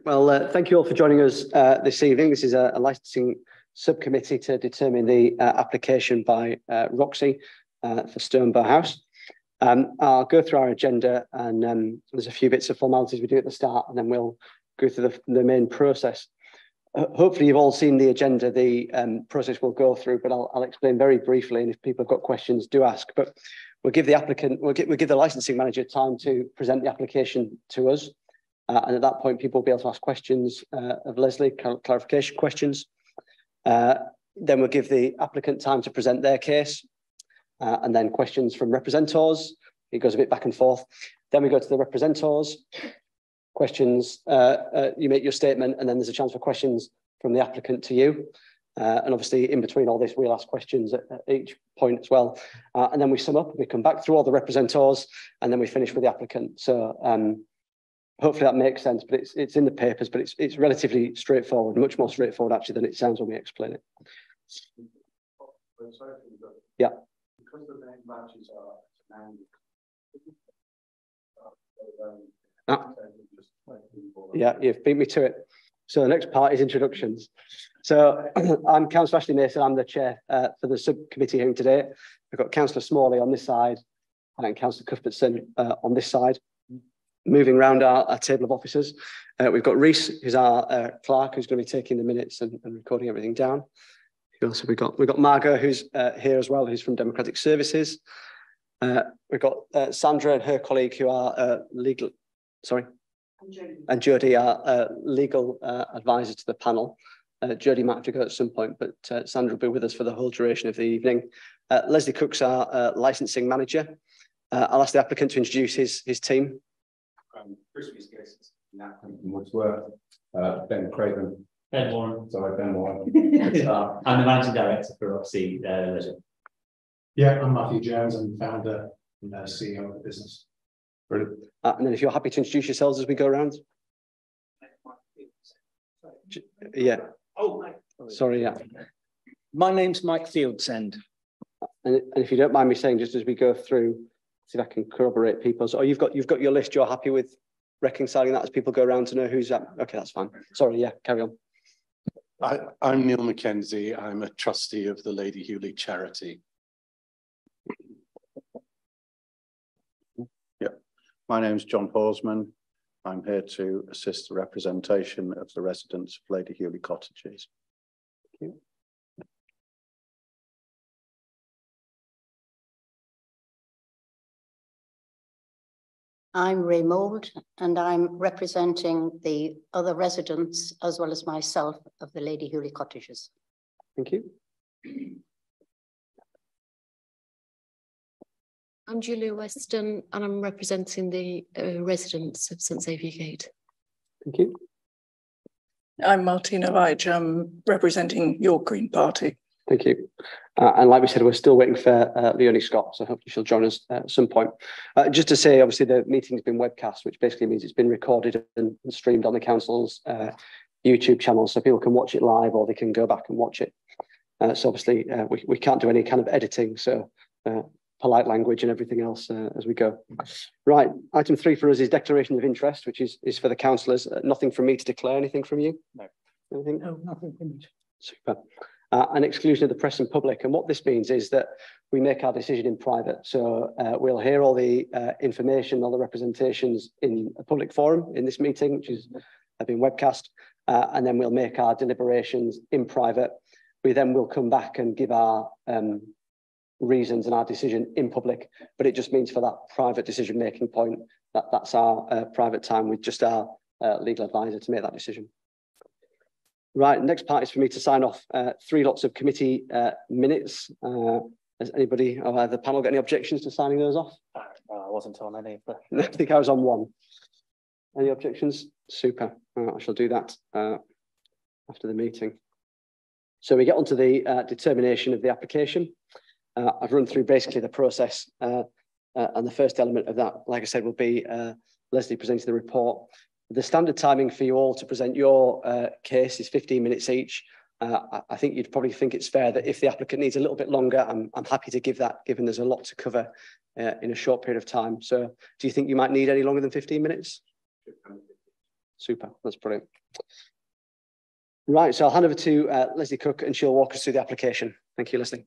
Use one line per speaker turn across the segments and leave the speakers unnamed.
Well, thank you all for joining us this evening. This is a licensing subcommittee to determine the application by Roxy for Stonebow House. I'll go through our agenda, and there's a few bits of formalities we do at the start, and then we'll go through the main process. Hopefully you've all seen the agenda, the process we'll go through, but I'll explain very briefly, and if people have got questions, do ask. But we'll give the applicant, we'll give the licensing manager time to present the application to us. And at that point, people will be able to ask questions of Leslie, clarification questions. Then we'll give the applicant time to present their case, and then questions from representors. It goes a bit back and forth. Then we go to the representors. Questions, you make your statement, and then there's a chance for questions from the applicant to you. And obviously, in between all this, we'll ask questions at each point as well. And then we sum up, we come back through all the representors, and then we finish with the applicant. So hopefully that makes sense, but it's in the papers, but it's relatively straightforward, much more straightforward actually than it sounds when we explain it. Yeah. Because the main matches are yeah, you've beat me to it. So the next part is introductions. So I'm Councillor Ashley Mason. I'm the chair for the subcommittee hearing today. We've got Councillor Smalley on this side and Councillor Cuthbertson on this side. Moving around our table of officers, we've got Reese, who's our clerk, who's going to be taking the minutes and recording everything down. Who else have we got? We've got Margot, who's here as well, who's from Democratic Services. We've got Sandra and her colleague, who are legal. Sorry. And Jodie are legal advisors to the panel. Jodie might have to go at some point, but Sandra will be with us for the whole duration of the evening. Leslie Cook's our licensing manager. I'll ask the applicant to introduce his team.
Christmas guests, Nat from Wordsworth, Ben Craven.
Ben Warren.
Sorry, Ben Warren.
I'm the managing director for Roxy Leisure.
Yeah, I'm Matthew Jones. I'm the founder and CEO of the business.
Brilliant. And then if you're happy to introduce yourselves as we go around. Yeah.
Oh,
sorry, yeah.
My name's Mike Fieldsend.
And if you don't mind me saying, just as we go through, see if I can corroborate people. So you've got your list. You're happy with reconciling that as people go around to know who's at? Okay, that's fine. Sorry, yeah, carry on.
I'm Neil Mackenzie. I'm a trustee of the Lady Hewley charity. Yeah, my name's John Horsman. I'm here to assist the representation of the residents of Lady Hewley cottages. Thank you.
I'm Ray Mould, and I'm representing the other residents as well as myself of the Lady Hewley cottages.
Thank you.
I'm Julia Weston, and I'm representing the residents of St Saviour Gate.
Thank you.
I'm Martina Veitch. I'm representing your Green Party.
Thank you. And like we said, we're still waiting for Leonie Scott, so hopefully she'll join us at some point. Just to say, obviously, the meeting's been webcast, which basically means it's been recorded and streamed on the council's YouTube channel, so people can watch it live or they can go back and watch it. So obviously, we can't do any kind of editing, so polite language and everything else as we go. Right, item 3 for us is declaration of interest, which is for the councillors. Nothing from me to declare. Anything from you?
No.
Anything?
No, nothing from me.
Super. An exclusion of the press and public. And what this means is that we make our decision in private. So we'll hear all the information, all the representations in a public forum in this meeting, which is been webcast, and then we'll make our deliberations in private. We then will come back and give our reasons and our decision in public, but it just means for that private decision-making point, that's our private time with just our legal advisor to make that decision. Right, next part is for me to sign off 3 lots of committee minutes. Has anybody or the panel got any objections to signing those off?
I wasn't on any. But...
I think I was on 1. Any objections? Super. I shall do that after the meeting. So we get onto the determination of the application. I've run through basically the process, and the first element of that, like I said, will be Leslie presenting the report. The standard timing for you all to present your case is 15 minutes each. I think you'd probably think it's fair that if the applicant needs a little bit longer, I'm happy to give that, given there's a lot to cover in a short period of time. So do you think you might need any longer than 15 minutes? Super, that's brilliant. Right, so I'll hand over to Leslie Cook and she'll walk us through the application. Thank you, Leslie.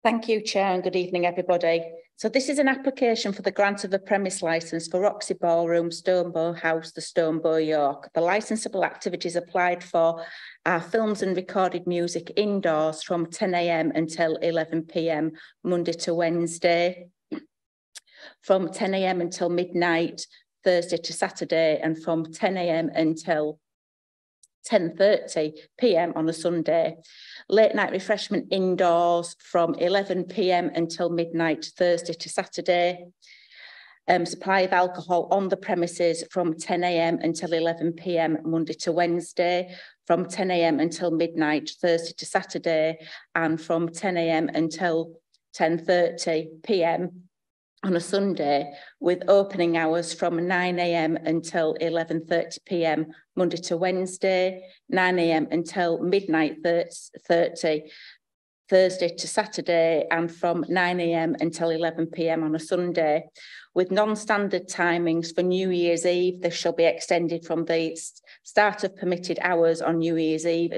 Thank you, Chair, and good evening, everybody. So this is an application for the grant of a premise licence for Roxy Ballroom, Stonebow House, the Stonebow, York. The licensable activities applied for are films and recorded music indoors from 10 AM until 11 PM, Monday to Wednesday, from 10 AM until midnight, Thursday to Saturday, and from 10 AM until 10:30 PM on a Sunday. Late night refreshment indoors from 11 PM until midnight, Thursday to Saturday. Supply of alcohol on the premises from 10 AM until 11 PM, Monday to Wednesday, from 10 AM until midnight, Thursday to Saturday, and from 10 AM until 10:30 PM on a Sunday, with opening hours from 9 AM until 11:30 PM, Monday to Wednesday, 9 AM until midnight 30, Thursday to Saturday, and from 9 AM until 11 PM on a Sunday. With non-standard timings for New Year's Eve, this shall be extended from the start of permitted hours on New Year's Eve,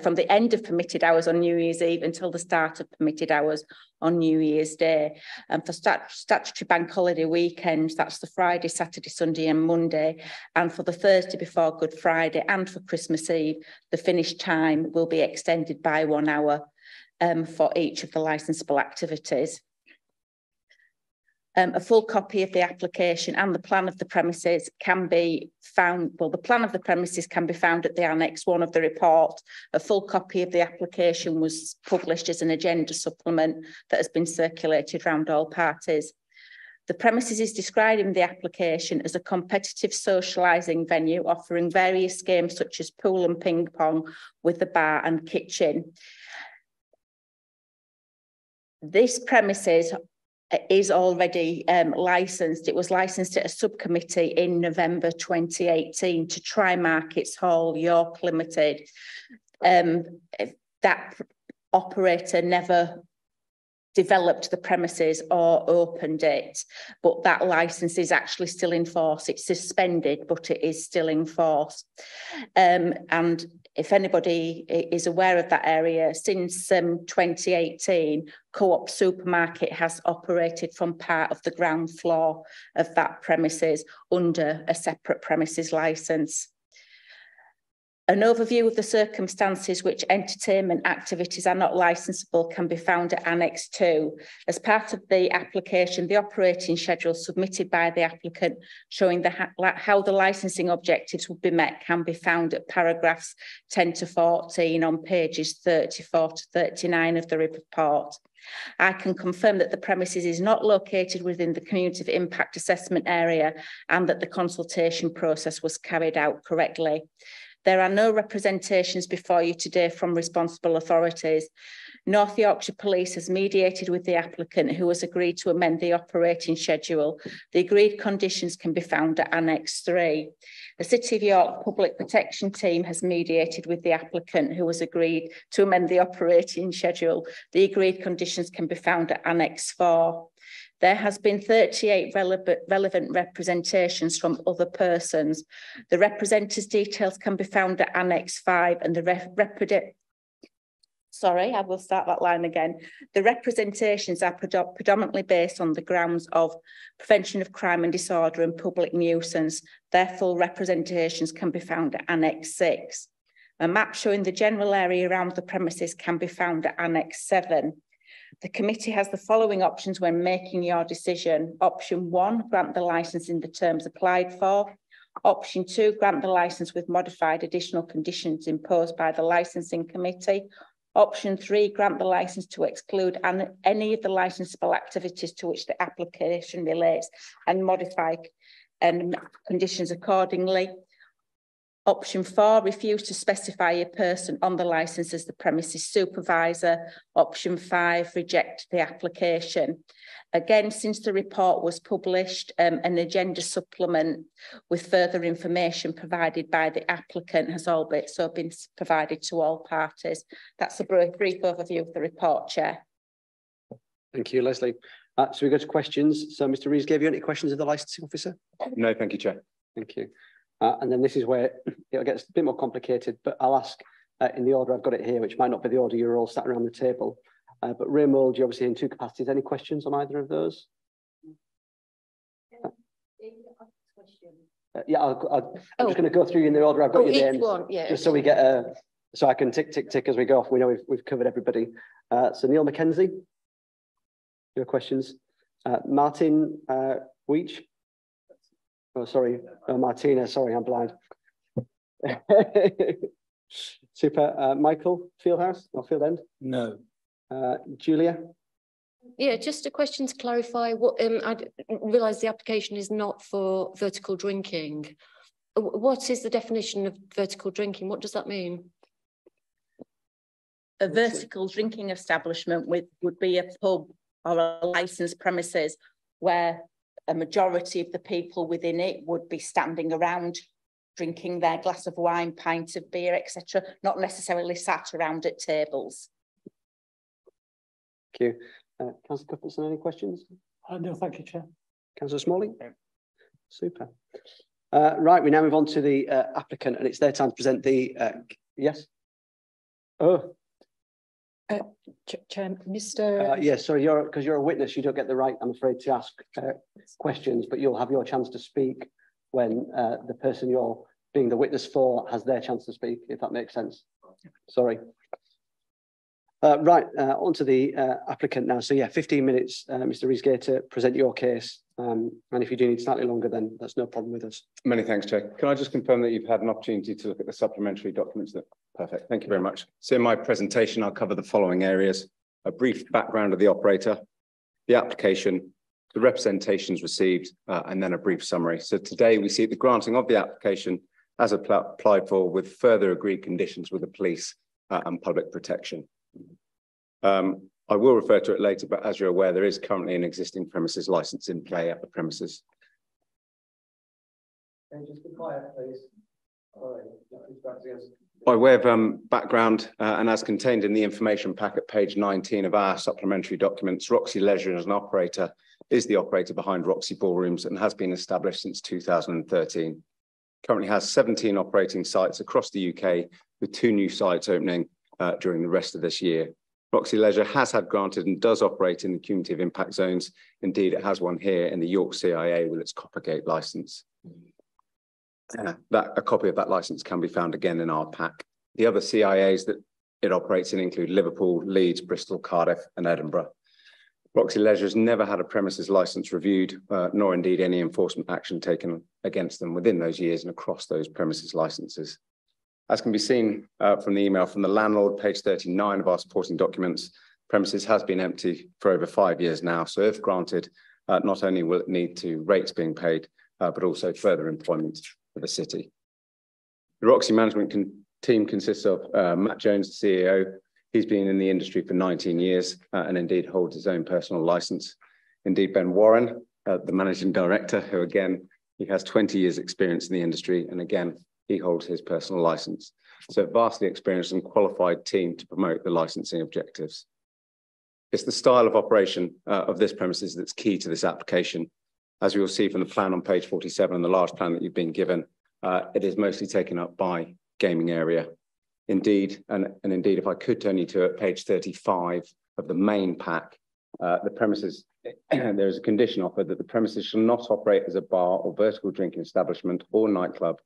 from the end of permitted hours on New Year's Eve until the start of permitted hours on New Year's Day. And for statutory bank holiday weekends, that's the Friday, Saturday, Sunday and Monday. And for the Thursday before Good Friday and for Christmas Eve, the finish time will be extended by 1 hour for each of the licensable activities. A full copy of the application and the plan of the premises can be found, well, the plan of the premises can be found at the Annex 1 of the report. A full copy of the application was published as an agenda supplement that has been circulated around all parties. The premises is described in the application as a competitive socialising venue offering various games such as pool and ping pong with the bar and kitchen. This premises is already licensed. It was licensed at a subcommittee in November 2018 to Try Markets Hall, York Limited. That operator never developed the premises or opened it, but that license is actually still in force. It's suspended, but it is still in force. And if anybody is aware of that area, since 2018, Co-op Supermarket has operated from part of the ground floor of that premises under a separate premises licence. An overview of the circumstances which entertainment activities are not licensable can be found at Annex 2. As part of the application, the operating schedule submitted by the applicant showing how the licensing objectives would be met can be found at paragraphs 10 to 14 on pages 34 to 39 of the report. I can confirm that the premises is not located within the community impact assessment area and that the consultation process was carried out correctly. There are no representations before you today from responsible authorities. North Yorkshire Police has mediated with the applicant who has agreed to amend the operating schedule. The agreed conditions can be found at Annex 3. The City of York Public Protection Team has mediated with the applicant who has agreed to amend the operating schedule. The agreed conditions can be found at Annex 4. There has been 38 relevant representations from other persons. The representatives' details can be found at Annex 5 and the I will start that line again. The representations are predominantly based on the grounds of prevention of crime and disorder and public nuisance. Their full representations can be found at Annex 6. A map showing the general area around the premises can be found at Annex 7. The committee has the following options when making your decision. Option 1, grant the licence in the terms applied for. Option 2, grant the licence with modified additional conditions imposed by the licensing committee. Option 3, grant the licence to exclude any of the licensable activities to which the application relates and modify conditions accordingly. Option 4, refuse to specify a person on the licence as the premises supervisor. Option 5, reject the application. Again, since the report was published, an agenda supplement with further information provided by the applicant has also been provided to all parties. That's a brief overview of the report, Chair.
Thank you, Leslie. So we go to questions. So, Mr. Rees, gave you any questions of the licensing officer?
No, thank you, Chair.
Thank you. And then this is where it gets a bit more complicated, but I'll ask in the order I've got it here, which might not be the order you're all sat around the table. But Raymond, you're obviously in two capacities. Any questions on either of those? Yeah, I'm just going to go through in the order I've got your names, just so we get so I can tick as we go off. We know we've covered everybody. So Neil McKenzie, your questions. Martin Weech. Oh, sorry, Martina. Sorry, I'm blind. Super. Michael Fieldhouse or Field End?
No.
Julia.
Yeah, just a question to clarify. What I realise the application is not for vertical drinking. What is the definition of vertical drinking? What does that mean?
A vertical drinking establishment would be a pub or a licensed premises where a majority of the people within it would be standing around drinking their glass of wine, pint of beer, etc., not necessarily sat around at tables.
Thank you. Councillor Cuthbertson, any questions?
No, thank you, Chair.
Councillor Smalley? No. Super. Right, we now move on to the applicant, and it's their time to present the, yes? Oh.
Chair, Mr.
Yes, sorry, because you're a witness, you don't get the right, I'm afraid, to ask questions, but you'll have your chance to speak when the person you're being the witness for has their chance to speak, if that makes sense. Sorry. Right, on to the applicant now. So yeah, 15 minutes, Mr. Reesgate, to present your case. And if you do need slightly longer, then that's no problem with us.
Many thanks, Chair. Can I just confirm that you've had an opportunity to look at the supplementary documents? Perfect. Thank you very much. So in my presentation, I'll cover the following areas: a brief background of the operator, the application, the representations received, and then a brief summary. So today we see the granting of the application as applied for with further agreed conditions with the police and public protection. I will refer to it later, but as you're aware, there is currently an existing premises license in play at the premises.
Can you just be quiet, please?
By way of background, and as contained in the information pack at page 19 of our supplementary documents, Roxy Leisure as an operator is the operator behind Roxy Ballrooms and has been established since 2013. Currently has 17 operating sites across the UK, with 2 new sites opening during the rest of this year. Roxy Leisure has had granted and does operate in the cumulative impact zones. Indeed, it has one here in the York CIA with its Coppergate licence. A copy of that licence can be found again in our pack. The other CIAs that it operates in include Liverpool, Leeds, Bristol, Cardiff and Edinburgh. Roxy Leisure has never had a premises licence reviewed, nor indeed any enforcement action taken against them within those years and across those premises licences. As can be seen from the email from the landlord, page 39 of our supporting documents, premises has been empty for over 5 years now. So if granted, not only will it need to rates being paid, but also further employment for the city. The Roxy management team consists of Matt Jones, the CEO. He's been in the industry for 19 years and indeed holds his own personal licence. Indeed, Ben Warren, the managing director, who again, he has 20 years experience in the industry, and again, he holds his personal licence. So a vastly experienced and qualified team to promote the licensing objectives. It's the style of operation of this premises that's key to this application. As we will see from the plan on page 47 and the large plan that you've been given, it is mostly taken up by gaming area. Indeed, and indeed, if I could turn you to page 35 of the main pack, the premises, there is a condition offered that the premises shall not operate as a bar or vertical drinking establishment or nightclub,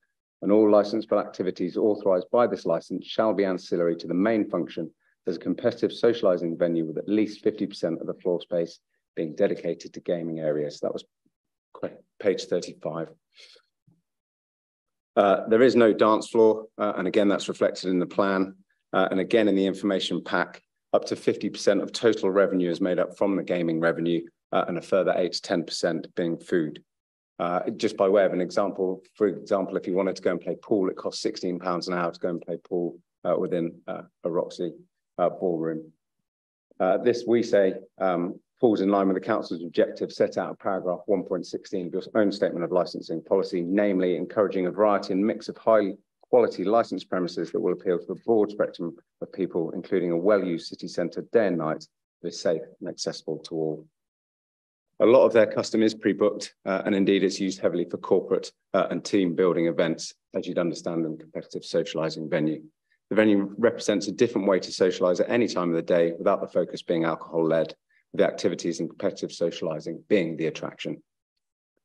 and all licensable activities authorised by this licence shall be ancillary to the main function as a competitive socialising venue with at least 50% of the floor space being dedicated to gaming areas. That was page 35. There is no dance floor, and again, that's reflected in the plan. And again, in the information pack, up to 50% of total revenue is made up from the gaming revenue, and a further 8 to 10% being food. Just by way of an example, for example, if you wanted to go and play pool, it costs £16 an hour to go and play pool within a Roxy ballroom. This, we say, falls in line with the council's objective set out in paragraph 1.16 of your own statement of licensing policy, namely encouraging a variety and mix of high quality licensed premises that will appeal to a broad spectrum of people, including a well-used city centre day and night that is safe and accessible to all. A lot of their custom is pre-booked, and indeed it's used heavily for corporate and team building events, as you'd understand, in competitive socialising venue. The venue represents a different way to socialise at any time of the day without the focus being alcohol-led, with the activities in competitive socialising being the attraction.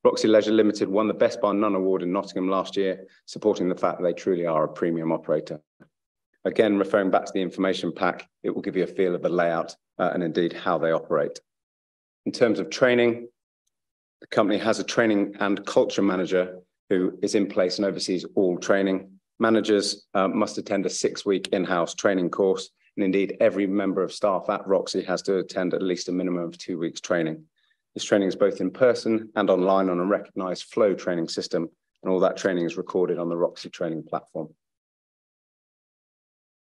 Roxy Leisure Limited won the Best Bar None Award in Nottingham last year, supporting the fact that they truly are a premium operator. Again, referring back to the information pack, it will give you a feel of the layout and indeed how they operate. In terms of training, the company has a training and culture manager who is in place and oversees all training. Managers must attend a 6-week in-house training course, and indeed every member of staff at Roxy has to attend at least a minimum of 2 weeks training. This training is both in person and online on a recognised flow training system, and all that training is recorded on the Roxy training platform.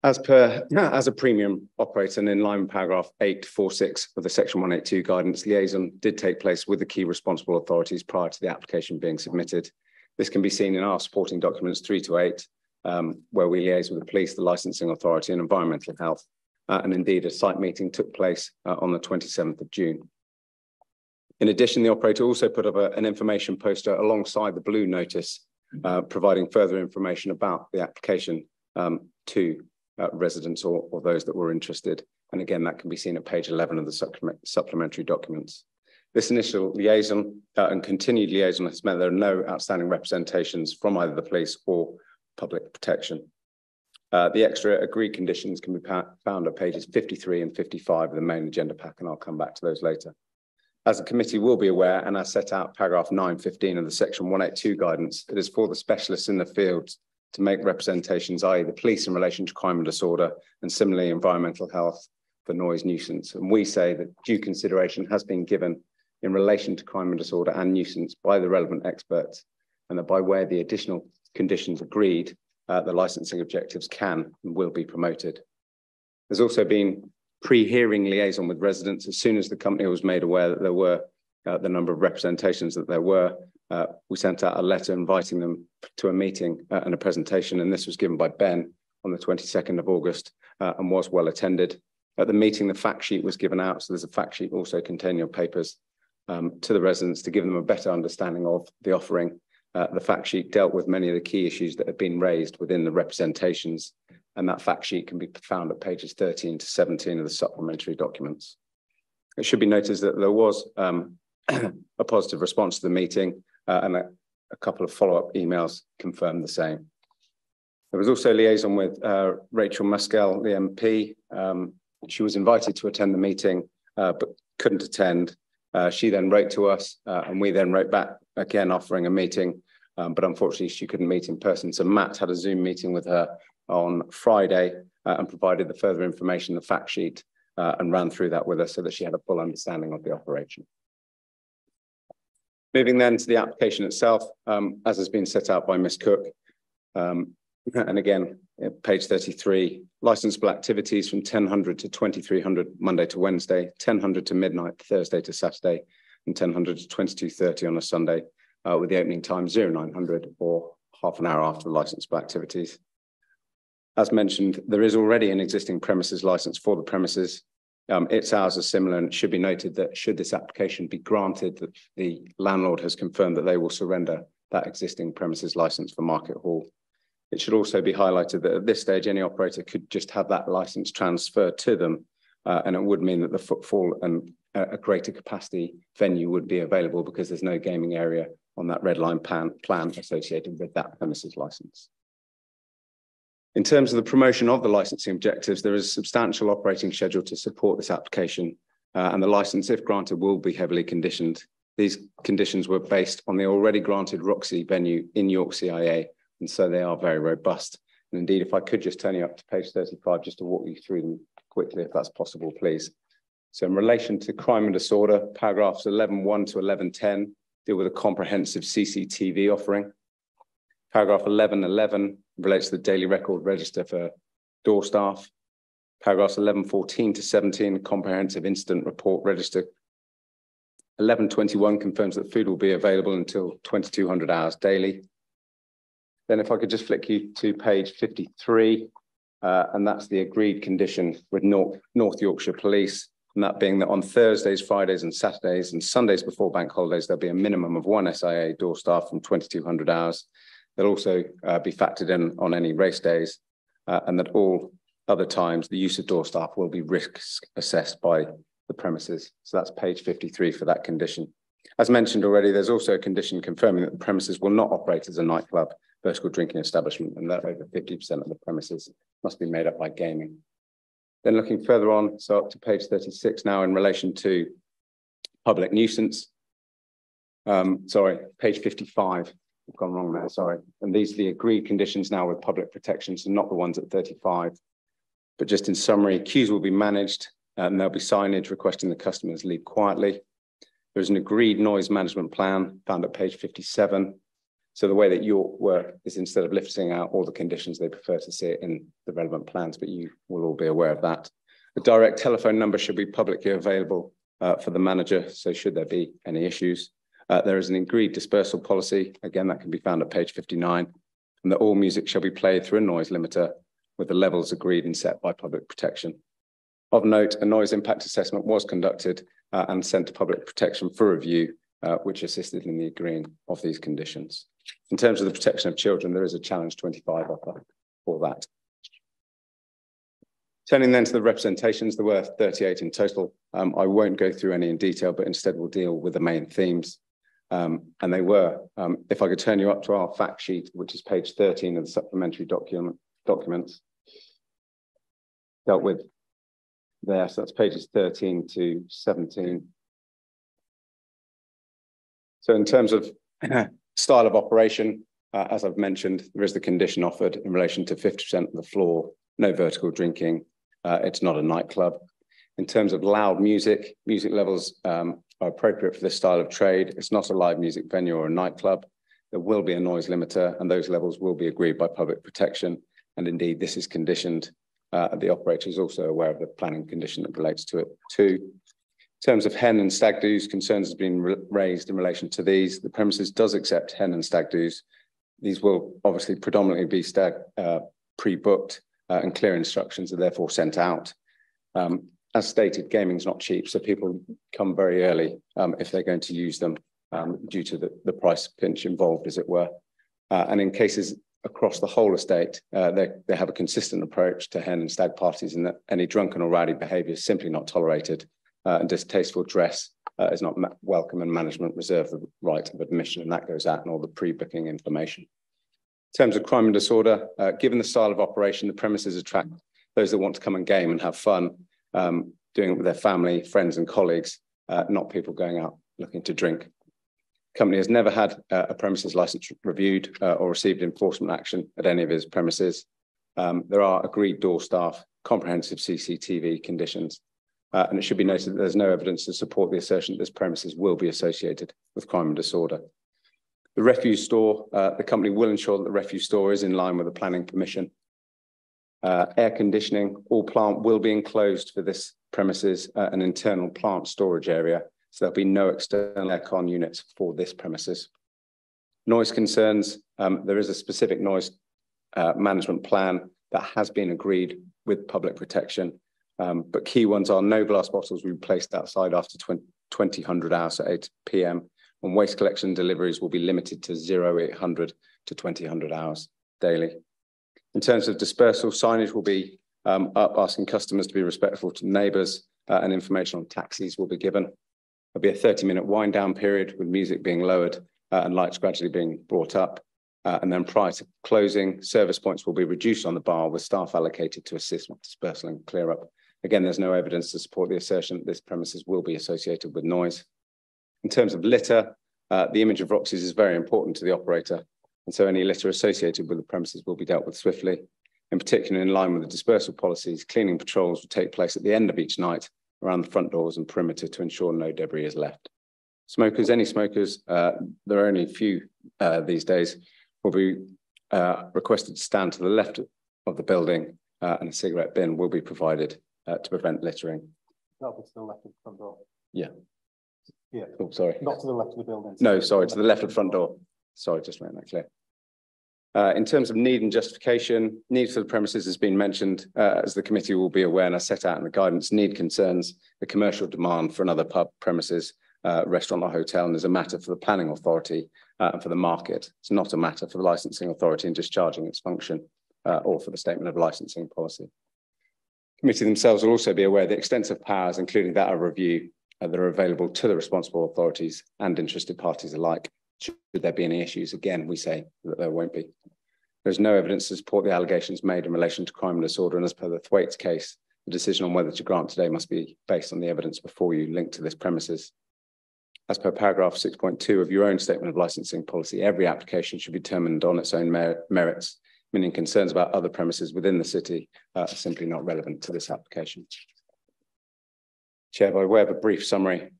As a premium operator and in line with paragraph 846 of the section 182 guidance, liaison did take place with the key responsible authorities prior to the application being submitted. This can be seen in our supporting documents 3 to 8, where we liaise with the police, the licensing authority and environmental health. And indeed a site meeting took place on the 27th of June. In addition, the operator also put up an information poster alongside the blue notice, providing further information about the application to residents or those that were interested. And again, that can be seen at page 11 of the supplementary documents. This initial liaison and continued liaison has meant there are no outstanding representations from either the police or public protection. The extra agreed conditions can be found at pages 53 and 55 of the main agenda pack, and I'll come back to those later. As the committee will be aware, and as set out paragraph 915 of the section 182 guidance, it is for the specialists in the field to make representations, i.e. the police in relation to crime and disorder, and similarly environmental health for noise nuisance. And we say that due consideration has been given in relation to crime and disorder and nuisance by the relevant experts, and that by way of the additional conditions agreed, the licensing objectives can and will be promoted. There's also been pre-hearing liaison with residents. As soon as the company was made aware that there were the number of representations that there were, we sent out a letter inviting them to a meeting and a presentation, and this was given by Ben on the 22nd of August and was well attended. At the meeting, the fact sheet was given out, so there's a fact sheet also containing your papers to the residents to give them a better understanding of the offering. The fact sheet dealt with many of the key issues that have been raised within the representations, and that fact sheet can be found at pages 13 to 17 of the supplementary documents. It should be noted that there was a positive response to the meeting, and a couple of follow-up emails confirmed the same. There was also liaison with Rachel Muskell, the MP. She was invited to attend the meeting, but couldn't attend. She then wrote to us, and we then wrote back again offering a meeting, but unfortunately she couldn't meet in person. So Matt had a Zoom meeting with her on Friday and provided the further information, the fact sheet, and ran through that with her so that she had a full understanding of the operation. Moving then to the application itself, as has been set out by Ms. Cook, and again, page 33, licensable activities from 1000 to 2300 Monday to Wednesday, 1000 to midnight Thursday to Saturday, and 1000 to 22:30 on a Sunday, with the opening time 0900 or half an hour after the licensable activities. As mentioned, there is already an existing premises license for the premises. Its hours are similar, and it should be noted that should this application be granted, that the landlord has confirmed that they will surrender that existing premises license for Market Hall. It should also be highlighted that at this stage, any operator could just have that license transferred to them, and it would mean that the footfall and a greater capacity venue would be available because there's no gaming area on that red line plan associated with that premises license. In terms of the promotion of the licensing objectives, there is a substantial operating schedule to support this application, and the license, if granted, will be heavily conditioned. These conditions were based on the already granted Roxy venue in York CIA, and so they are very robust. And indeed, if I could just turn you up to page 35, just to walk you through them quickly, if that's possible, please. So in relation to crime and disorder, paragraphs 11.1 to 11.10 deal with a comprehensive CCTV offering. Paragraph 11.11 relates to the daily record register for door staff. Paragraphs 11.14 to 17, comprehensive incident report register. 11.21 confirms that food will be available until 2200 hours daily. Then if I could just flick you to page 53, and that's the agreed condition with North Yorkshire Police. And that being that on Thursdays, Fridays and Saturdays and Sundays before bank holidays, there'll be a minimum of 1 SIA door staff from 2200 hours. They'll also be factored in on any race days, and that all other times the use of door staff will be risk assessed by the premises. So that's page 53 for that condition. As mentioned already, there's also a condition confirming that the premises will not operate as a nightclub, vertical drinking establishment, and that over 50% of the premises must be made up by gaming. Then looking further on, so up to page 36 now in relation to public nuisance. Sorry, page 55. I've gone wrong there, sorry. And these are the agreed conditions now with public protection, so not the ones at 35. But just in summary, queues will be managed and there'll be signage requesting the customers leave quietly. There's an agreed noise management plan found at page 57. So the way that York work is instead of listing out all the conditions, they prefer to see it in the relevant plans, but you will all be aware of that. A direct telephone number should be publicly available for the manager, so should there be any issues. There is an agreed dispersal policy, again, that can be found at page 59, and that all music shall be played through a noise limiter with the levels agreed and set by public protection. Of note, a noise impact assessment was conducted and sent to public protection for review, which assisted in the agreeing of these conditions. In terms of the protection of children, there is a challenge 25 offer for that. Turning then to the representations, there were 38 in total. I won't go through any in detail, but instead we'll deal with the main themes. And they were, if I could turn you up to our fact sheet, which is page 13 of the supplementary documents, dealt with there. So that's pages 13 to 17. So in terms of style of operation, as I've mentioned, there is the condition offered in relation to 50% of the floor, no vertical drinking. It's not a nightclub. In terms of loud music, music levels are appropriate for this style of trade. It's not a live music venue or a nightclub. There will be a noise limiter and those levels will be agreed by public protection. And indeed, this is conditioned. The operator is also aware of the planning condition that relates to it too. In terms of hen and stag do's, concerns have been raised in relation to these. The premises does accept hen and stag do's. These will obviously predominantly be stag pre-booked and clear instructions are therefore sent out. As stated, gaming is not cheap, so people come very early if they're going to use them due to the price pinch involved, as it were. And in cases across the whole estate, they have a consistent approach to hen and stag parties in that any drunken or rowdy behaviour is simply not tolerated. And distasteful dress is not welcome, and management reserve the right of admission, and that goes out in all the pre-booking information. In terms of crime and disorder, given the style of operation, the premises attract those that want to come and game and have fun, doing it with their family, friends and colleagues, not people going out looking to drink. The company has never had a premises license reviewed or received enforcement action at any of its premises. There are agreed door staff, comprehensive CCTV conditions, and it should be noted that there's no evidence to support the assertion that this premises will be associated with crime and disorder. The refuse store, the company will ensure that the refuse store is in line with the planning permission. Air conditioning, all plant will be enclosed for this premises, an internal plant storage area, so there'll be no external aircon units for this premises. Noise concerns, there is a specific noise management plan that has been agreed with public protection. But key ones are no glass bottles will be placed outside after 2000 hours at 8 p.m. and waste collection deliveries will be limited to 0800 to 2000 hours daily. In terms of dispersal, signage will be up asking customers to be respectful to neighbours and information on taxis will be given. There'll be a 30-minute wind down period with music being lowered and lights gradually being brought up. And then prior to closing, service points will be reduced on the bar with staff allocated to assist with dispersal and clear up. Again, there's no evidence to support the assertion that this premises will be associated with noise. In terms of litter, the image of Roxy's is very important to the operator, and so any litter associated with the premises will be dealt with swiftly. In particular, in line with the dispersal policies, cleaning patrols will take place at the end of each night around the front doors and perimeter to ensure no debris is left. Smokers, any smokers, there are only a few these days, will be requested to stand to the left of the building and a cigarette bin will be provided to prevent littering.
That'll be to the left of the front door.
Yeah.
Yeah.
Oh, sorry.
Not to the left of the building.
No, sorry, to the left of the front door. Sorry, just to make that clear. In terms of need and justification, need for the premises has been mentioned, as the committee will be aware and as set out in the guidance. Need concerns the commercial demand for another pub premises, restaurant or hotel, and is a matter for the planning authority and for the market. It's not a matter for the licensing authority in discharging its function or for the statement of licensing policy. Committee themselves will also be aware of the extensive powers, including that of review, that are available to the responsible authorities and interested parties alike. Should there be any issues, again, we say that there won't be. There's no evidence to support the allegations made in relation to crime and disorder, and as per the Thwaites case, the decision on whether to grant today must be based on the evidence before you linked to this premises. As per paragraph 6.2 of your own statement of licensing policy, every application should be determined on its own merits, meaning concerns about other premises within the city are simply not relevant to this application. Chair, by way of a brief summary,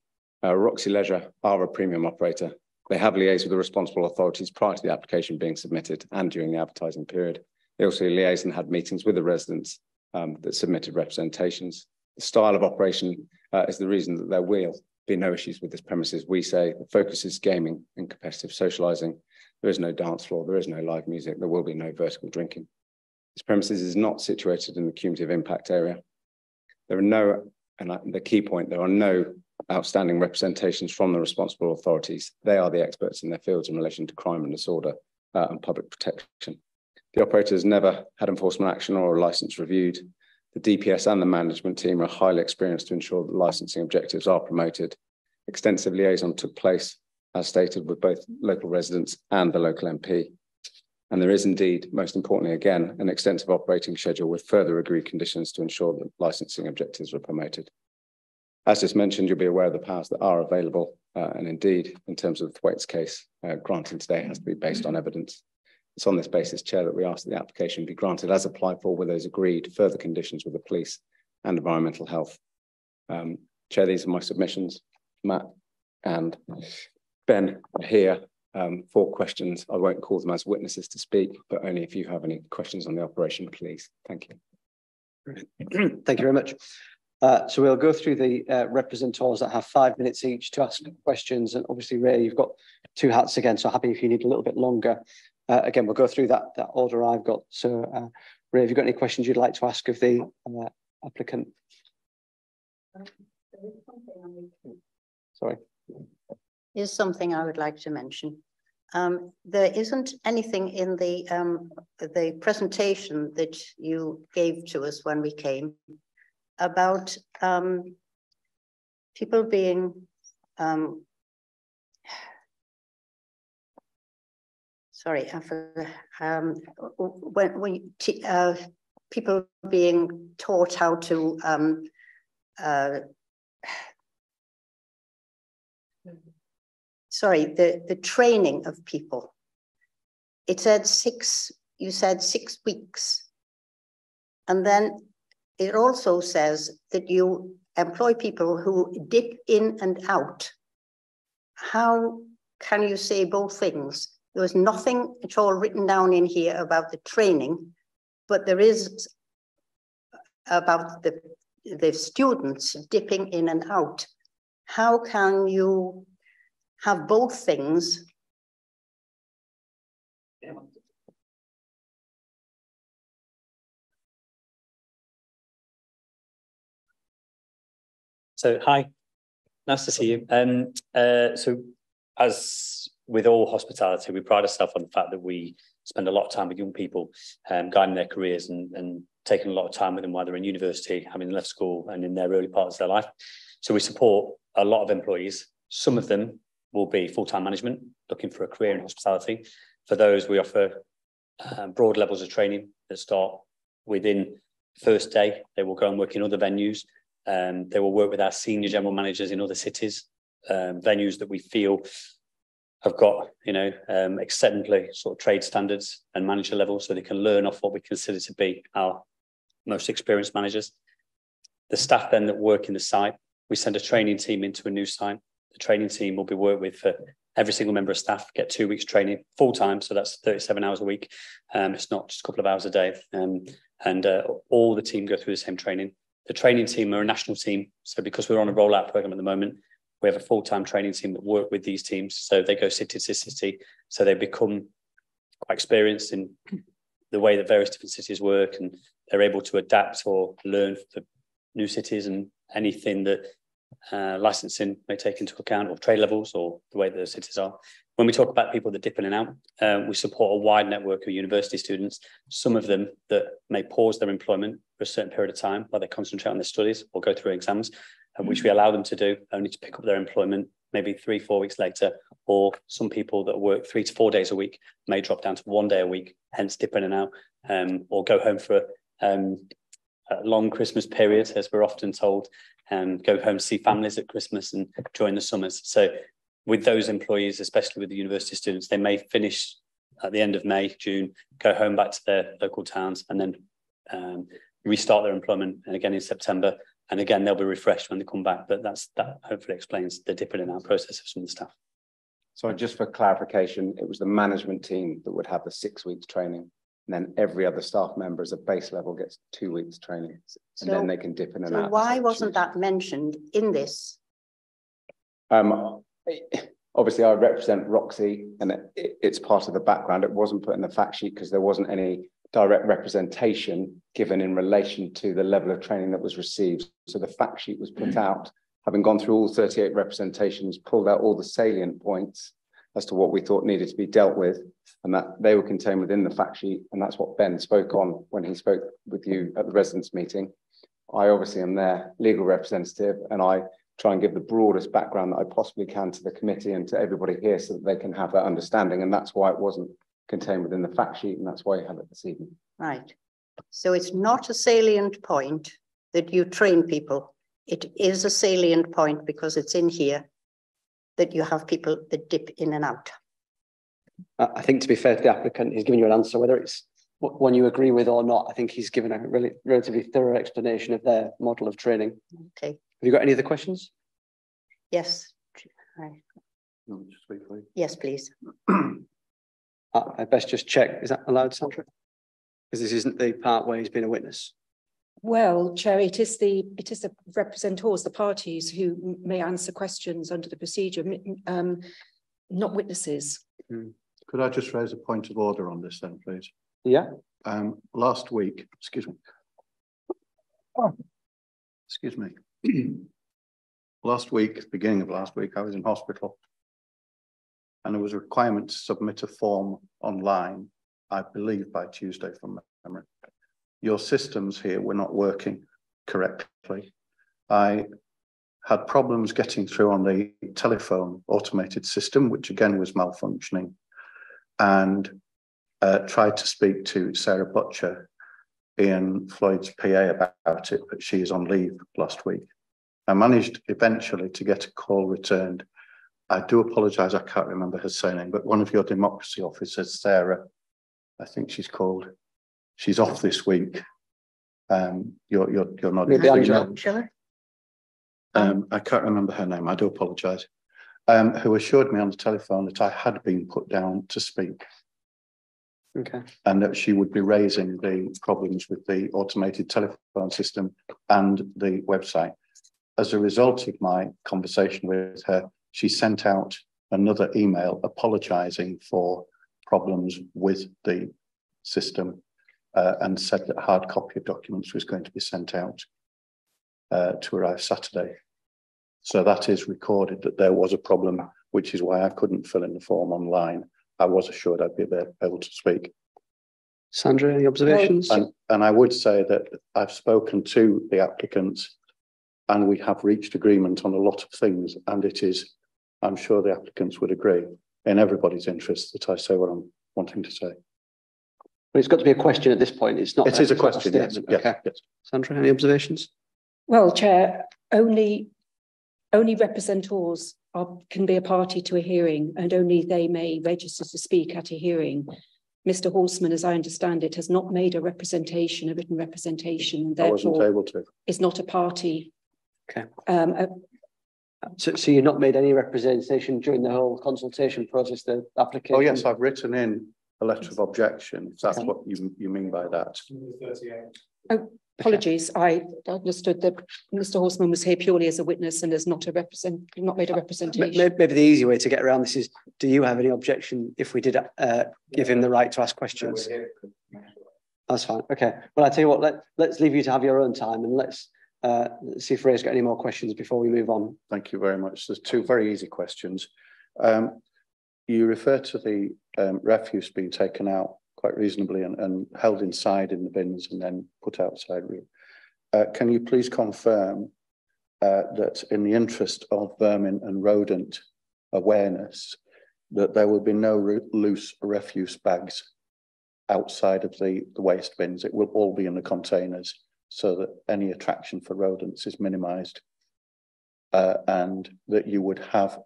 Roxy Leisure are a premium operator. They have liaised with the responsible authorities prior to the application being submitted and during the advertising period. They also liaised and had meetings with the residents that submitted representations. The style of operation is the reason that there will be no issues with this premises. We say the focus is gaming and competitive socialising. There is no dance floor, there is no live music, there will be no vertical drinking. This premises is not situated in the cumulative impact area. There are no, and the key point, there are no outstanding representations from the responsible authorities. They are the experts in their fields in relation to crime and disorder and public protection. The operator has never had enforcement action or a licence reviewed. The DPS and the management team are highly experienced to ensure that licensing objectives are promoted. Extensive liaison took place, as stated, with both local residents and the local MP. And there is indeed, most importantly, again, an extensive operating schedule with further agreed conditions to ensure that licensing objectives are promoted. As just mentioned, you'll be aware of the powers that are available. And indeed, in terms of the Thwaites case, granting today has to be based on evidence. It's on this basis, Chair, that we ask that the application be granted as applied for with those agreed further conditions with the police and environmental health. Chair, these are my submissions. Matt and Ben are here for questions. I won't call them as witnesses to speak, but only if you have any questions on the operation, please. Thank you.
Thank you very much. So we'll go through the representatives that have 5 minutes each to ask questions. And obviously, Ray, you've got two hats again, so happy if you need a little bit longer. Again, we'll go through that order I've got. So, Ray, have you got any questions you'd like to ask of the applicant? Sorry.
Here's something I would like to mention. There isn't anything in the presentation that you gave to us when we came about people being sorry, when people being taught how to sorry, the training of people. It said you said 6 weeks. And then it also says that you employ people who dip in and out. How can you say both things? There was nothing at all written down in here about the training, but there is about the students dipping in and out. How can you have both things?
So, hi, nice to see you. So as with all hospitality, we pride ourselves on the fact that we spend a lot of time with young people, guiding their careers and taking a lot of time with them while they're in university, having left school and in their early parts of their life. So we support a lot of employees. Some of them will be full-time management, looking for a career in hospitality. For those, we offer broad levels of training that start within the first day. They will go and work in other venues. They will work with our senior general managers in other cities, venues that we feel have got, exemplary sort of trade standards and manager levels, so they can learn off what we consider to be our most experienced managers. The staff then that work in the site, we send a training team into a new site. The training team will be worked with for every single member of staff, get 2 weeks training full time. So that's 37 hours a week. It's not just a couple of hours a day. And all the team go through the same training. The training team are a national team. So because we're on a rollout program at the moment, we have a full-time training team that work with these teams. So they go city to city. So they become quite experienced in the way that various different cities work, and they're able to adapt or learn for new cities and anything that licensing may take into account, or trade levels, or the way that the cities are. When we talk about people that dip in and out, we support a wide network of university students, some of them that may pause their employment for a certain period of time while they concentrate on their studies or go through exams, which we allow them to do, only to pick up their employment maybe 3-4 weeks later. Or some people that work 3 to 4 days a week may drop down to 1 day a week, hence dip in and out, or go home for a long Christmas period, as we're often told, and go home to see families at Christmas and during the summers. So with those employees, especially with the university students, they may finish at the end of May, June, go home back to their local towns, and then restart their employment and again in September. And again, they'll be refreshed when they come back. But that hopefully explains the dip in and out process of some of the staff.
So just for clarification, it was the management team that would have the 6 weeks training, and then every other staff member as a base level gets 2 weeks training, and then they can dip in and out.
So why wasn't that mentioned in this?
Obviously, I represent Roxy, and it's part of the background. It wasn't put in the fact sheet because there wasn't any direct representation given in relation to the level of training that was received. So the fact sheet was put out, having gone through all 38 representations, pulled out all the salient points as to what we thought needed to be dealt with, and that they were contained within the fact sheet. And that's what Ben spoke on when he spoke with you at the residents' meeting. I obviously am their legal representative, and I try and give the broadest background that I possibly can to the committee and to everybody here so that they can have that understanding. And that's why it wasn't contained within the fact sheet, and that's why you have it this evening.
Right. So it's not a salient point that you train people. It is a salient point because it's in here that you have people that dip in and out.
I think, to be fair to the applicant, he's given you an answer, whether it's one you agree with or not. I think he's given a really relatively thorough explanation of their model of training.
Okay.
Have you got any other questions?
Yes.
No, just wait for you.
Yes, please.
I best just check. Is that allowed, Sandra? Because this isn't the part where he's been a witness.
Well, Chair, it is the representors, the parties who may answer questions under the procedure, not witnesses.
Could I just raise a point of order on this then, please?
Yeah.
Last week, excuse me. Excuse me. Last week, beginning of last week, I was in hospital, and there was a requirement to submit a form online, I believe by Tuesday from memory. Your systems here were not working correctly. I had problems getting through on the telephone automated system, which again was malfunctioning, and tried to speak to Sarah Butcher, Ian Floyd's PA, about it, but she is on leave last week. I managed eventually to get a call returned. I do apologise, I can't remember her surname, but one of your democracy officers, Sarah, I think she's called. She's off this week. You're not.
Maybe Angela.
I can't remember her name. I do apologise. Who assured me on the telephone that I had been put down to speak.
Okay.
And that she would be raising the problems with the automated telephone system and the website. As a result of my conversation with her, she sent out another email apologising for problems with the system, and said that a hard copy of documents was going to be sent out to arrive Saturday. So that is recorded that there was a problem, which is why I couldn't fill in the form online. I was assured I'd be able to speak.
Sandra, any observations?
And I would say that I've spoken to the applicants, and we have reached agreement on a lot of things, and it is, I'm sure the applicants would agree, in everybody's interest that I say what I'm wanting to say.
But it's got to be a question at this point. It's not.
It is a question, yes.
Okay. Yes. Sandra, any observations?
Well, Chair, only representors can be a party to a hearing, and only they may register to speak at a hearing. Mr. Horseman, as I understand it, has not made a written representation, and therefore
I wasn't able to.
Is not a party.
Okay. So you've not made any representation during the whole consultation process, the application?
Oh yes, I've written in a letter of objection, if that's what you mean by that.
Oh, Apologies, I understood that Mr. Horseman was here purely as a witness and has not made a representation.
Maybe the easy way to get around this is, do you have any objection if we did give him the right to ask questions? That's fine. Okay. Well, I tell you what, let's leave you to have your own time, and let's see if Ray's got any more questions before we move on.
Thank you very much. There's two very easy questions. You refer to the refuse being taken out quite reasonably and held inside in the bins and then put outside. Can you please confirm that in the interest of vermin and rodent awareness, that there will be no loose refuse bags outside of the waste bins? It will all be in the containers so that any attraction for rodents is minimised, and that you would have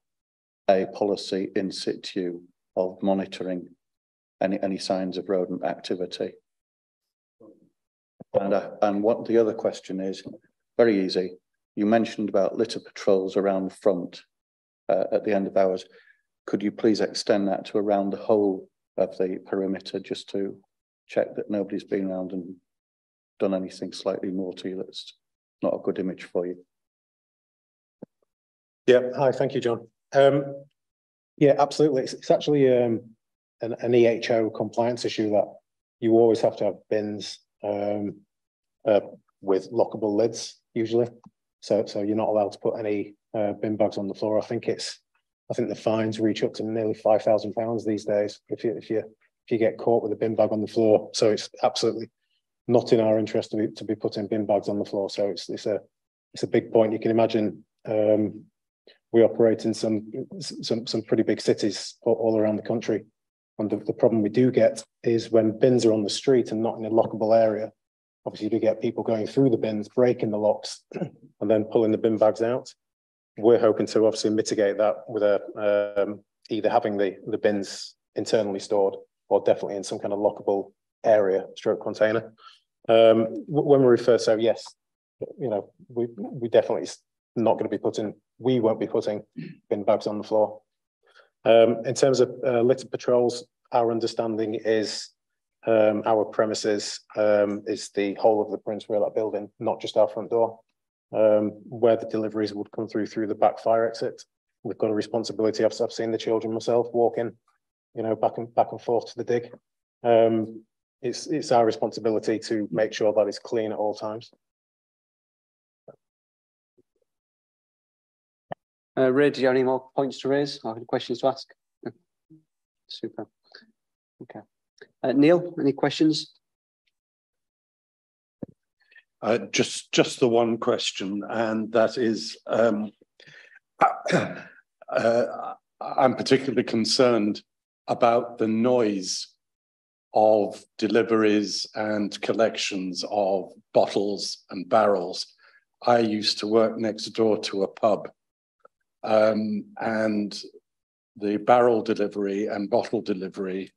a policy in situ of monitoring any signs of rodent activity. And what the other question is, very easy. You mentioned about litter patrols around the front at the end of hours. Could you please extend that to around the whole of the perimeter, just to check that nobody's been around and done anything slightly naughty that's not a good image for you?
Yeah, hi, thank you, John. Yeah, absolutely. It's actually an EHO compliance issue that you always have to have bins with lockable lids, usually. So you're not allowed to put any bin bags on the floor. I think the fines reach up to nearly £5,000 these days if you get caught with a bin bag on the floor. So it's absolutely not in our interest to be putting bin bags on the floor. So it's a big point. You can imagine we operate in some pretty big cities all around the country. And the problem we do get is when bins are on the street and not in a lockable area, obviously you do get people going through the bins, breaking the locks, and then pulling the bin bags out. We're hoping to obviously mitigate that with either having the bins internally stored or definitely in some kind of lockable area, stroke container. When we refer, so yes, we definitely not going to be we won't be putting bin bags on the floor. In terms of litter patrols, our understanding is our premises is the whole of the Prince William building, not just our front door, where the deliveries would come through the back fire exit. We've got a responsibility. I've seen the children myself walking, back and forth to the dig. It's our responsibility to make sure that it's clean at all times.
Ray, do you have any more points to raise or any questions to ask? Super. Okay. Neil, any questions?
Just the one question, and that is, I'm particularly concerned about the noise of deliveries and collections of bottles and barrels. I used to work next door to a pub, and the barrel delivery and bottle delivery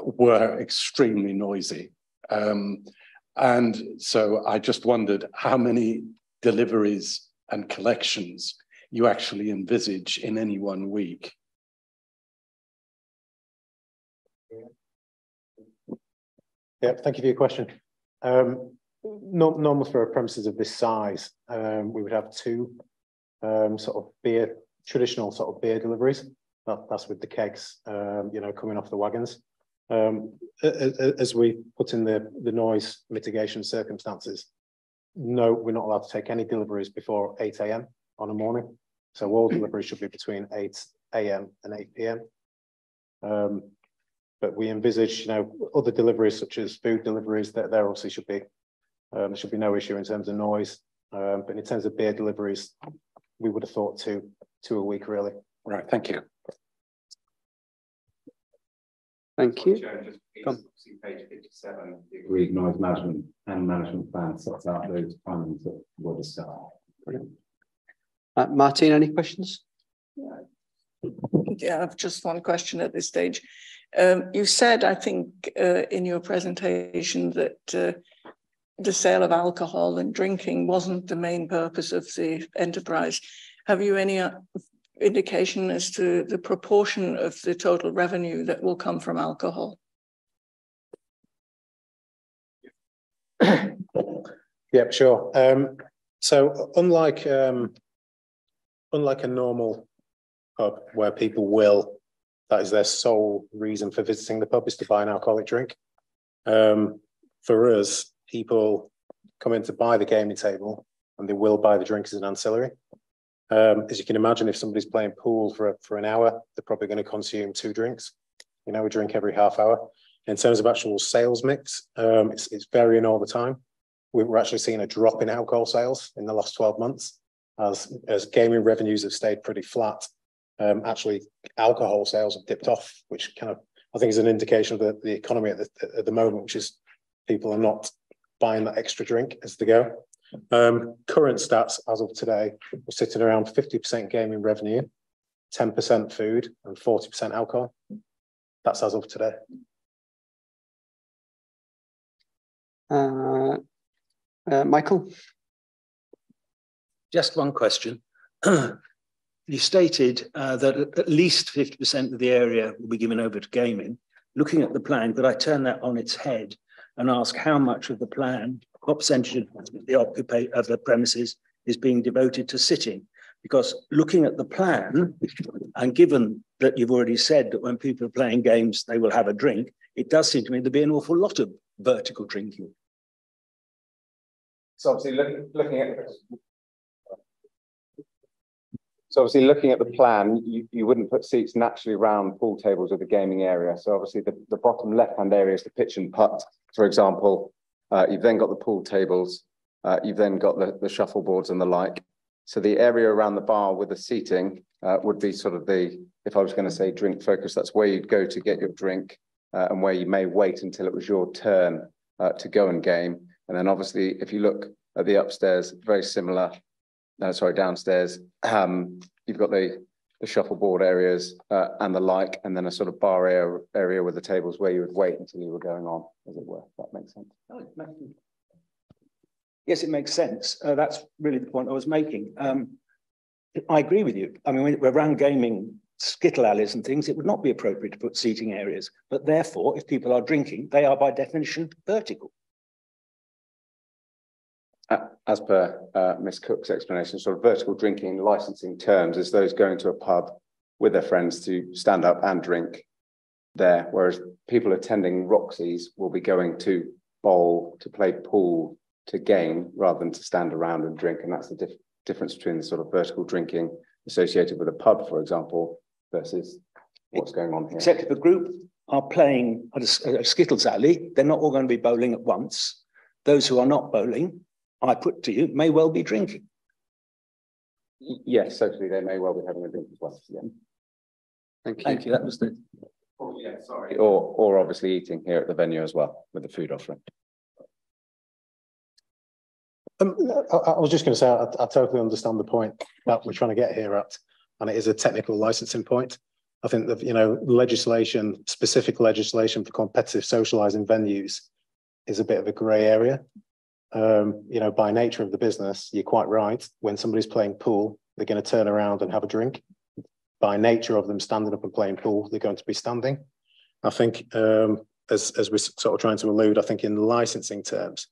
were extremely noisy. And so I just wondered how many deliveries and collections you actually envisage in any 1 week.
Yeah, thank you for your question. Normally for premises of this size, we would have two sort of traditional sort of beer deliveries. That's with the kegs, coming off the wagons. As we put in the noise mitigation circumstances, no, we're not allowed to take any deliveries before 8 AM on a morning. So all deliveries should be between 8 AM and 8 PM. But we envisage, other deliveries such as food deliveries, that there obviously should be there should be no issue in terms of noise. But in terms of beer deliveries, we would have thought two a week, really.
Right, thank you.
Thank you.
See page 57, the agreed noise management and management plan sets out those plans that were discussed.
Brilliant. Martin, any questions?
Yeah, I've just one question at this stage. You said, I think, in your presentation that the sale of alcohol and drinking wasn't the main purpose of the enterprise. Have you any indication as to the proportion of the total revenue that will come from alcohol?
Yeah, sure. So unlike a normal pub where people will, that is their sole reason for visiting the pub is to buy an alcoholic drink. For us, people come in to buy the gaming table and they will buy the drink as an ancillary. As you can imagine, if somebody's playing pool for an hour, they're probably going to consume 2 drinks, you know, a drink every half hour. In terms of actual sales mix, it's varying all the time. We're actually seeing a drop in alcohol sales in the last 12 months as gaming revenues have stayed pretty flat. Actually, alcohol sales have dipped off, which kind of, I think, is an indication of the economy at the moment, which is people are not buying that extra drink as they go. Current stats as of today, we're sitting around 50% gaming revenue, 10% food, and 40% alcohol. That's as of today.
Michael?
Just one question. You stated that at least 50% of the area will be given over to gaming. Looking at the plan, could I turn that on its head and ask how much of the plan, what percentage of the premises is being devoted to sitting? Because looking at the plan, and given that you've already said that when people are playing games, they will have a drink, it does seem to me there'd be an awful lot of vertical drinking.
So obviously looking at the plan, you wouldn't put seats naturally around pool tables with the gaming area. So obviously the bottom left-hand area is the pitch and putt, for example. You've then got the pool tables. You've then got the shuffleboards and the like. So the area around the bar with the seating would be sort of if I was going to say drink focus, that's where you'd go to get your drink and where you may wait until it was your turn to go and game. And then obviously, if you look at the upstairs, very similar. Downstairs, you've got the shuffleboard areas and the like, and then a sort of bar area with the tables where you would wait until you were going on, as it were. If that makes sense.
Yes, it makes sense. That's really the point I was making. I agree with you. I mean, when we're around gaming skittle alleys and things, it would not be appropriate to put seating areas. But therefore, if people are drinking, they are by definition vertical.
As per Miss Cook's explanation, sort of vertical drinking licensing terms is those going to a pub with their friends to stand up and drink there, whereas people attending Roxy's will be going to bowl, to play pool, to game, rather than to stand around and drink. And that's the difference between the sort of vertical drinking associated with a pub, for example, versus what's going on here.
Except if a group are playing at a Skittles alley, they're not all going to be bowling at once. Those who are not bowling, I put to you, may well be drinking.
Yes, socially they may well be having a drink as well. Yeah.
Thank you. That was the.
Oh, yeah, sorry. Or obviously eating here at the venue as well with the food offering.
I was just going to say I totally understand the point that we're trying to get here at, and it is a technical licensing point. I think that legislation, specific legislation for competitive socialising venues, is a bit of a grey area. By nature of the business, you're quite right. When somebody's playing pool, they're going to turn around and have a drink. By nature of them standing up and playing pool, they're going to be standing. I think, as we're sort of trying to allude, I think in licensing terms,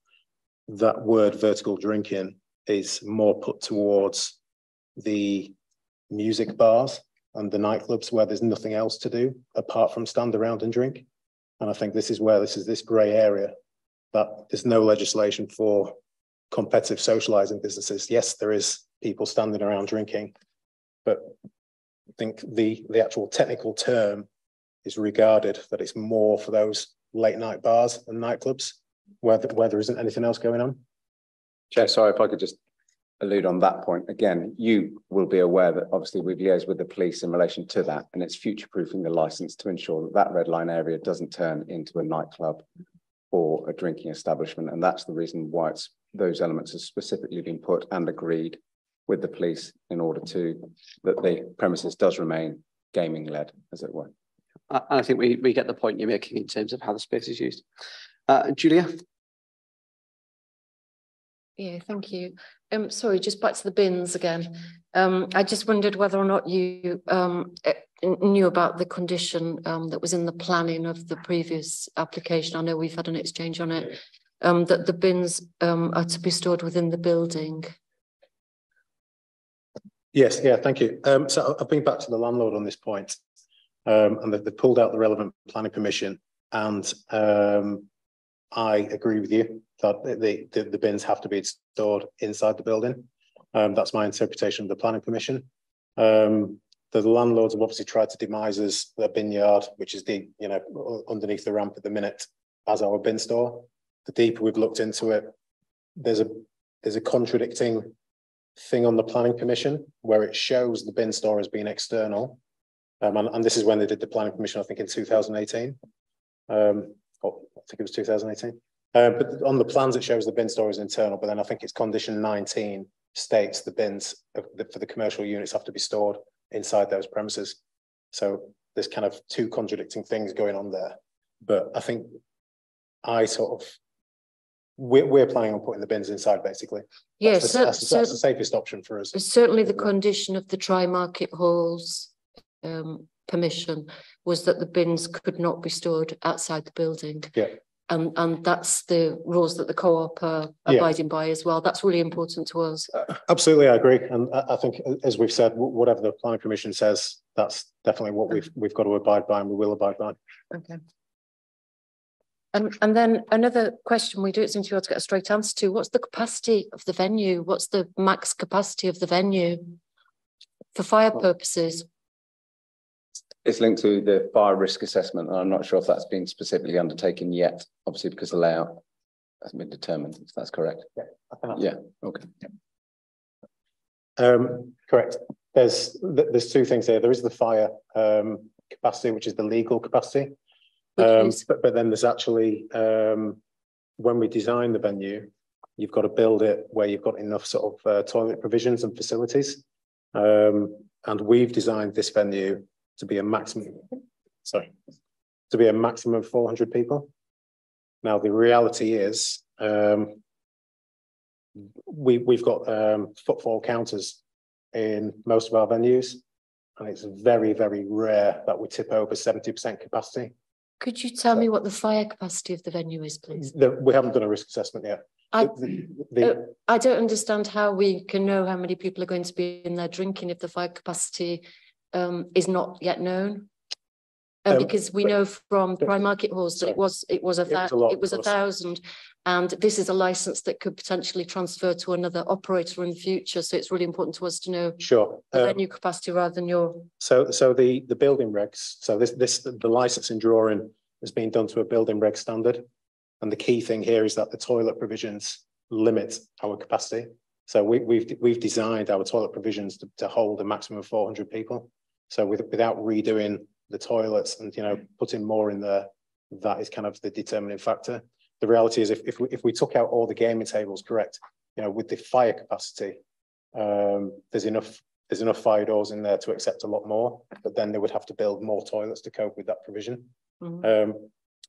that word vertical drinking is more put towards the music bars and the nightclubs where there's nothing else to do apart from stand around and drink. And I think this is where this grey area, that there's no legislation for competitive socializing businesses. Yes, there is people standing around drinking, but I think the actual technical term is regarded that it's more for those late night bars and nightclubs where there isn't anything else going on.
Chair, sorry, if I could just allude on that point. Again, you will be aware that obviously we've liaised with the police in relation to that, and it's future-proofing the licence to ensure that that red line area doesn't turn into a nightclub or a drinking establishment. And that's the reason why those elements have specifically been put and agreed with the police in order that the premises does remain gaming led, as it were.
I think we get the point you're making in terms of how the space is used. Julia?
Yeah, thank you. Sorry, just back to the bins again. I just wondered whether or not you knew about the condition that was in the planning of the previous application. I know we've had an exchange on it. that the bins are to be stored within the building?
Yes, yeah, thank you. So I've been back to the landlord on this point, and they've pulled out the relevant planning permission, and I agree with you that the bins have to be stored inside the building. That's my interpretation of the planning permission. The landlords have obviously tried to demise us the bin yard, which is the, you know, underneath the ramp at the minute, as our bin store. The deeper we've looked into it, there's a contradicting thing on the planning permission where it shows the bin store as being external. And this is when they did the planning permission, I think in 2018. I think it was 2018. But on the plans, it shows the bin store is internal, but then I think it's condition 19 states the bins for the commercial units have to be stored inside those premises. So there's kind of two contradicting things going on there. But I think we're planning on putting the bins inside, basically.
Yes,
that's the safest option for us.
Certainly the condition of the Tri-Market Hall's permission was that the bins could not be stored outside the building.
Yeah.
And that's the rules that the co-op are abiding by as well. That's really important to us.
Absolutely, I agree. And I think, as we've said, whatever the planning permission says, that's definitely what we've got to abide by, and we will abide by.
Okay. And then another question we don't seem to be able to get a straight answer to: what's the capacity of the venue? What's the max capacity of the venue for fire purposes?
It's linked to the fire risk assessment, and I'm not sure if that's been specifically undertaken yet, obviously because the layout hasn't been determined, if that's correct. Yeah, okay.
Correct. There's two things here. There is the fire capacity, which is the legal capacity. But then there's actually, when we design the venue, you've got to build it where you've got enough sort of toilet provisions and facilities. And we've designed this venue to be a maximum, of 400 people. Now, the reality is we've got footfall counters in most of our venues, and it's very, very rare that we tip over 70% capacity.
Could you tell me what the fire capacity of the venue is, please?
We haven't done a risk assessment yet.
I don't understand how we can know how many people are going to be in there drinking if the fire capacity is not yet known. Because we know from Tri-Market Halls that it was 1,000, and this is a license that could potentially transfer to another operator in the future. So it's really important to us to know the venue capacity rather than your.
So the building regs. So the licensing drawing has been done to a building reg standard, and the key thing here is that the toilet provisions limit our capacity. So we've designed our toilet provisions to hold a maximum of 400 people. So without redoing the toilets and, you know, putting more in there, that is kind of the determining factor. The reality is if we took out all the gaming tables, correct, you know, with the fire capacity, there's enough fire doors in there to accept a lot more, but then they would have to build more toilets to cope with that provision. And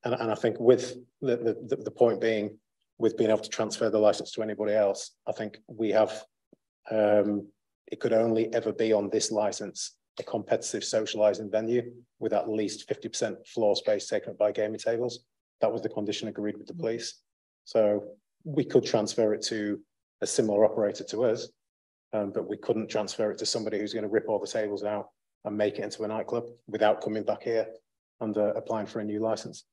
I think with the point being, with being able to transfer the license to anybody else, I think we have, it could only ever be on this license a competitive socialising venue with at least 50% floor space taken up by gaming tables. That was the condition agreed with the police. So we could transfer it to a similar operator to us, but we couldn't transfer it to somebody who's going to rip all the tables out and make it into a nightclub without coming back here and applying for a new license.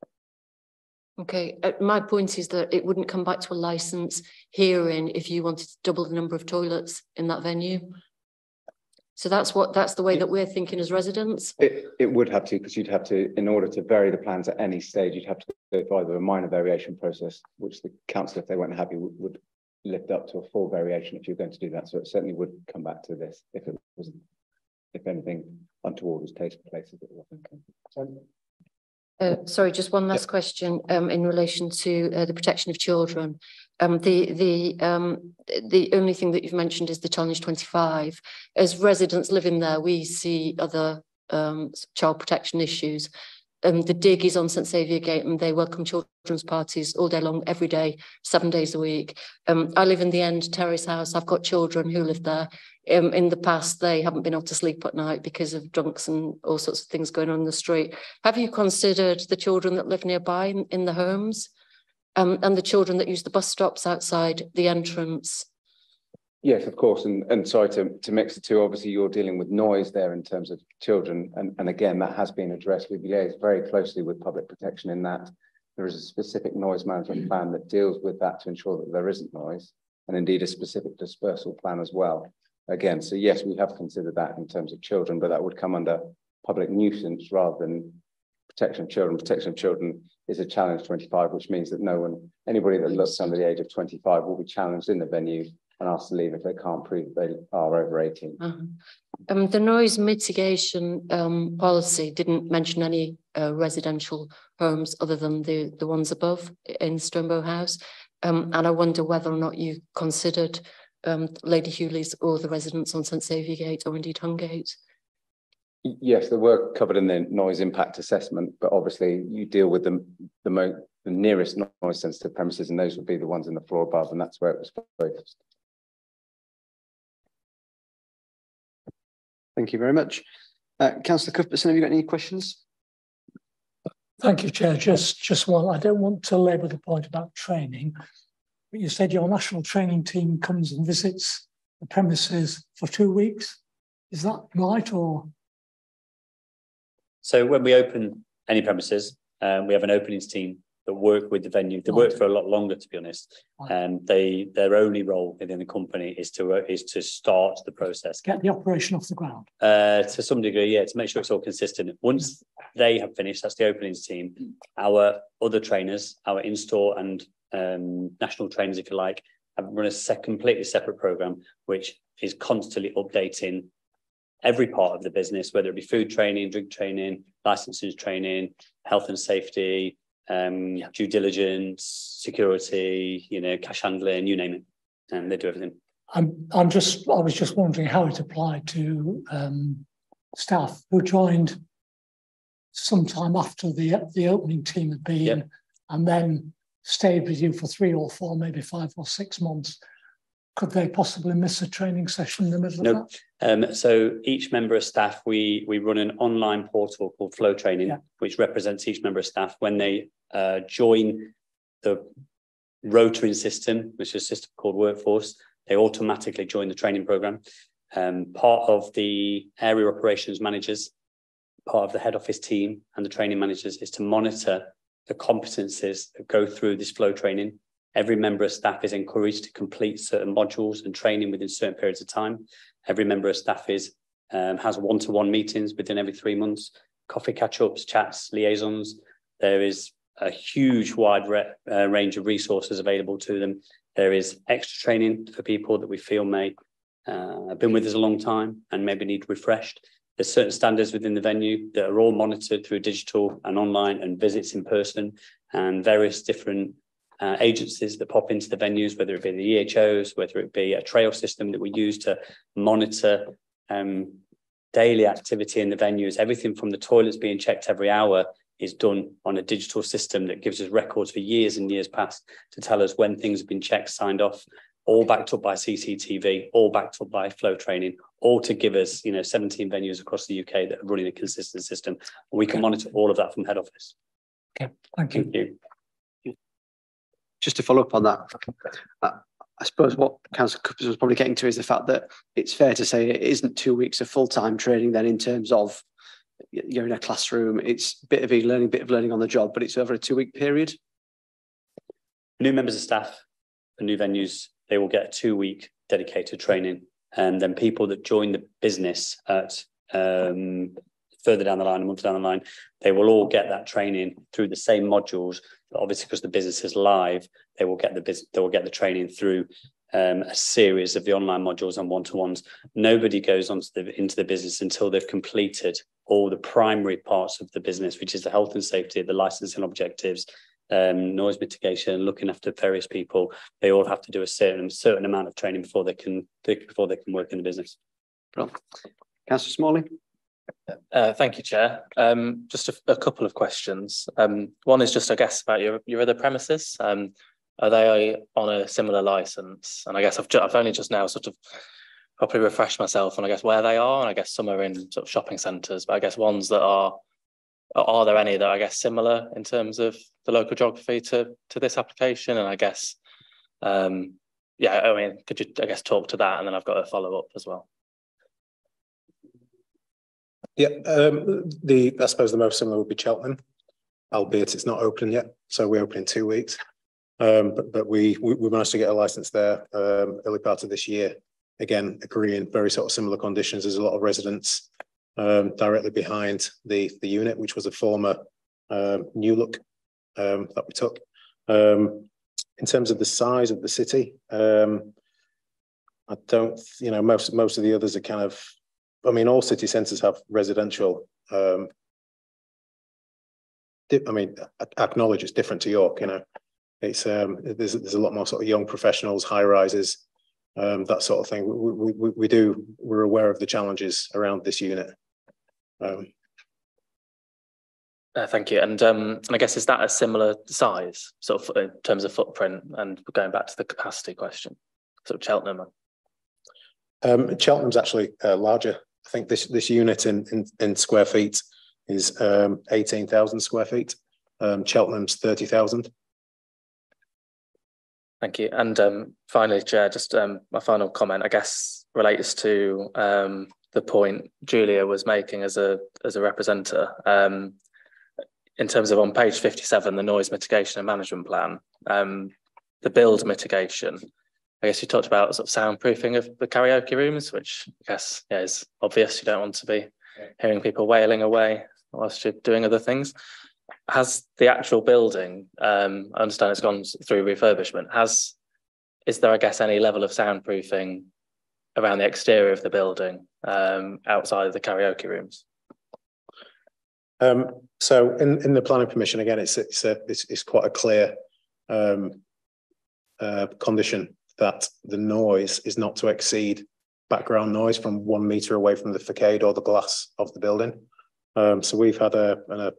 Okay, my point is that it wouldn't come back to a license hearing if you wanted to double the number of toilets in that venue. So that's the way that we're thinking as residents.
It would have to, because you'd have to, in order to vary the plans at any stage, you'd have to go through either a minor variation process, which the council, if they weren't happy, would lift up to a full variation if you're going to do that. So it certainly would come back to this if it wasn't, if anything untoward was taking place.
Sorry, just one last question in relation to the protection of children. The only thing that you've mentioned is the Challenge 25. As residents living there, we see other child protection issues. The dig is on St Saviour Gate, and they welcome children's parties all day long, every day, 7 days a week. I live in the End Terrace house. I've got children who live there. In the past, they haven't been able to sleep at night because of drunks and all sorts of things going on in the street. Have you considered the children that live nearby in the homes? and the children that use the bus stops outside the entrance?
Yes, of course. And sorry to mix the two, obviously you're dealing with noise there in terms of children. And again, that has been addressed. We've liaised very closely with public protection in that there is a specific noise management plan that deals with that to ensure that there isn't noise, and indeed a specific dispersal plan as well. Again, so yes, we have considered that in terms of children, but that would come under public nuisance rather than protection of children. Protection of children is a challenge 25, which means that anybody that looks under the age of 25 will be challenged in the venue and asked to leave if they can't prove that they are over 18.
The noise mitigation policy didn't mention any residential homes other than the ones above in Stonebow House. And I wonder whether or not you considered Lady Hewley's or the residents on St Saviour Gate or indeed Hungate.
Yes, they were covered in the noise impact assessment, but obviously you deal with the nearest noise sensitive premises, and those would be the ones in the floor above, and that's where it was focused.
Thank you very much. Councillor Cuthbertson, have you got any questions?
Thank you, Chair. Just one. I don't want to labour the point about training, but you said your national training team comes and visits the premises for 2 weeks. Is that right, or?
So when we open any premises, we have an openings team that work with the venue. They work for a lot longer, to be honest. And their only role within the company is to start the process.
Get the operation off the ground.
To some degree, yeah, to make sure it's all consistent. Once they have finished, that's the openings team. Our other trainers, our in-store and national trainers, if you like, have run a completely separate program, which is constantly updating every part of the business, whether it be food training, drink training, licensing training, health and safety, due diligence, security, cash handling, you name it, and they do everything.
I was just wondering how it applied to staff who joined sometime after the opening team had been, and then stayed with you for 3 or 4, maybe 5 or 6 months. Could they possibly miss a training session in the middle of that?
So each member of staff, we run an online portal called Flow Training, which represents each member of staff. When they join the rotoring system, which is a system called Workforce, they automatically join the training program. Part of the area operations managers, part of the head office team and the training managers is to monitor the competencies that go through this flow training. Every member of staff is encouraged to complete certain modules and training within certain periods of time. Every member of staff has one-to-one meetings within every 3 months, coffee catch-ups, chats, liaisons. There is a huge wide range of resources available to them. There is extra training for people that we feel may have been with us a long time and maybe need refreshed. There's certain standards within the venue that are all monitored through digital and online and visits in person, and various different agencies that pop into the venues, whether it be the EHOs, whether it be a trail system that we use to monitor daily activity in the venues. Everything from the toilets being checked every hour is done on a digital system that gives us records for years and years past to tell us when things have been checked, signed off, all backed up by CCTV, all backed up by flow training, all to give us 17 venues across the UK that are running a consistent system. And we can monitor all of that from head office.
Okay, thank you.
Thank you.
Just to follow up on that, I suppose what Councillor Cuthbertson was probably getting to is the fact that it's fair to say it isn't 2 weeks of full-time training then, in terms of you're in a classroom, it's a bit of e-learning, bit of learning on the job, but it's over a 2-week period.
New members of staff for new venues, they will get a 2-week dedicated training. And then people that join the business at further down the line, a month down the line, they will all get that training through the same modules. But obviously, because the business is live, they will get the training through a series of the online modules and one-to-ones. Nobody goes into the business until they've completed all the primary parts of the business, which is the health and safety, the licensing objectives, noise mitigation, looking after various people. They all have to do a certain amount of training before they can work in the business.
Well, Councillor Smalley.
Thank you, Chair. Just a couple of questions. One is just, I guess, about your other premises. Are they on a similar licence? And I guess I've only just now sort of properly refreshed myself on, I guess, where they are. And I guess some are in sort of shopping centres, but I guess ones that are are there any that I guess similar in terms of the local geography to this application? And I guess, yeah, I mean, could you, I guess, talk to that, and then I've got a follow-up as well.
Yeah, I suppose the most similar would be Cheltenham, albeit it's not open yet. So we open in 2 weeks. But we managed to get a license there early part of this year. Again, agreeing very sort of similar conditions. There's a lot of residents directly behind the unit, which was a former New Look that we took. In terms of the size of the city, I don't, you know, most of the others are kind of, I mean, all city centres have residential. I mean, I acknowledge it's different to York, you know. It's there's a lot more sort of young professionals, high rises, that sort of thing. We're aware of the challenges around this unit.
Thank you. And I guess, is that a similar size, sort of in terms of footprint? And going back to the capacity question, sort of Cheltenham.
Cheltenham's actually larger. I think this unit in square feet is 18,000 square feet. Cheltenham's 30,000.
Thank you. And finally, Chair, just my final comment, I guess, relates to the point Julia was making as a representative. In terms of on page 57, the noise mitigation and management plan, the build mitigation, I guess you talked about sort of soundproofing of the karaoke rooms, which I guess, yeah, is obvious. You don't want to be hearing people wailing away whilst you're doing other things. Has the actual building, I understand it's gone through refurbishment, is there, I guess, any level of soundproofing around the exterior of the building outside of the karaoke rooms?
So in the planning permission, again, it's quite a clear condition that the noise is not to exceed background noise from 1 metre away from the facade or the glass of the building. So we've had an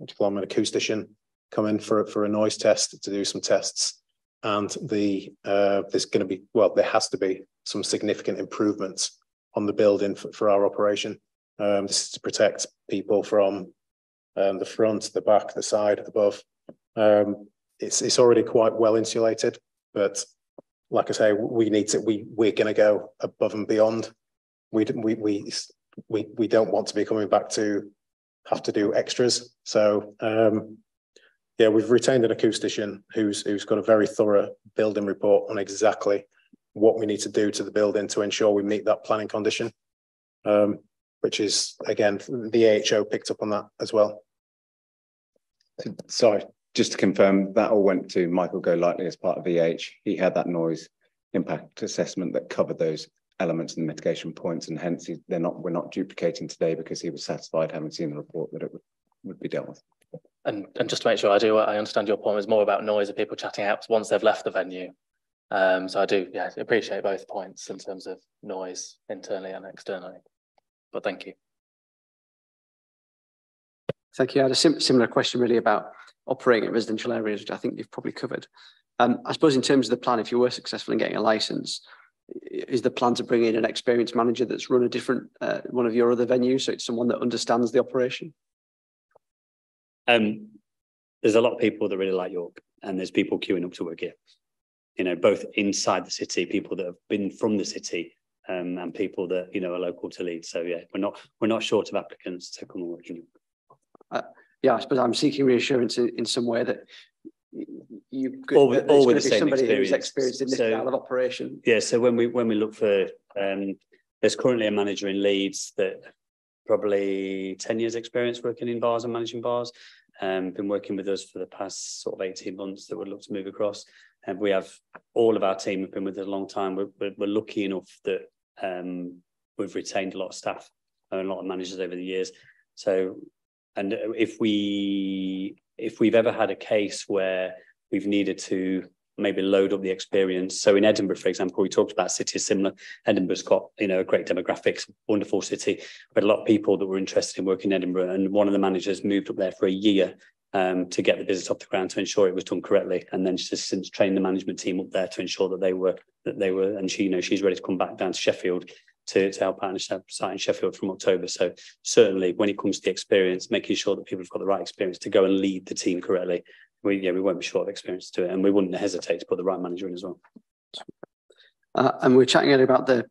acoustician come in for a noise test to do some tests, and there's going to be, well, there has to be some significant improvements on the building for our operation. This is to protect people from the front, the back, the side, above. It's already quite well insulated, but like I say, we're going to go above and beyond. We don't want to be coming back to have to do extras. So yeah, we've retained an acoustician who's got a very thorough building report on exactly what we need to do to the building to ensure we meet that planning condition. Which is, again, the AHO picked up on that as well.
Sorry, just to confirm, that all went to Michael Golightly as part of EH. He had that noise impact assessment that covered those elements and the mitigation points, and hence we're not duplicating today because he was satisfied, having seen the report, that it would be dealt with. And
just to make sure I understand your point was more about noise of people chatting out once they've left the venue. So I do, yeah, appreciate both points in terms of noise internally and externally. But thank you.
Thank you. I had a similar question really about operating in residential areas, which I think you've probably covered. I suppose in terms of the plan, if you were successful in getting a license, is the plan to bring in an experienced manager that's run a different one of your other venues, so it's someone that understands the operation?
There's a lot of people that really like York, and there's people queuing up to work here. You know, both inside the city, people that have been from the city, and people that, you know, are local to Leeds. So yeah, we're not short of applicants to come and work in York.
Yeah, I suppose I'm seeking reassurance in some way that you could,
all with the same
somebody
experience.
Who's experienced in this style of operation.
Yeah, so when we look for, there's currently a manager in Leeds that probably 10 years experience working in bars and managing bars, been working with us for the past sort of 18 months that would look to move across. And we have all of our team have been with us a long time. We're lucky enough that we've retained a lot of staff and a lot of managers over the years. So, and if we've ever had a case where we've needed to maybe load up the experience. So in Edinburgh, for example, we talked about cities similar. Edinburgh's got, you know, great demographics, wonderful city, but a lot of people that were interested in working in Edinburgh, and one of the managers moved up there for a year to get the business off the ground, to ensure it was done correctly, and then she's since trained the management team up there to ensure that they were, and she, you know, she's ready to come back down to Sheffield to help out in a site in Sheffield from October. So certainly when it comes to the experience, making sure that people have got the right experience to go and lead the team correctly, we won't be short of experience to do it, and we wouldn't hesitate to put the right manager in as well.
And we're chatting earlier about the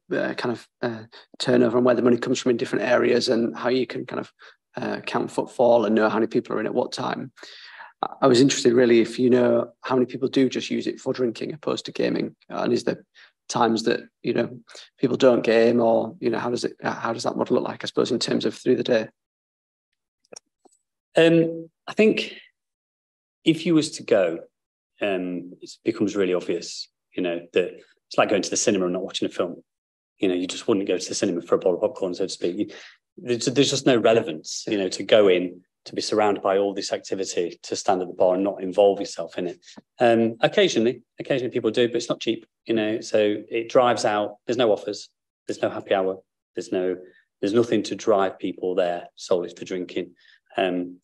turnover and where the money comes from in different areas and how you can kind of count footfall and know how many people are in at what time. I was interested really if you know how many people do just use it for drinking opposed to gaming, and is there times that people don't game, or how does that model look like, I suppose, in terms of through the day?
I think if you was to go, it becomes really obvious, that it's like going to the cinema and not watching a film. You just wouldn't go to the cinema for a bowl of popcorn, so to speak. There's just no relevance, to go in, to be surrounded by all this activity, to stand at the bar and not involve yourself in it. Occasionally people do, but it's not cheap, so it drives out. There's no offers, there's no happy hour, there's nothing to drive people there solely for drinking. And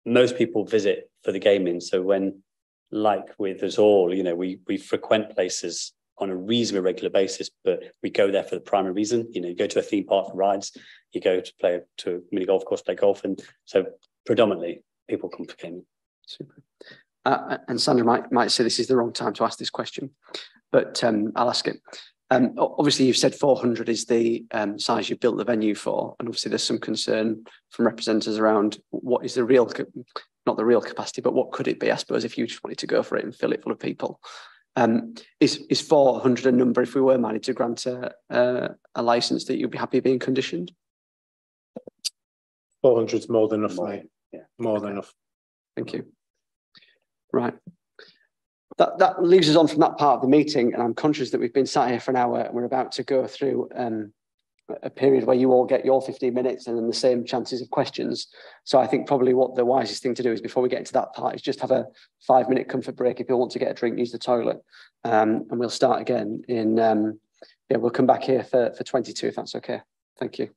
most people visit for the gaming. So when, like with us all, we frequent places on a reasonably regular basis, but we go there for the primary reason. You go to a theme park for rides, you go to play to a mini golf course, play golf, and so predominantly people come for gaming.
Super. And Sandra might say this is the wrong time to ask this question, but I'll ask it. Obviously, you've said 400 is the size you've built the venue for, and obviously there's some concern from representatives around what is the real, not the real capacity, but what could it be, I suppose, if you just wanted to go for it and fill it full of people. Is 400 a number if we were managed to grant a license that you'd be happy being conditioned?
400 is more than enough, mate. Yeah, more than enough.
Thank you. Right. That leaves us on from that part of the meeting, and I'm conscious that we've been sat here for an hour and we're about to go through a period where you all get your 15 minutes and then the same chances of questions. So I think probably what the wisest thing to do is, before we get into that part, is just have a 5-minute comfort break. If you want to get a drink, use the toilet, and we'll start again in, we'll come back here for 22, if that's okay. Thank you.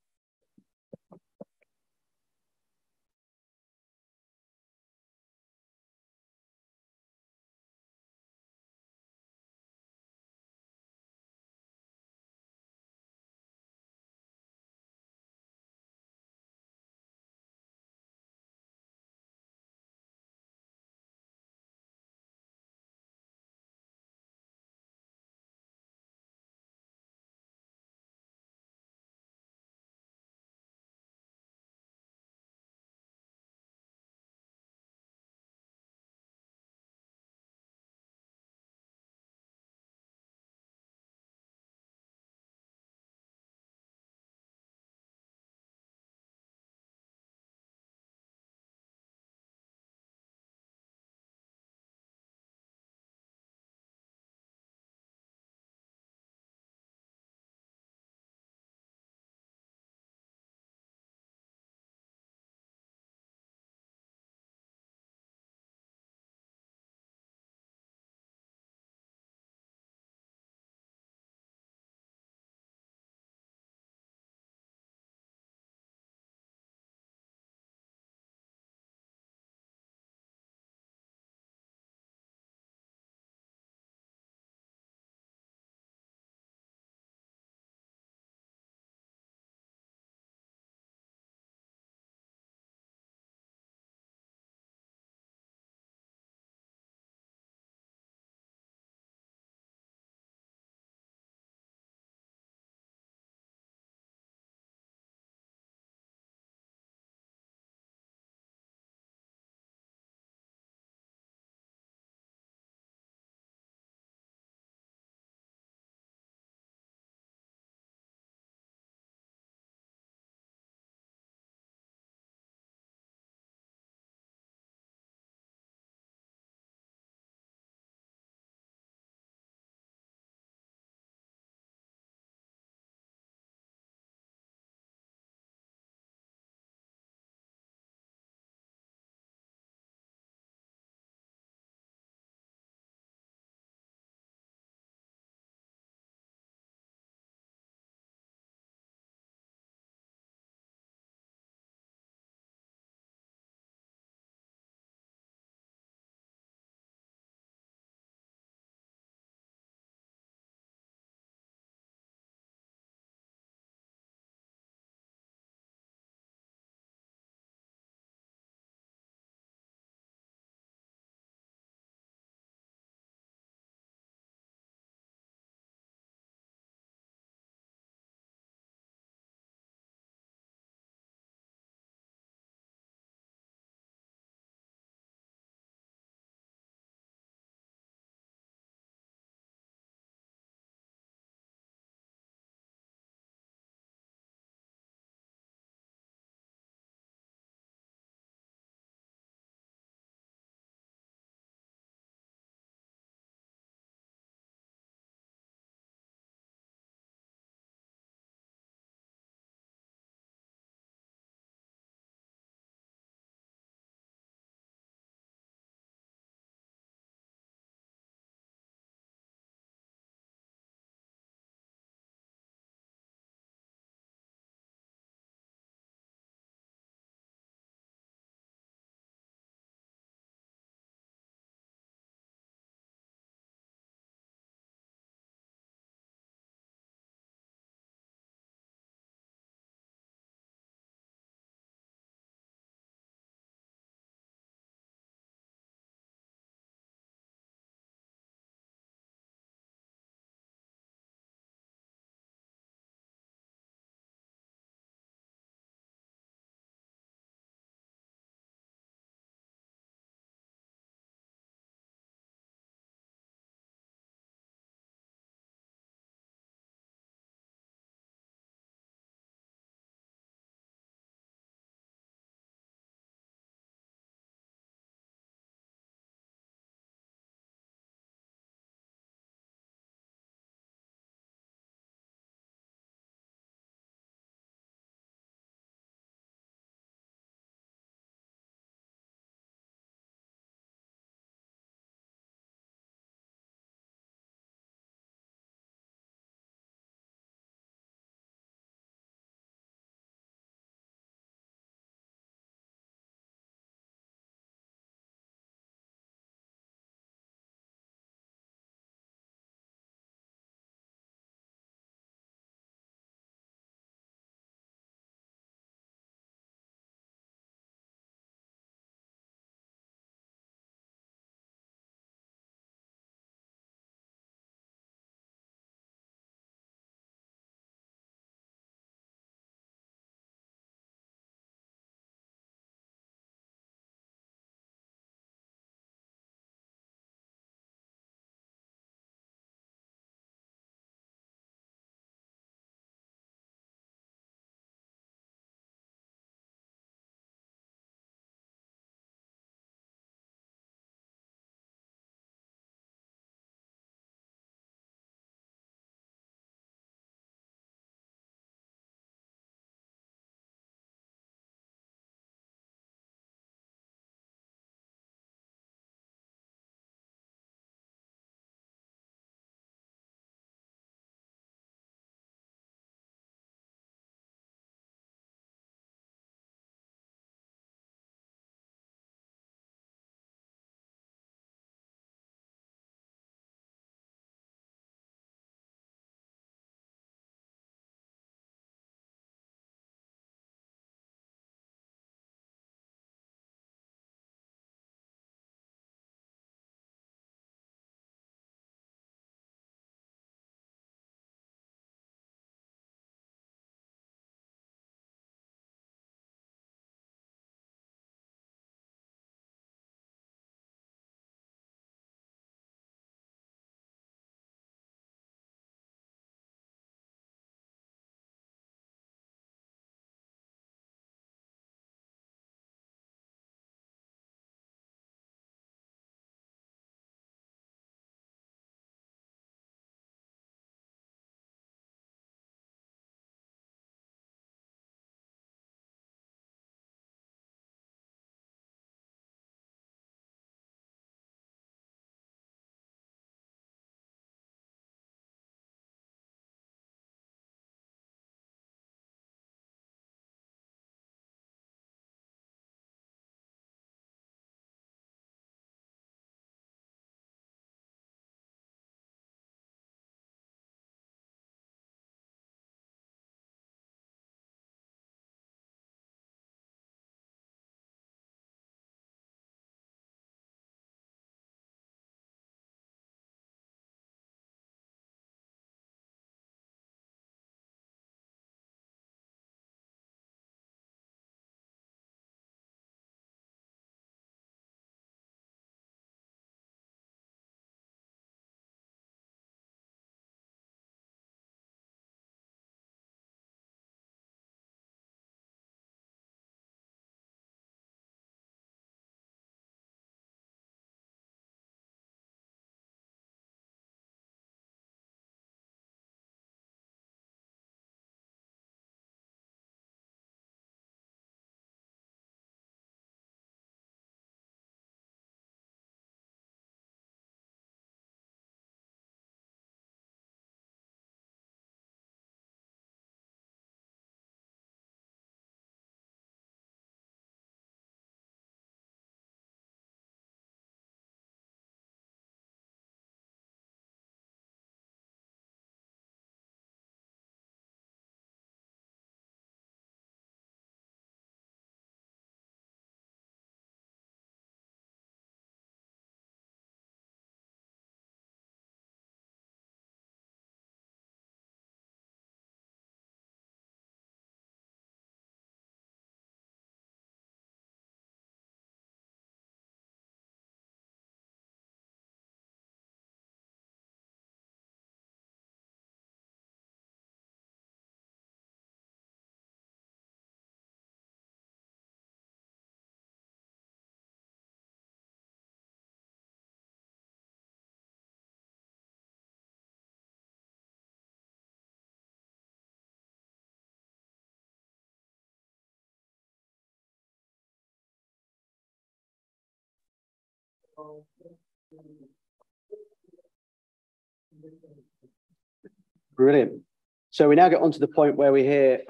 Brilliant. So we now get on to the point where we hear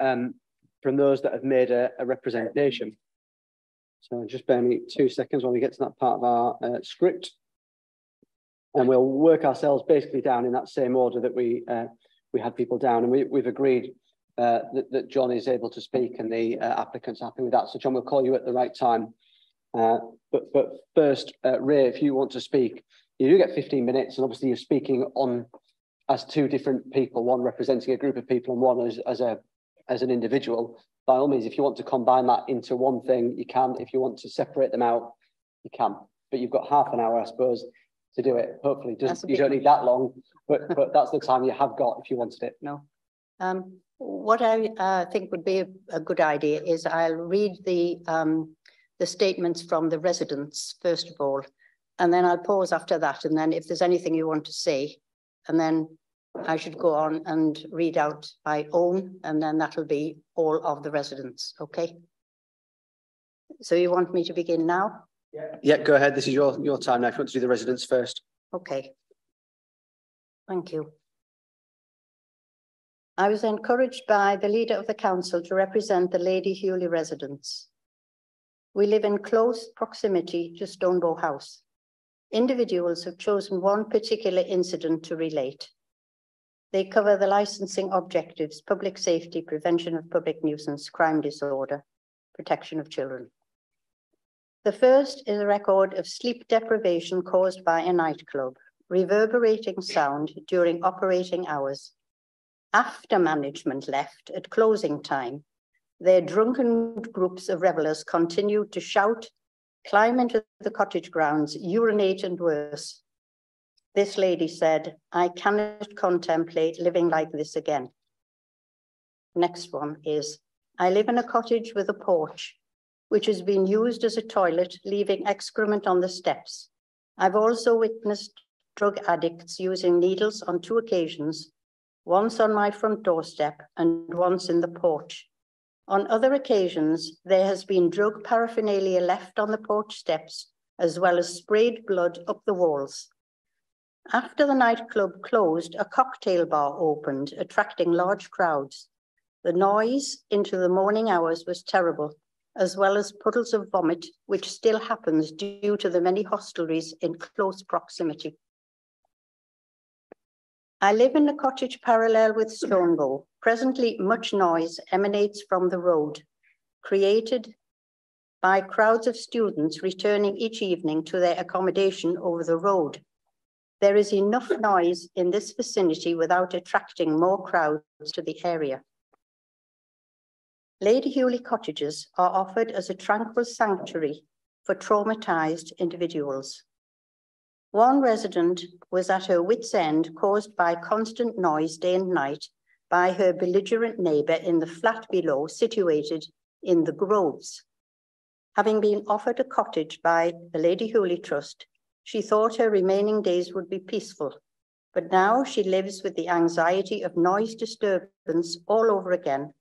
from those that have made a representation. So just bear me 2 seconds while we get to that part of our script. And we'll work ourselves basically down in that same order that we had people down. And we've agreed that John is able to speak and the applicant's happy with that. So John, we'll call you at the right time. But first, Ray, if you want to speak, you do get 15 minutes, and obviously you're speaking on as two different people, one representing a group of people and one as an individual. By all means, if you want to combine that into one thing, you can. If you want to separate them out, you can. But you've got half an hour, I suppose, to do it. Hopefully, you don't need that long, but that's the time you have got if you wanted it.
No. What I think would be a good idea is I'll read the statements from the residents first of all, and then I'll pause after that, and then if there's anything you want to say, and then I should go on and read out my own, and then that'll be all of the residents. Okay. So you want me to begin now?
Yeah, go ahead. This is your time now. If you want to do the residents first.
Okay. Thank you. I was encouraged by the leader of the council to represent the Lady Hewley residents. We live in close proximity to Stonebow House. Individuals have chosen one particular incident to relate. They cover the licensing objectives, public safety, prevention of public nuisance, crime disorder, protection of children. The first is a record of sleep deprivation caused by a nightclub, reverberating sound during operating hours. After management left at closing time, their drunken groups of revelers continued to shout, climb into the cottage grounds, urinate and worse. This lady said, "I cannot contemplate living like this again." Next one is, I live in a cottage with a porch, which has been used as a toilet, leaving excrement on the steps. I've also witnessed drug addicts using needles on 2 occasions, once on my front doorstep and once in the porch. On other occasions, there has been drug paraphernalia left on the porch steps, as well as sprayed blood up the walls. After the nightclub closed, a cocktail bar opened, attracting large crowds. The noise into the morning hours was terrible, as well as puddles of vomit, which still happens due to the many hostelries in close proximity. I live in a cottage parallel with Stonebow. Presently, much noise emanates from the road, created by crowds of students returning each evening to their accommodation over the road. There is enough noise in this vicinity without attracting more crowds to the area. Lady Hewley cottages are offered as a tranquil sanctuary for traumatized individuals. One resident was at her wit's end, caused by constant noise day and night by her belligerent neighbour in the flat below, situated in the Groves. Having been offered a cottage by the Lady Hewley Trust, she thought her remaining days would be peaceful, but now she lives with the anxiety of noise disturbance all over again.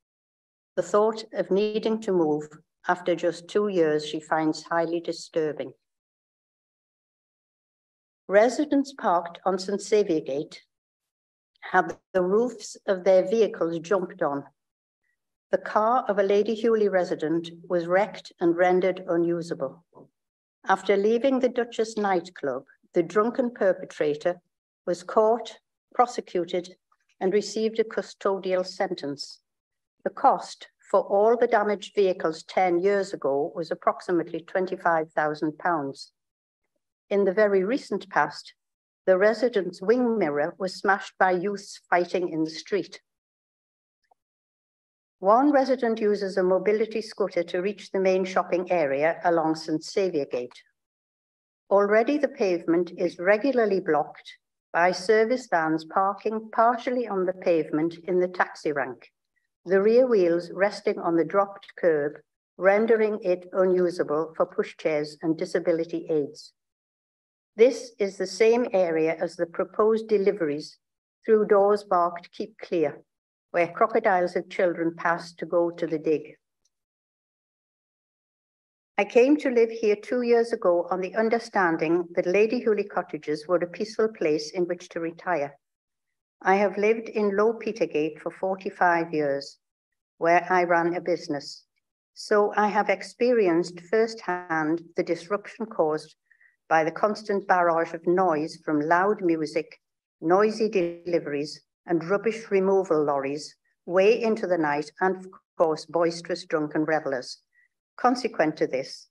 The thought of needing to move after just 2 years she finds highly disturbing. Residents parked on St. Saviour Gate had the roofs of their vehicles jumped on. The car of a Lady Hewley resident was wrecked and rendered unusable. After leaving the Duchess nightclub, the drunken perpetrator was caught, prosecuted, and received a custodial sentence. The cost for all the damaged vehicles 10 years ago was approximately £25,000. In the very recent past, the resident's wing mirror was smashed by youths fighting in the street. One resident uses a mobility scooter to reach the main shopping area along St. Saviour Gate. Already the pavement is regularly blocked by service vans parking partially on the pavement in the taxi rank, the rear wheels resting on the dropped curb, rendering it unusable for pushchairs and disability aids. This is the same area as the proposed deliveries through doors marked "Keep Clear," where crocodiles of children pass to go to the dig. I came to live here 2 years ago on the understanding that Lady Hewley Cottages were a peaceful place in which to retire. I have lived in Low Petergate for 45 years, where I ran a business. So I have experienced firsthand the disruption caused by the constant barrage of noise from loud music, noisy deliveries, and rubbish removal lorries way into the night, and of course, boisterous drunken revellers. Consequent to this,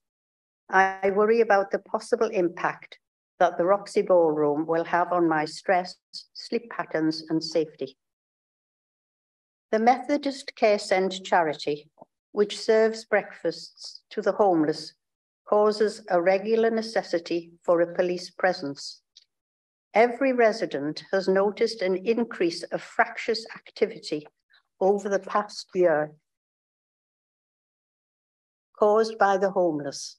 I worry about the possible impact that the Roxy Ballroom will have on my stress, sleep patterns, and safety. The Methodist Care Centre charity, which serves breakfasts to the homeless, causes a regular necessity for a police presence. Every resident has noticed an increase of fractious activity over the past year caused by the homeless.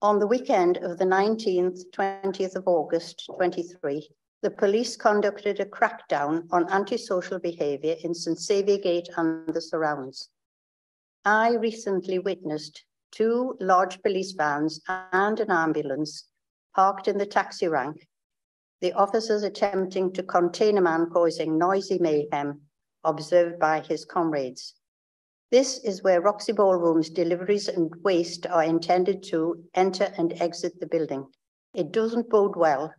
On the weekend of the 19th, 20th of August 23, the police conducted a crackdown on antisocial behaviour in St Saviour Gate and the surrounds. I recently witnessed 2 large police vans and an ambulance parked in the taxi rank, the officers attempting to contain a man causing noisy mayhem observed by his comrades. This is where Roxy Ballroom's deliveries and waste are intended to enter and exit the building. It doesn't bode well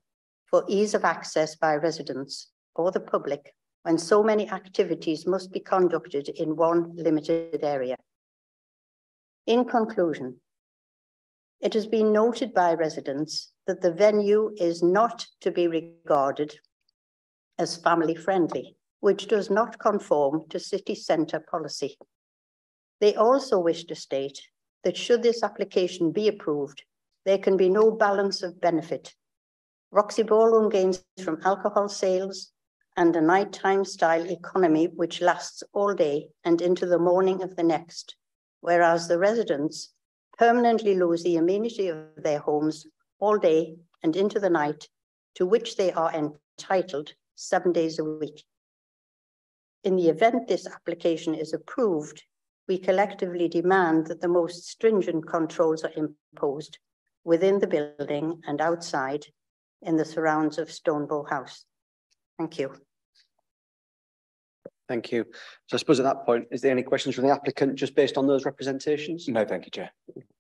for ease of access by residents or the public when so many activities must be conducted in one limited area. In conclusion, it has been noted by residents that the venue is not to be regarded as family friendly, which does not conform to city centre policy. They also wish to state that should this application be approved, there can be no balance of benefit. Roxy Ballroom gains from alcohol sales and a nighttime style economy which lasts all day and into the morning of the next, whereas the residents permanently lose the amenity of their homes all day and into the night, to which they are entitled 7 days a week. In the event this application is approved, we collectively demand that the most stringent controls are imposed within the building and outside in the surrounds of Stonebow House. Thank you.
Thank you. So I suppose at that point, is there any questions from the applicant just based on those representations?
No, thank you, Chair.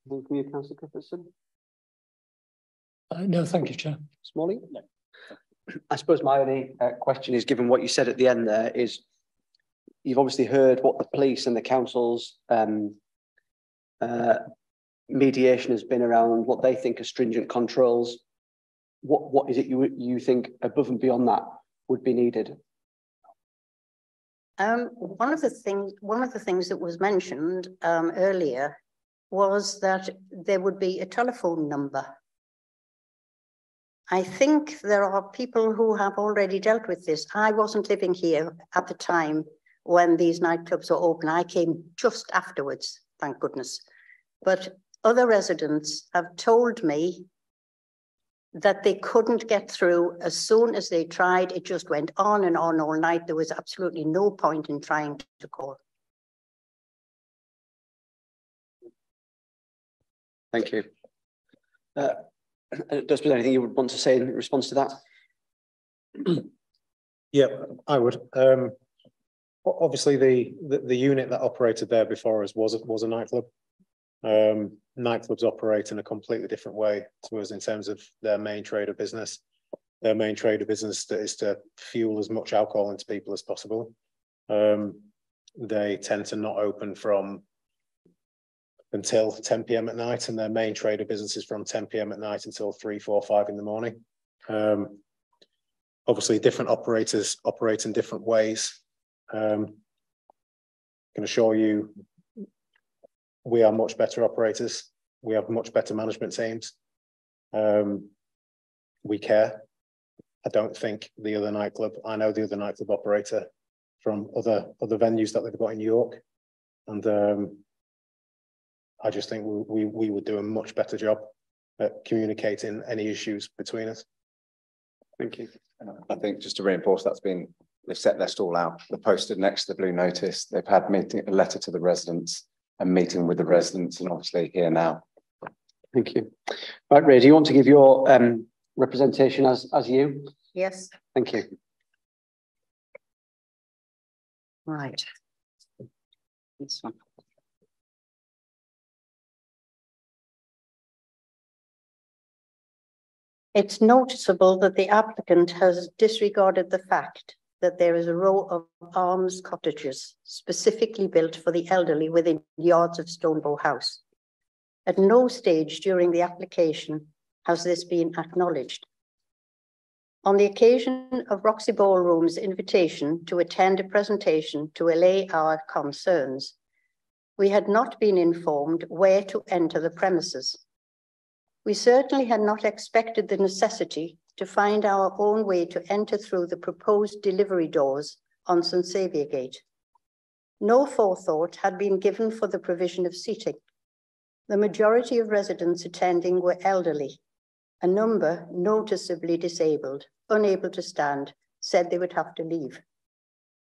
From you, Councillor Cliffordson?
No, thank you, Chair.
Smalley? No. I suppose my only question is, given what you said at the end there, is you've obviously heard what the police and the council's mediation has been around what they think are stringent controls. What is it you think above and beyond that would be needed?
One of the things that was mentioned earlier was that there would be a telephone number. I think there are people who have already dealt with this. I wasn't living here at the time when these nightclubs were open. I came just afterwards, thank goodness. But other residents have told me that they couldn't get through. As soon as they tried, it just went on and on all night. There was absolutely no point in trying to call.
Thank you. Does there anything you would want to say in response to that?
Yeah, I would. Obviously, the unit that operated there before us was a nightclub. Nightclubs operate in a completely different way to us in terms of their main trade of business. Their main trade of business is to fuel as much alcohol into people as possible. They tend to not open from until 10 p.m. at night, and their main trade of business is from 10 p.m. at night until 3, 4, 5 in the morning. Obviously, different operators operate in different ways. I can assure you, we are much better operators. We have much better management teams. We care. I don't think the other nightclub, I know the other nightclub operator from other venues that they've got in York. And I just think we would do a much better job at communicating any issues between us.
Thank you.
I think just to reinforce, they've set their stall out. They're posted next to the blue notice. They've had a letter to the residents, a meeting with the residents, and obviously here now
Thank you. Right, Ray, do you want to give your representation as you?
Yes.
Thank you.
Right. This one. It's noticeable that the applicant has disregarded the fact that there is a row of arms cottages specifically built for the elderly within yards of Stonebow House. At no stage during the application has this been acknowledged. On the occasion of Roxy Ballroom's invitation to attend a presentation to allay our concerns, we had not been informed where to enter the premises. We certainly had not expected the necessity to find our own way to enter through the proposed delivery doors on St. Saviour Gate. No forethought had been given for the provision of seating. The majority of residents attending were elderly. A number noticeably disabled, unable to stand, said they would have to leave.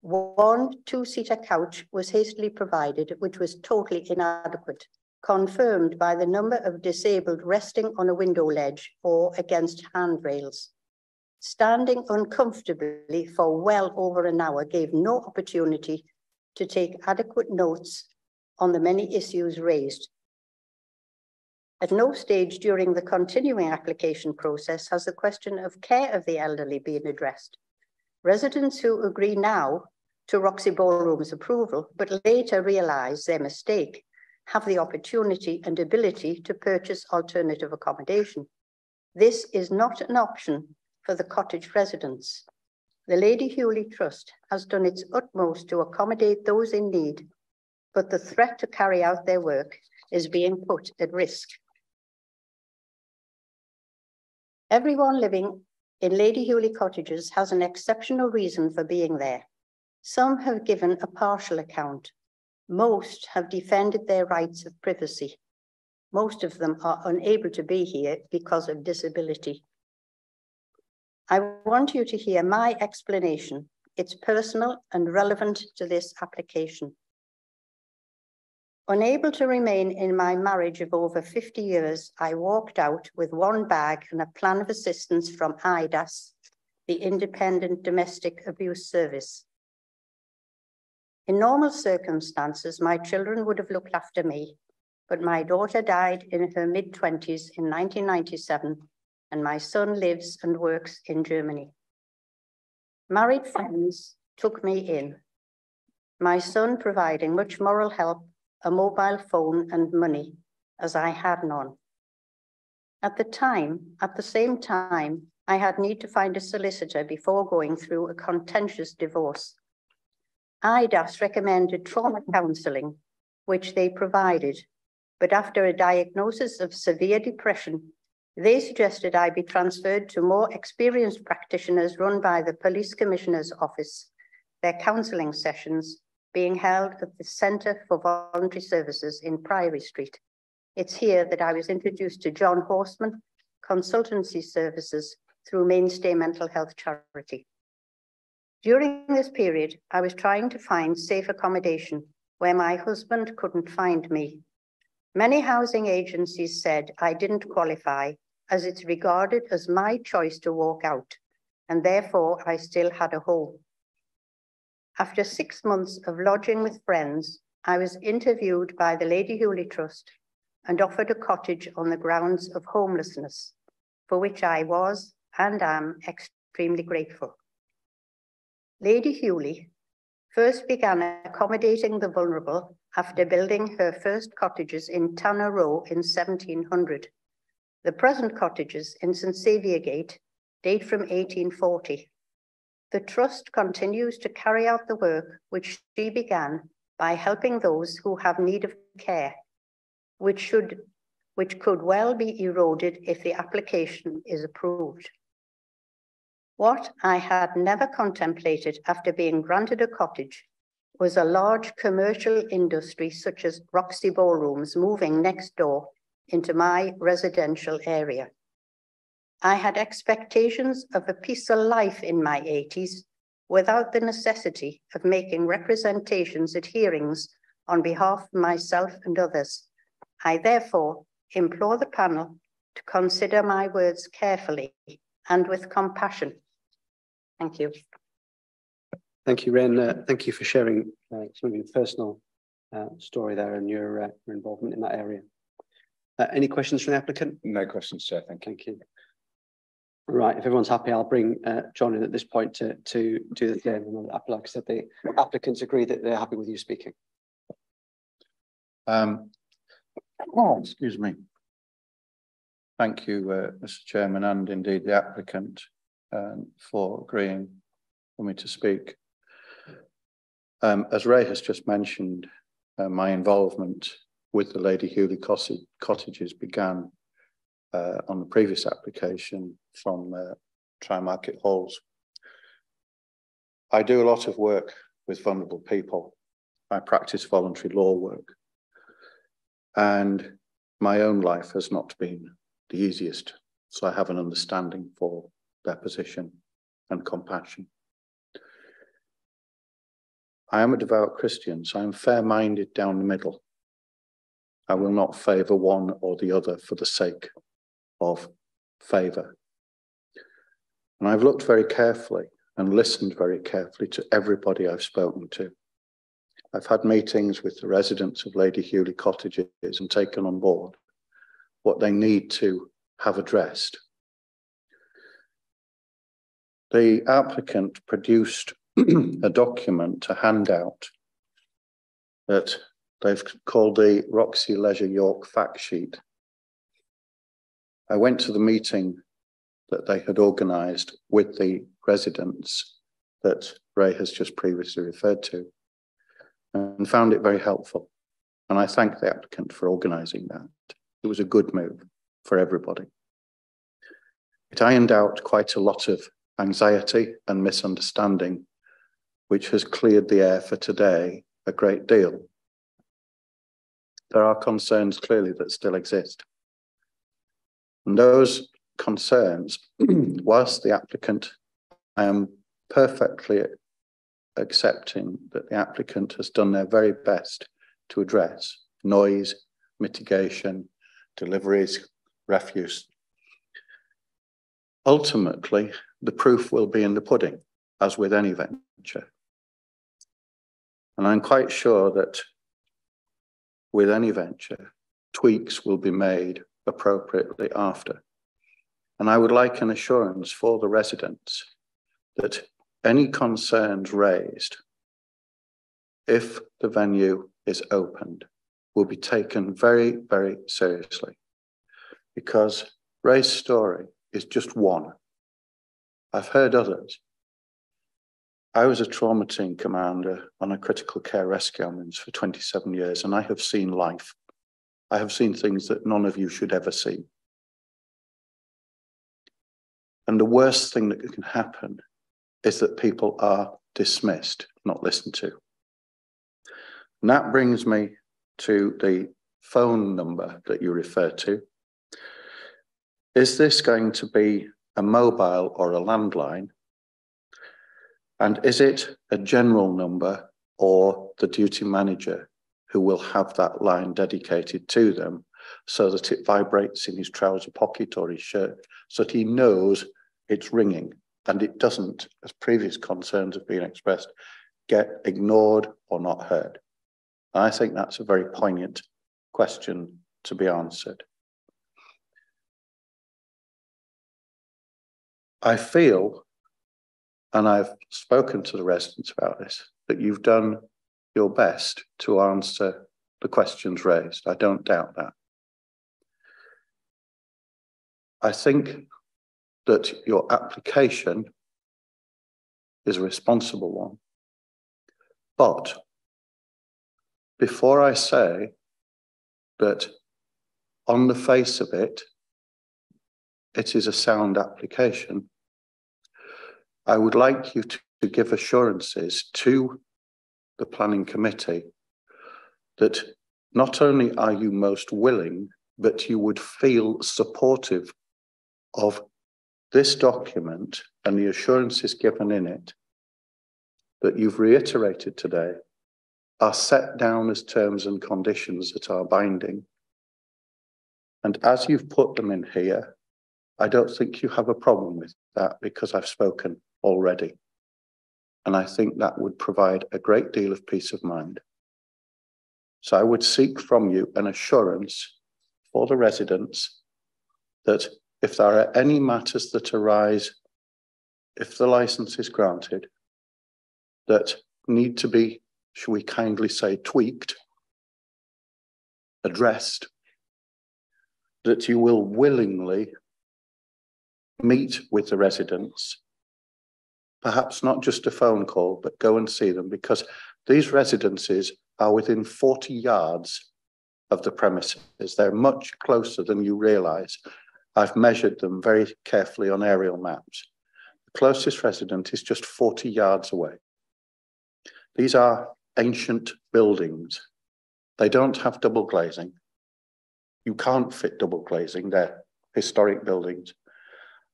One two-seater couch was hastily provided, which was totally inadequate, confirmed by the number of disabled resting on a window ledge or against handrails. Standing uncomfortably for well over an hour gave no opportunity to take adequate notes on the many issues raised. At no stage during the continuing application process has the question of care of the elderly been addressed. Residents who agree now to Roxy Ballroom's approval, but later realise their mistake, have the opportunity and ability to purchase alternative accommodation. This is not an option for the cottage residents. The Lady Hewley Trust has done its utmost to accommodate those in need, but the threat to carry out their work is being put at risk. Everyone living in Lady Hewley cottages has an exceptional reason for being there. Some have given a partial account. Most have defended their rights of privacy. Most of them are unable to be here because of disability. I want you to hear my explanation. It's personal and relevant to this application. Unable to remain in my marriage of over 50 years, I walked out with one bag and a plan of assistance from IDAS, the Independent Domestic Abuse Service. In normal circumstances, my children would have looked after me, but my daughter died in her mid-20s in 1997, and my son lives and works in Germany. Married friends took me in, my son providing much moral help, a mobile phone and money, as I had none. At the same time, I had need to find a solicitor before going through a contentious divorce. IDAS recommended trauma counselling, which they provided, but after a diagnosis of severe depression, they suggested I be transferred to more experienced practitioners run by the Police Commissioner's Office, their counselling sessions being held at the Centre for Voluntary Services in Priory Street. It's here that I was introduced to John Horseman Consultancy Services through Mainstay Mental Health Charity. During this period, I was trying to find safe accommodation where my husband couldn't find me. Many housing agencies said I didn't qualify as it's regarded as my choice to walk out, and therefore I still had a home. After 6 months of lodging with friends, I was interviewed by the Lady Hewley Trust and offered a cottage on the grounds of homelessness, for which I was and am extremely grateful. Lady Hewley first began accommodating the vulnerable after building her first cottages in Tanner Row in 1700. The present cottages in St. Saviour Gate date from 1840. The Trust continues to carry out the work which she began by helping those who have need of care, which could well be eroded if the application is approved. What I had never contemplated after being granted a cottage was a large commercial industry such as Roxy Ballrooms moving next door into my residential area. I had expectations of a peaceful life in my 80s without the necessity of making representations at hearings on behalf of myself and others. I therefore implore the panel to consider my words carefully and with compassion. Thank you.
Thank you, Ren. Thank you for sharing some of your personal story there and your involvement in that area. Any questions from the applicant?
No questions, Chair. Thank you.
Thank you. Right, if everyone's happy, I'll bring John in at this point to do the thing. Like I said, the applicants agree that they're happy with you speaking.
Excuse me. Thank you, Mr. Chairman, and indeed the applicant for agreeing for me to speak. As Ray has just mentioned, my involvement with the Lady Hewley cottages began on the previous application from Tri-Market Halls. I do a lot of work with vulnerable people. I practice voluntary law work, and my own life has not been the easiest, so I have an understanding for their position and compassion. I am a devout Christian, so I'm fair-minded down the middle. I will not favour one or the other for the sake of favour. And I've looked very carefully and listened very carefully to everybody I've spoken to. I've had meetings with the residents of Lady Hewley cottages and taken on board what they need to have addressed. The applicant produced a document, a handout, that they've called the Roxy Leisure York fact sheet. I went to the meeting that they had organised with the residents that Ray has just previously referred to and found it very helpful. And I thank the applicant for organising that. It was a good move for everybody. It ironed out quite a lot of anxiety and misunderstanding, which has cleared the air for today a great deal. There are concerns clearly that still exist. And those concerns, whilst the applicant, I am perfectly accepting that the applicant has done their very best to address noise, mitigation, deliveries, refuse. Ultimately, the proof will be in the pudding, as with any venture. And I'm quite sure that with any venture, tweaks will be made appropriately after. And I would like an assurance for the residents that any concerns raised, if the venue is opened, will be taken very, very seriously. Because Ray's story is just one. I've heard others. I was a trauma team commander on a critical care rescue ambulance for 27 years, and I have seen life. I have seen things that none of you should ever see. And the worst thing that can happen is that people are dismissed, not listened to. And that brings me to the phone number that you refer to. Is this going to be a mobile or a landline? And is it a general number or the duty manager who will have that line dedicated to them so that it vibrates in his trouser pocket or his shirt so that he knows it's ringing and it doesn't, as previous concerns have been expressed, get ignored or not heard? And I think that's a very poignant question to be answered. I feel, and I've spoken to the residents about this, that you've done your best to answer the questions raised. I don't doubt that. I think that your application is a responsible one. But before I say that on the face of it, it is a sound application, I would like you to give assurances to the planning committee that not only are you most willing, but you would feel supportive of this document and the assurances given in it that you've reiterated today are set down as terms and conditions that are binding. And as you've put them in here, I don't think you have a problem with that because I've spoken already. And I think that would provide a great deal of peace of mind. So I would seek from you an assurance for the residents that if there are any matters that arise, if the license is granted, that need to be, shall we kindly say, tweaked, addressed, that you will willingly meet with the residents, perhaps not just a phone call, but go and see them, because these residences are within 40 yards of the premises. They're much closer than you realise. I've measured them very carefully on aerial maps. The closest resident is just 40 yards away. These are ancient buildings. They don't have double glazing. You can't fit double glazing. They're historic buildings.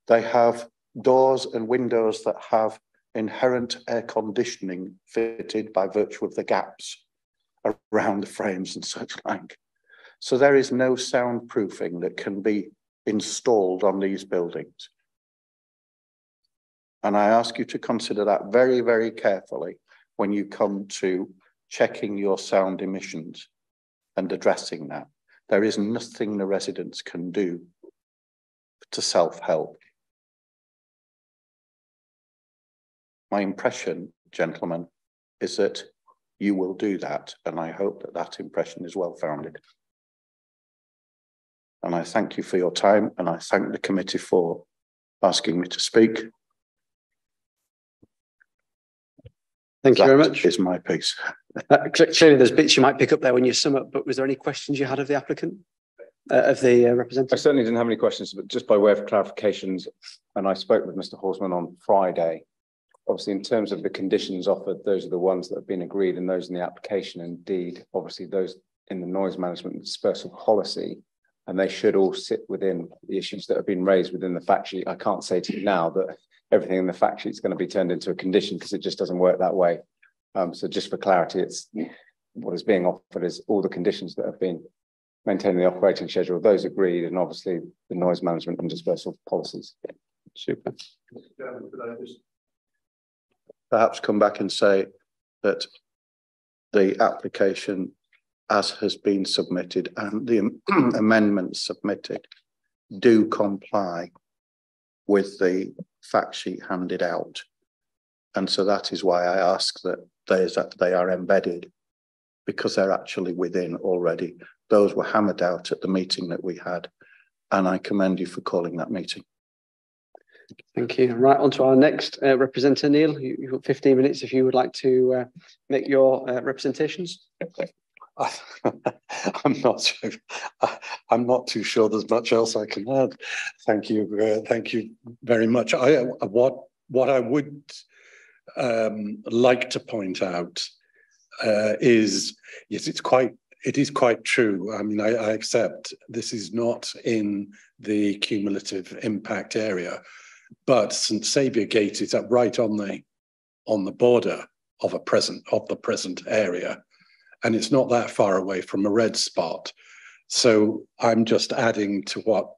They have doors and windows that have inherent air conditioning fitted by virtue of the gaps around the frames and such like. So there is no soundproofing that can be installed on these buildings. And I ask you to consider that very, very carefully when you come to checking your sound emissions and addressing that. There is nothing the residents can do to self-help. My impression, gentlemen, is that you will do that, and I hope that that impression is well-founded. And I thank you for your time, and I thank the committee for asking me to speak.
Thank you very much.
Is my piece.
Clearly, there's bits you might pick up there when you sum up, but was there any questions you had of the applicant, of the representative?
I certainly didn't have any questions, but just by way of clarifications, and I spoke with Mr. Horsman on Friday. Obviously, in terms of the conditions offered, those are the ones that have been agreed and those in the application. Indeed, obviously, those in the noise management and dispersal policy, and they should all sit within the issues that have been raised within the fact sheet. I can't say to you now that everything in the fact sheet is going to be turned into a condition because it just doesn't work that way. So just for clarity, it's what is being offered is all the conditions that have been maintaining the operating schedule, those agreed, and obviously the noise management and dispersal policies.
Super.
Could I just perhaps come back and say that the application as has been submitted and the amendments submitted do comply with the fact sheet handed out. And so that is why I ask that they are embedded, because they're actually within already. Those were hammered out at the meeting that we had, and I commend you for calling that meeting.
Thank you. Right, on to our next representative, Neil. You've got 15 minutes if you would like to make your representations.
I'm not too sure there's much else I can add. Thank you very much. What I would like to point out is, yes, it is quite true. I mean, I accept this is not in the cumulative impact area, but St Saviour Gate is up right on the border of the present area, and it's not that far away from a red spot. So I'm just adding to what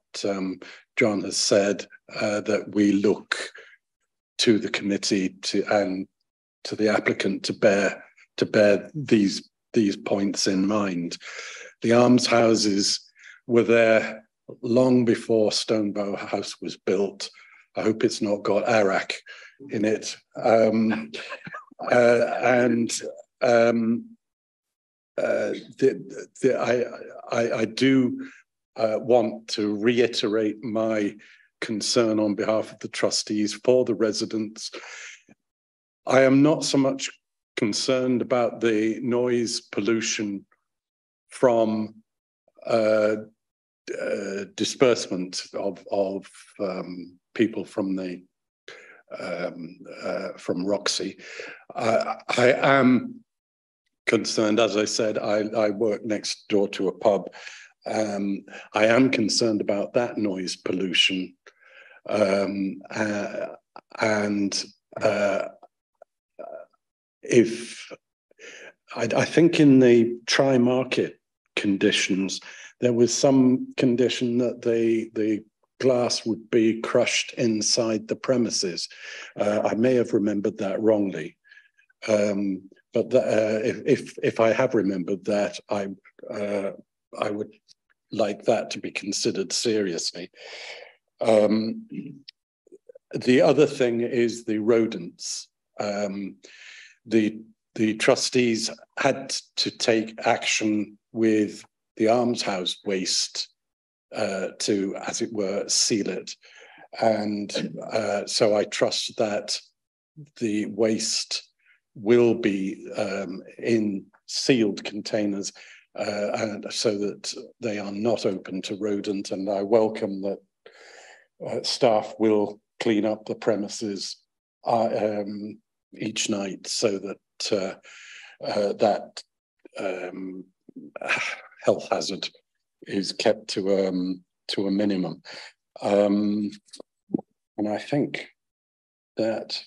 John has said, that we look to the committee and to the applicant to bear these points in mind. The almshouses were there long before Stonebow House was built. I hope it's not got Arak in it. I do want to reiterate my concern on behalf of the trustees for the residents. I am not so much concerned about the noise pollution from disbursement of people from Roxy. I am concerned, as I said, I work next door to a pub. I am concerned about that noise pollution. If I think in the tri-market conditions, there was some condition that the glass would be crushed inside the premises. I may have remembered that wrongly. But if I have remembered that, I would like that to be considered seriously. The other thing is the rodents. The trustees had to take action with the almshouse waste to, as it were, seal it. And so I trust that the waste will be in sealed containers and so that they are not open to rodent. And I welcome that staff will clean up the premises each night so that health hazard is kept to a minimum. And I think that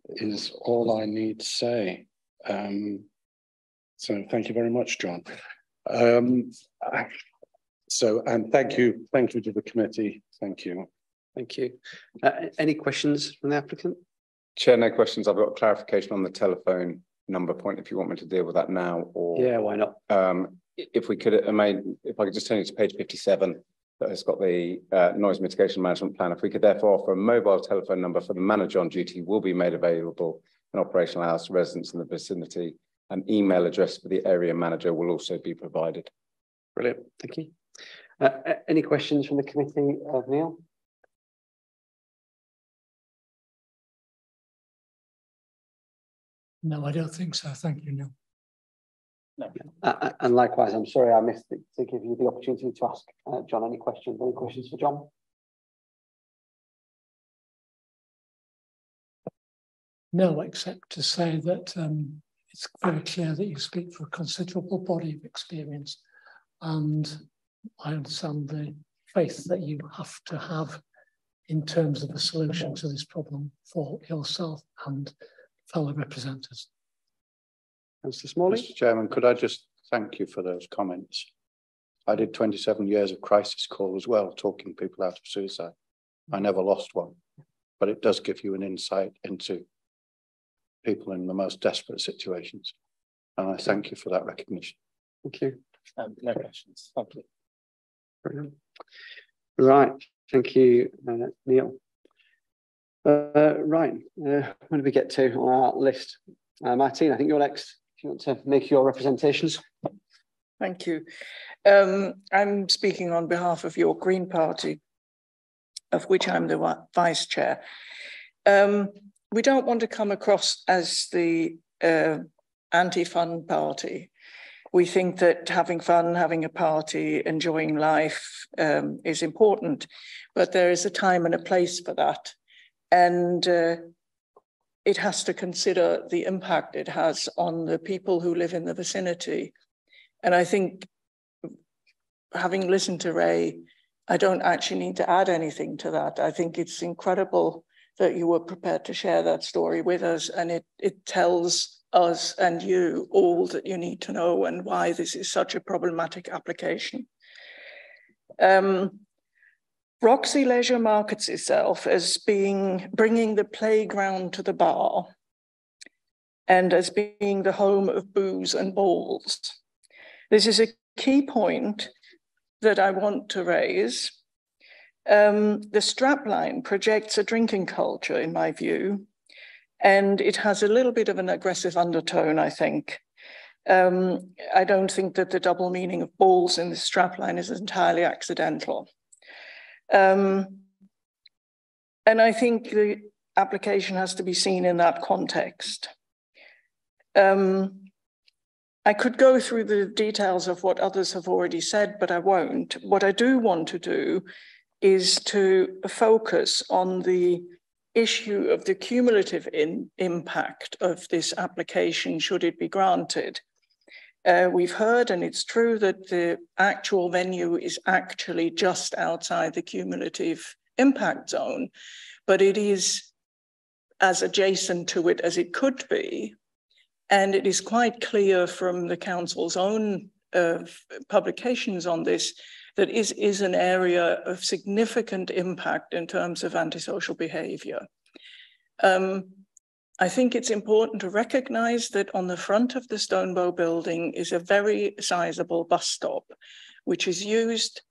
is all I need to say. So thank you very much, John. And thank you to the committee. Thank you.
Thank you. Any questions from the applicant?
Chair, no questions. I've got clarification on the telephone number point if you want me to deal with that now, or
yeah, why not?
If we could, if I could just turn you to page 57, that has got the noise mitigation management plan. If we could therefore offer a mobile telephone number for the manager on duty will be made available in operational hours to residents in the vicinity. An email address for the area manager will also be provided.
Brilliant, thank you. Any questions from the committee, Neil?
No, I don't think so. Thank you, Neil.
No. And likewise, I'm sorry I missed it to give you the opportunity to ask John any questions. Any questions for John?
No, except to say that it's very clear that you speak for a considerable body of experience, and I understand the faith that you have to have in terms of a solution to this problem for yourself and fellow representatives.
Mr. Smalley?
Mr. Chairman, could I just thank you for those comments? I did 27 years of crisis call as well, talking people out of suicide. I never lost one, but it does give you an insight into people in the most desperate situations. And I thank you for that recognition.
Thank you.
No questions. Thank you.
Brilliant. Right, thank you, Neil. Right, where do we get to on our list? Martine, I think you're next. If you want to make your representations.
Thank you. I'm speaking on behalf of your Green Party, of which I'm the Vice Chair. We don't want to come across as the anti-fun party. We think that having fun, having a party, enjoying life is important, but there is a time and a place for that. And it has to consider the impact it has on the people who live in the vicinity. And I think, having listened to Ray, I don't actually need to add anything to that. I think it's incredible that you were prepared to share that story with us, and it tells us and you all that you need to know and why this is such a problematic application. Roxy Leisure markets itself as bringing the playground to the bar and as being the home of booze and balls. This is a key point that I want to raise. The strapline projects a drinking culture, in my view, and it has a little bit of an aggressive undertone, I think. I don't think that the double meaning of balls in the strapline is entirely accidental. And I think the application has to be seen in that context. I could go through the details of what others have already said, but I won't. What I do want to do is to focus on the issue of the cumulative impact of this application should it be granted. We've heard, and it's true, that the actual venue is actually just outside the cumulative impact zone, but it is as adjacent to it as it could be. And it is quite clear from the council's own publications on this that is an area of significant impact in terms of antisocial behaviour. I think it's important to recognise that on the front of the Stonebow building is a very sizable bus stop, which is used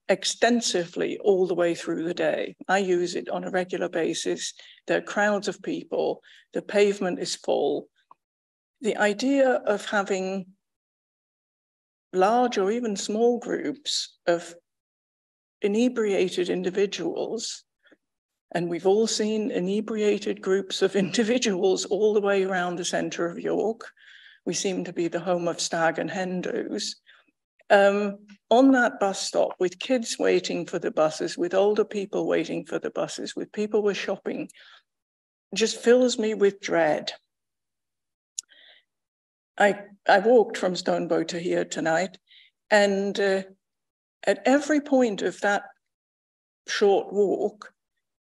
extensively all the way through the day. I use it on a regular basis. There are crowds of people. The pavement is full. The idea of having large or even small groups of inebriated individuals, and we've all seen inebriated groups of individuals all the way around the centre of York. We seem to be the home of stag and hen do's. On that bus stop, with kids waiting for the buses, with older people waiting for the buses, with people with shopping, just fills me with dread. I walked from Stonebow to here tonight, and at every point of that short walk,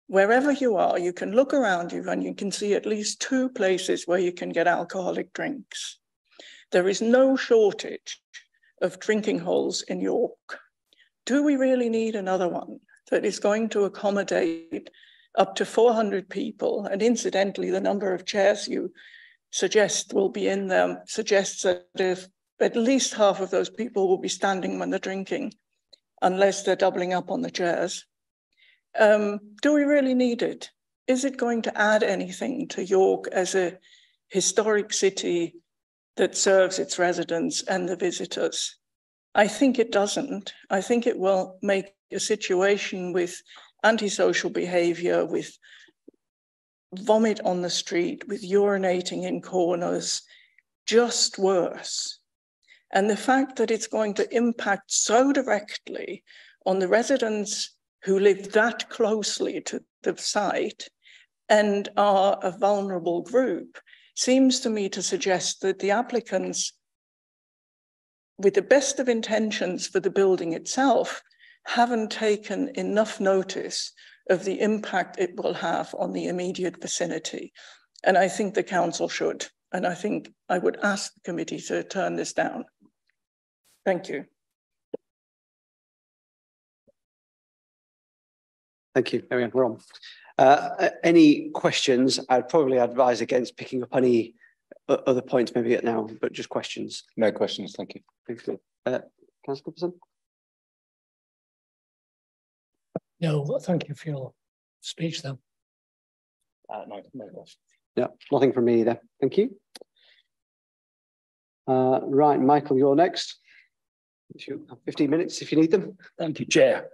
wherever you are, you can look around you and you can see at least 2 places where you can get alcoholic drinks. There is no shortage of drinking holes in York. Do we really need another one that is going to accommodate up to 400 people? And incidentally, the number of chairs you suggest will be in them suggests that if at least half of those people will be standing when they're drinking, unless they're doubling up on the chairs. Do we really need it? Is it going to add anything to York as a historic city that serves its residents and the visitors? I think it doesn't. I think it will make a situation with antisocial behaviour, with vomit on the street, with urinating in corners, just worse. And the fact that it's going to impact so directly on the residents who live that closely to the site and are a vulnerable group seems to me to suggest that the applicants, with the best of intentions for the building itself, haven't taken enough notice of the impact it will have on the immediate vicinity. And I think the council should. And I think I would ask the committee to turn this down. Thank you.
Thank you, Marianne. We're on. Any questions? I'd probably advise against picking up any other points maybe at now, but just questions.
No questions, thank you.
Councillor Clipperson?
No, thank you for your speech then.
No questions.
Yeah, nothing from me either. Thank you. Right, Michael, you're next. You have 15 minutes if you need them.
Thank you, Chair.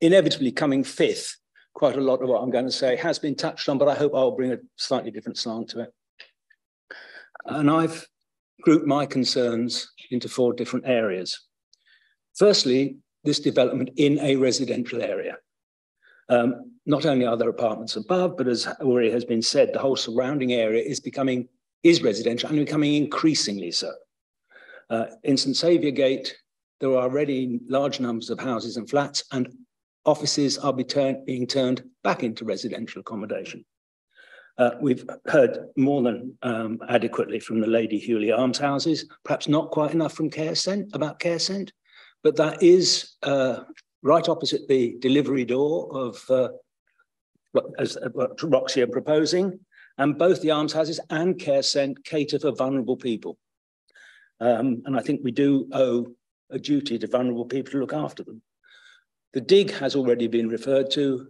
Inevitably coming fifth, quite a lot of what I'm going to say has been touched on, but I hope I'll bring a slightly different slant to it. And I've grouped my concerns into 4 different areas. Firstly, this development in a residential area. Not only are there apartments above, but as already has been said, the whole surrounding area is residential and becoming increasingly so. In St Saviour Gate, there are already large numbers of houses and flats, and offices are being turned back into residential accommodation. We've heard more than adequately from the Lady Hewley Almshouses, perhaps not quite enough from about CareSent, but that is right opposite the delivery door of what Roxy are proposing, and both the almshouses and CareSent cater for vulnerable people. And I think we do owe a duty to vulnerable people to look after them. The dig has already been referred to,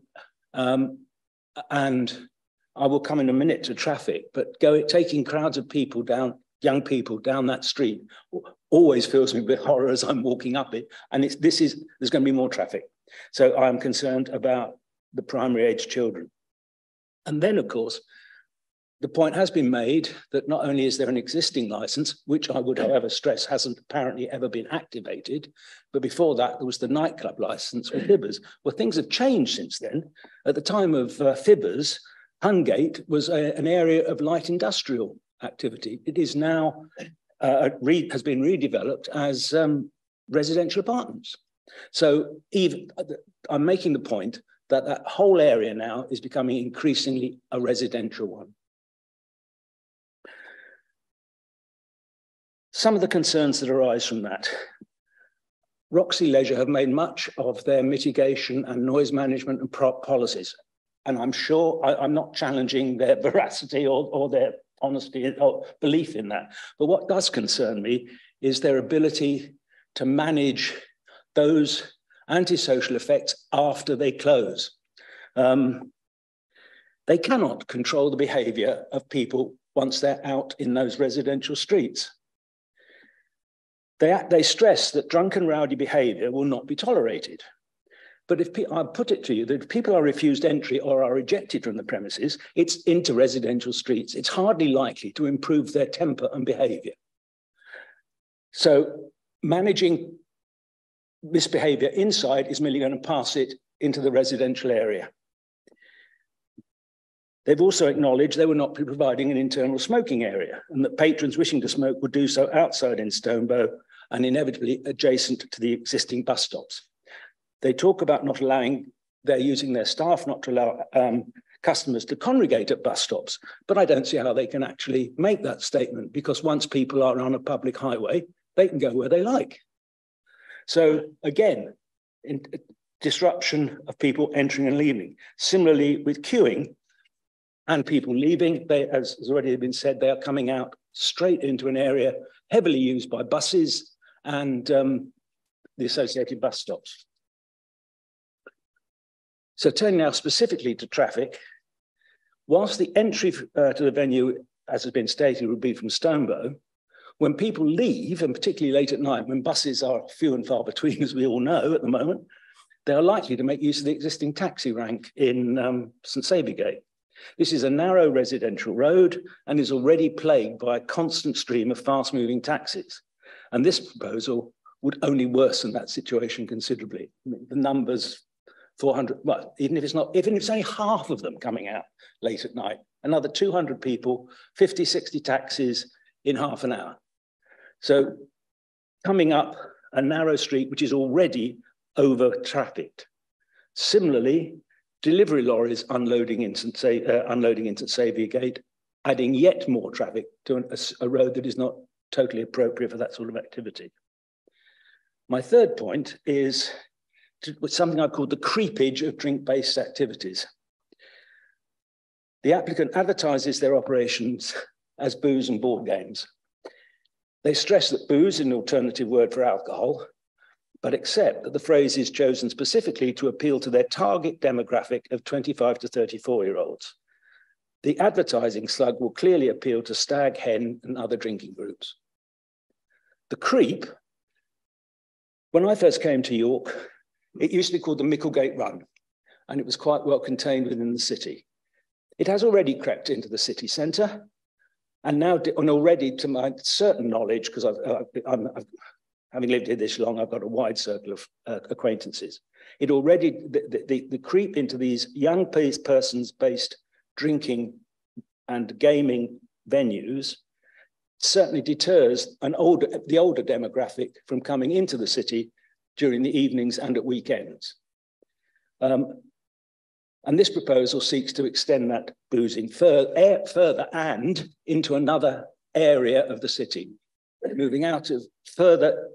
and I will come in a minute to traffic, but taking crowds of people down, young people down that street always fills me with horror as I'm walking up it. And there's going to be more traffic. So I'm concerned about the primary age children. And then, of course, the point has been made that not only is there an existing license, which I would, however, stress hasn't apparently ever been activated, but before that, there was the nightclub license with Fibbers. Well, things have changed since then. At the time of Fibbers, Hungate was an area of light industrial activity. It is now, has been redeveloped as residential apartments. So I'm making the point that that whole area now is becoming increasingly a residential one. Some of the concerns that arise from that. Roxy Leisure have made much of their mitigation and noise management and policies. And I'm sure, I'm not challenging their veracity or their honesty or belief in that. But what does concern me is their ability to manage those antisocial effects after they close. They cannot control the behavior of people once they're out in those residential streets. They stress that drunken rowdy behavior will not be tolerated. But if I put it to you that if people are refused entry or are ejected from the premises, it's into residential streets. It's hardly likely to improve their temper and behavior. So managing misbehavior inside is merely going to pass it into the residential area. They've also acknowledged they will not be providing an internal smoking area and that patrons wishing to smoke would do so outside in Stonebow and inevitably adjacent to the existing bus stops. They talk about not allowing, they're using their staff not to allow customers to congregate at bus stops, but I don't see how they can actually make that statement because once people are on a public highway, they can go where they like. So again, disruption of people entering and leaving. Similarly with queuing and people leaving, they, as has already been said, they are coming out straight into an area heavily used by buses and the associated bus stops. So turning now specifically to traffic, whilst the entry to the venue, as has been stated, would be from Stonebow, when people leave, and particularly late at night, when buses are few and far between, as we all know at the moment, they are likely to make use of the existing taxi rank in St Saviour Gate. This is a narrow residential road and is already plagued by a constant stream of fast-moving taxis. And this proposal would only worsen that situation considerably. I mean, the numbers, 400, well, even if it's only half of them coming out late at night, another 200 people, 50, 60 taxis in half an hour. So coming up a narrow street, which is already over-trafficked. Similarly, delivery lorries unloading into St Saviour Gate, adding yet more traffic to a road that is not totally appropriate for that sort of activity. My third point is something I've called the creepage of drink-based activities. The applicant advertises their operations as booze and board games. They stress that booze is an alternative word for alcohol, but accept that the phrase is chosen specifically to appeal to their target demographic of 25 to 34-year-olds. The advertising slug will clearly appeal to stag, hen, and other drinking groups. The creep, when I first came to York, it used to be called the Micklegate Run, and it was quite well contained within the city. It has already crept into the city centre, and now, and already to my certain knowledge, because having lived here this long, I've got a wide circle of acquaintances. It already, the creep into these young persons-based drinking and gaming venues certainly deters the older demographic from coming into the city during the evenings and at weekends. And this proposal seeks to extend that boozing further and into another area of the city, moving out of further,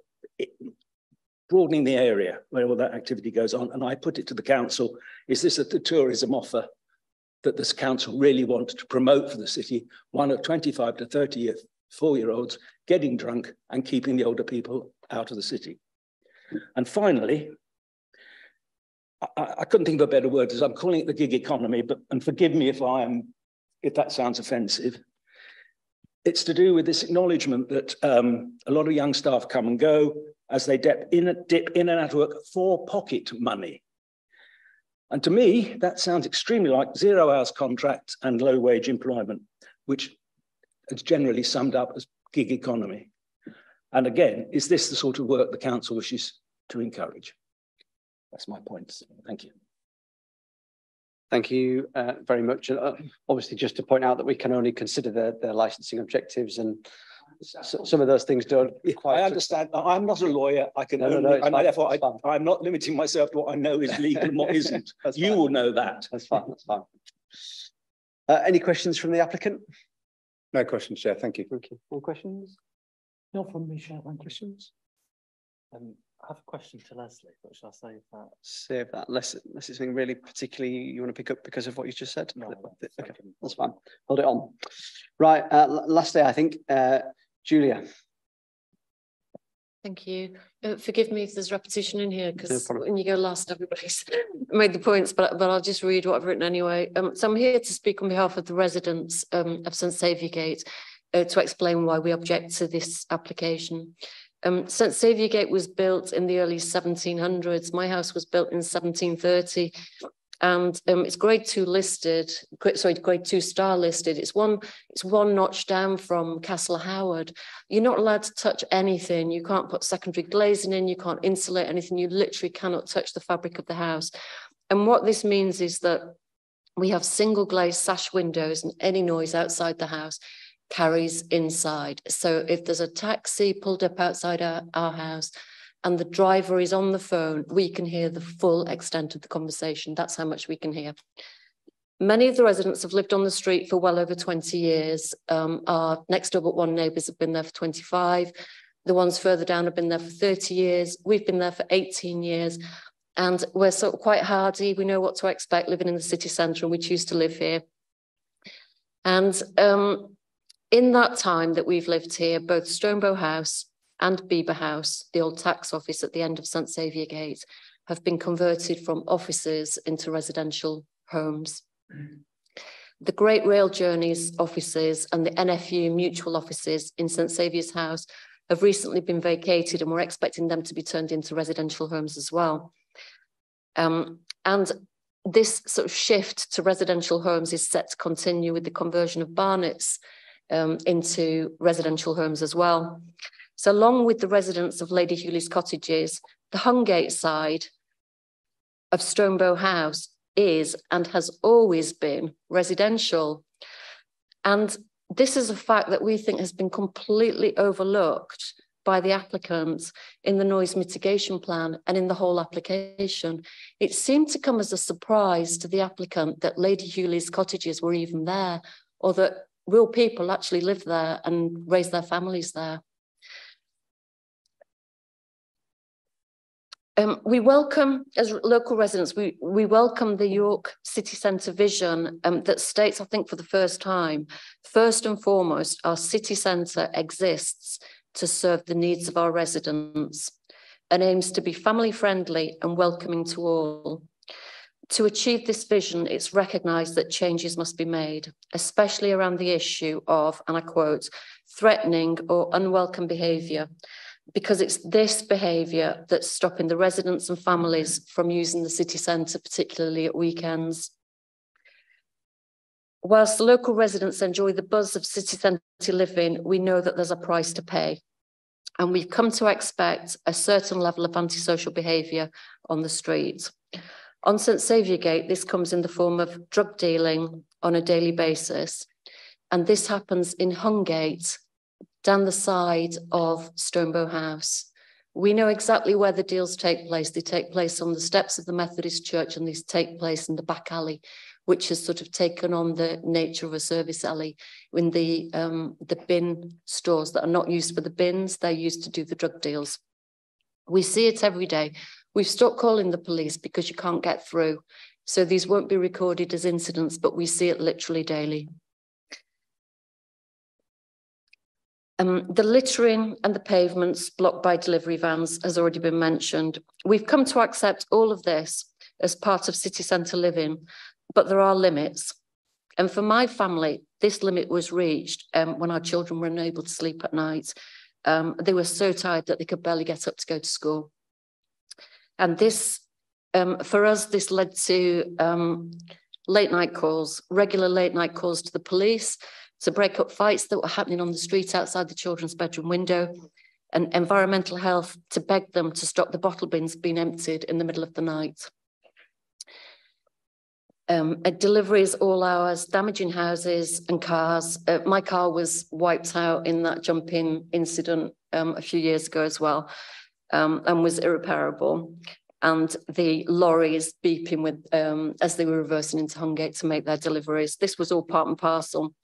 broadening the area where all that activity goes on. And I put it to the council, is this the tourism offer that this council really wants to promote for the city? One of 25 to 34-year-olds getting drunk and keeping the older people out of the city. And finally, I couldn't think of a better word, as I'm calling it the gig economy, and forgive me if that sounds offensive. It's to do with this acknowledgement that a lot of young staff come and go as they dip in and out of work for pocket money. And to me, that sounds extremely like 0 hours contracts and low wage employment, which is generally summed up as gig economy. And again, is this the sort of work the council wishes to encourage? That's my points. Thank you.
Thank you very much. Obviously, just to point out that we can only consider the licensing objectives, and some of those things don't quite.
I understand. I'm not a lawyer. I can therefore I'm not limiting myself to what I know is legal and what isn't. You will know that.
That's fine. That's fine. Any questions from the applicant?
No questions, Chair. Thank you.
Thank you. More questions?
Not from me, Chair. One questions.
I have a question to Leslie, but shall I save that?
Save that, unless it's something really particularly you want to pick up because of what you just said.
No,
okay, that's fine. Hold it on. Right, lastly, I think, Julia.
Thank you. Forgive me if there's repetition in here, because when you go last, everybody's made the points, but I'll just read what I've written anyway. So I'm here to speak on behalf of the residents of St Saviour Gate to explain why we object to this application. St Saviour Gate was built in the early 1700s. My house was built in 1730. And it's grade 2 listed, grade 2 star listed. It's one notch down from Castle Howard. You're not allowed to touch anything. You can't put secondary glazing in, you can't insulate anything. You literally cannot touch the fabric of the house. And what this means is that we have single glazed sash windows, and any noise outside the house carries inside. So if there's a taxi pulled up outside our house, and the driver is on the phone, we can hear the full extent of the conversation. That's how much we can hear. Many of the residents have lived on the street for well over 20 years. Our next door but one neighbours have been there for 25. The ones further down have been there for 30 years. We've been there for 18 years. And we're sort of quite hardy. We know what to expect living in the city centre, and we choose to live here. And in that time that we've lived here, both Stonebow House and Bieber House, the old tax office at the end of St Saviour Gate, have been converted from offices into residential homes. The Great Rail Journeys offices and the NFU mutual offices in St Saviour's House have recently been vacated, and we're expecting them to be turned into residential homes as well. And this sort of shift to residential homes is set to continue with the conversion of Barnett's into residential homes as well. So along with the residents of Lady Hewley's cottages, the Hungate side of Stonebow House is and has always been residential. And this is a fact that we think has been completely overlooked by the applicant in the noise mitigation plan and in the whole application. It seemed to come as a surprise to the applicant that Lady Hewley's cottages were even there, or that real people actually live there and raise their families there. We welcome, as local residents, we welcome the York City Centre vision that states, I think for the first time, first and foremost, our city centre exists to serve the needs of our residents and aims to be family friendly and welcoming to all. To achieve this vision, it's recognised that changes must be made, especially around the issue of, and I quote, threatening or unwelcome behaviour, because it's this behaviour that's stopping the residents and families from using the city centre, particularly at weekends. Whilst the local residents enjoy the buzz of city centre living, we know that there's a price to pay. And we've come to expect a certain level of antisocial behaviour on the street. On St Saviour Gate, this comes in the form of drug dealing on a daily basis. And this happens in Hungate, down the side of Stonebow House. We know exactly where the deals take place. They take place on the steps of the Methodist Church, and these take place in the back alley, which has sort of taken on the nature of a service alley. In the bin stores that are not used for the bins, they're used to do the drug deals. We see it every day. We've stopped calling the police because you can't get through. So these won't be recorded as incidents, but we see it literally daily. The littering and the pavements blocked by delivery vans has already been mentioned. We've come to accept all of this as part of city centre living, but there are limits. And for my family, this limit was reached when our children were unable to sleep at night. They were so tired that they could barely get up to go to school. And this, for us, this led to late night calls, regular late night calls to the police, to break up fights that were happening on the street outside the children's bedroom window, and environmental health to beg them to stop the bottle bins being emptied in the middle of the night. Deliveries all hours, damaging houses and cars. My car was wiped out in that jump-in incident a few years ago as well, and was irreparable. And the lorries beeping with as they were reversing into Hungate to make their deliveries. This was all part and parcel.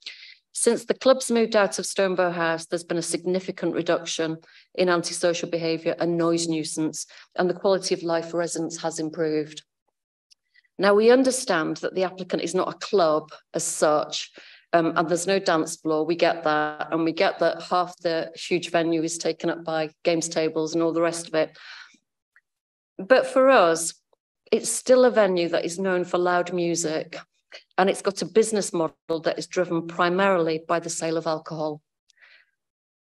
Since the clubs moved out of Stonebow House, there's been a significant reduction in antisocial behaviour and noise nuisance, and the quality of life for residents has improved. Now, we understand that the applicant is not a club as such, and there's no dance floor. We get that, and we get that half the huge venue is taken up by games tables and all the rest of it. But for us, it's still a venue that is known for loud music, and it's got a business model that is driven primarily by the sale of alcohol.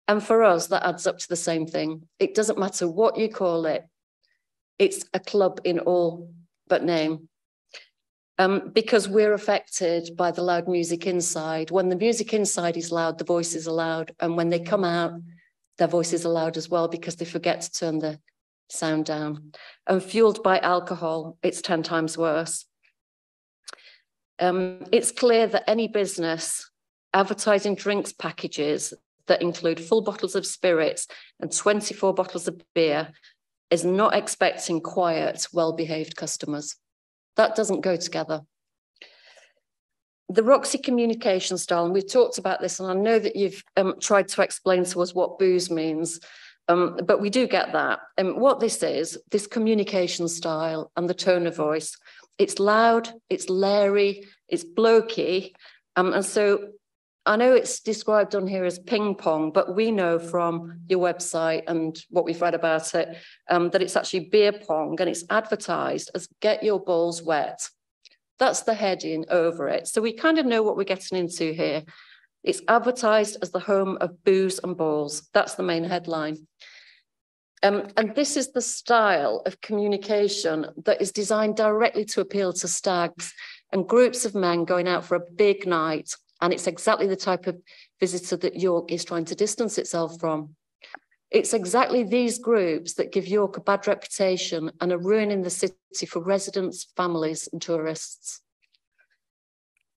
And for us, that adds up to the same thing. It doesn't matter what you call it. It's a club in all but name. Because we're affected by the loud music inside. When the music inside is loud, the voices are loud. And when they come out, their voices are loud as well because they forget to turn the sound down. And fueled by alcohol, it's 10 times worse. It's clear that any business advertising drinks packages that include full bottles of spirits and 24 bottles of beer is not expecting quiet, well-behaved customers. That doesn't go together. The Roxy communication style, and we've talked about this, and I know that you've tried to explain to us what booze means, but we do get that. And what this is, this communication style and the tone of voice, it's loud, it's leery, it's blokey. And so I know it's described on here as ping pong, but we know from your website and what we've read about it, that it's actually beer pong, and it's advertised as get your balls wet. That's the heading over it. So we kind of know what we're getting into here. It's advertised as the home of booze and balls. That's the main headline. And this is the style of communication that is designed directly to appeal to stags and groups of men going out for a big night. And it's exactly the type of visitor that York is trying to distance itself from. It's exactly these groups that give York a bad reputation and are ruining the city for residents, families, and tourists.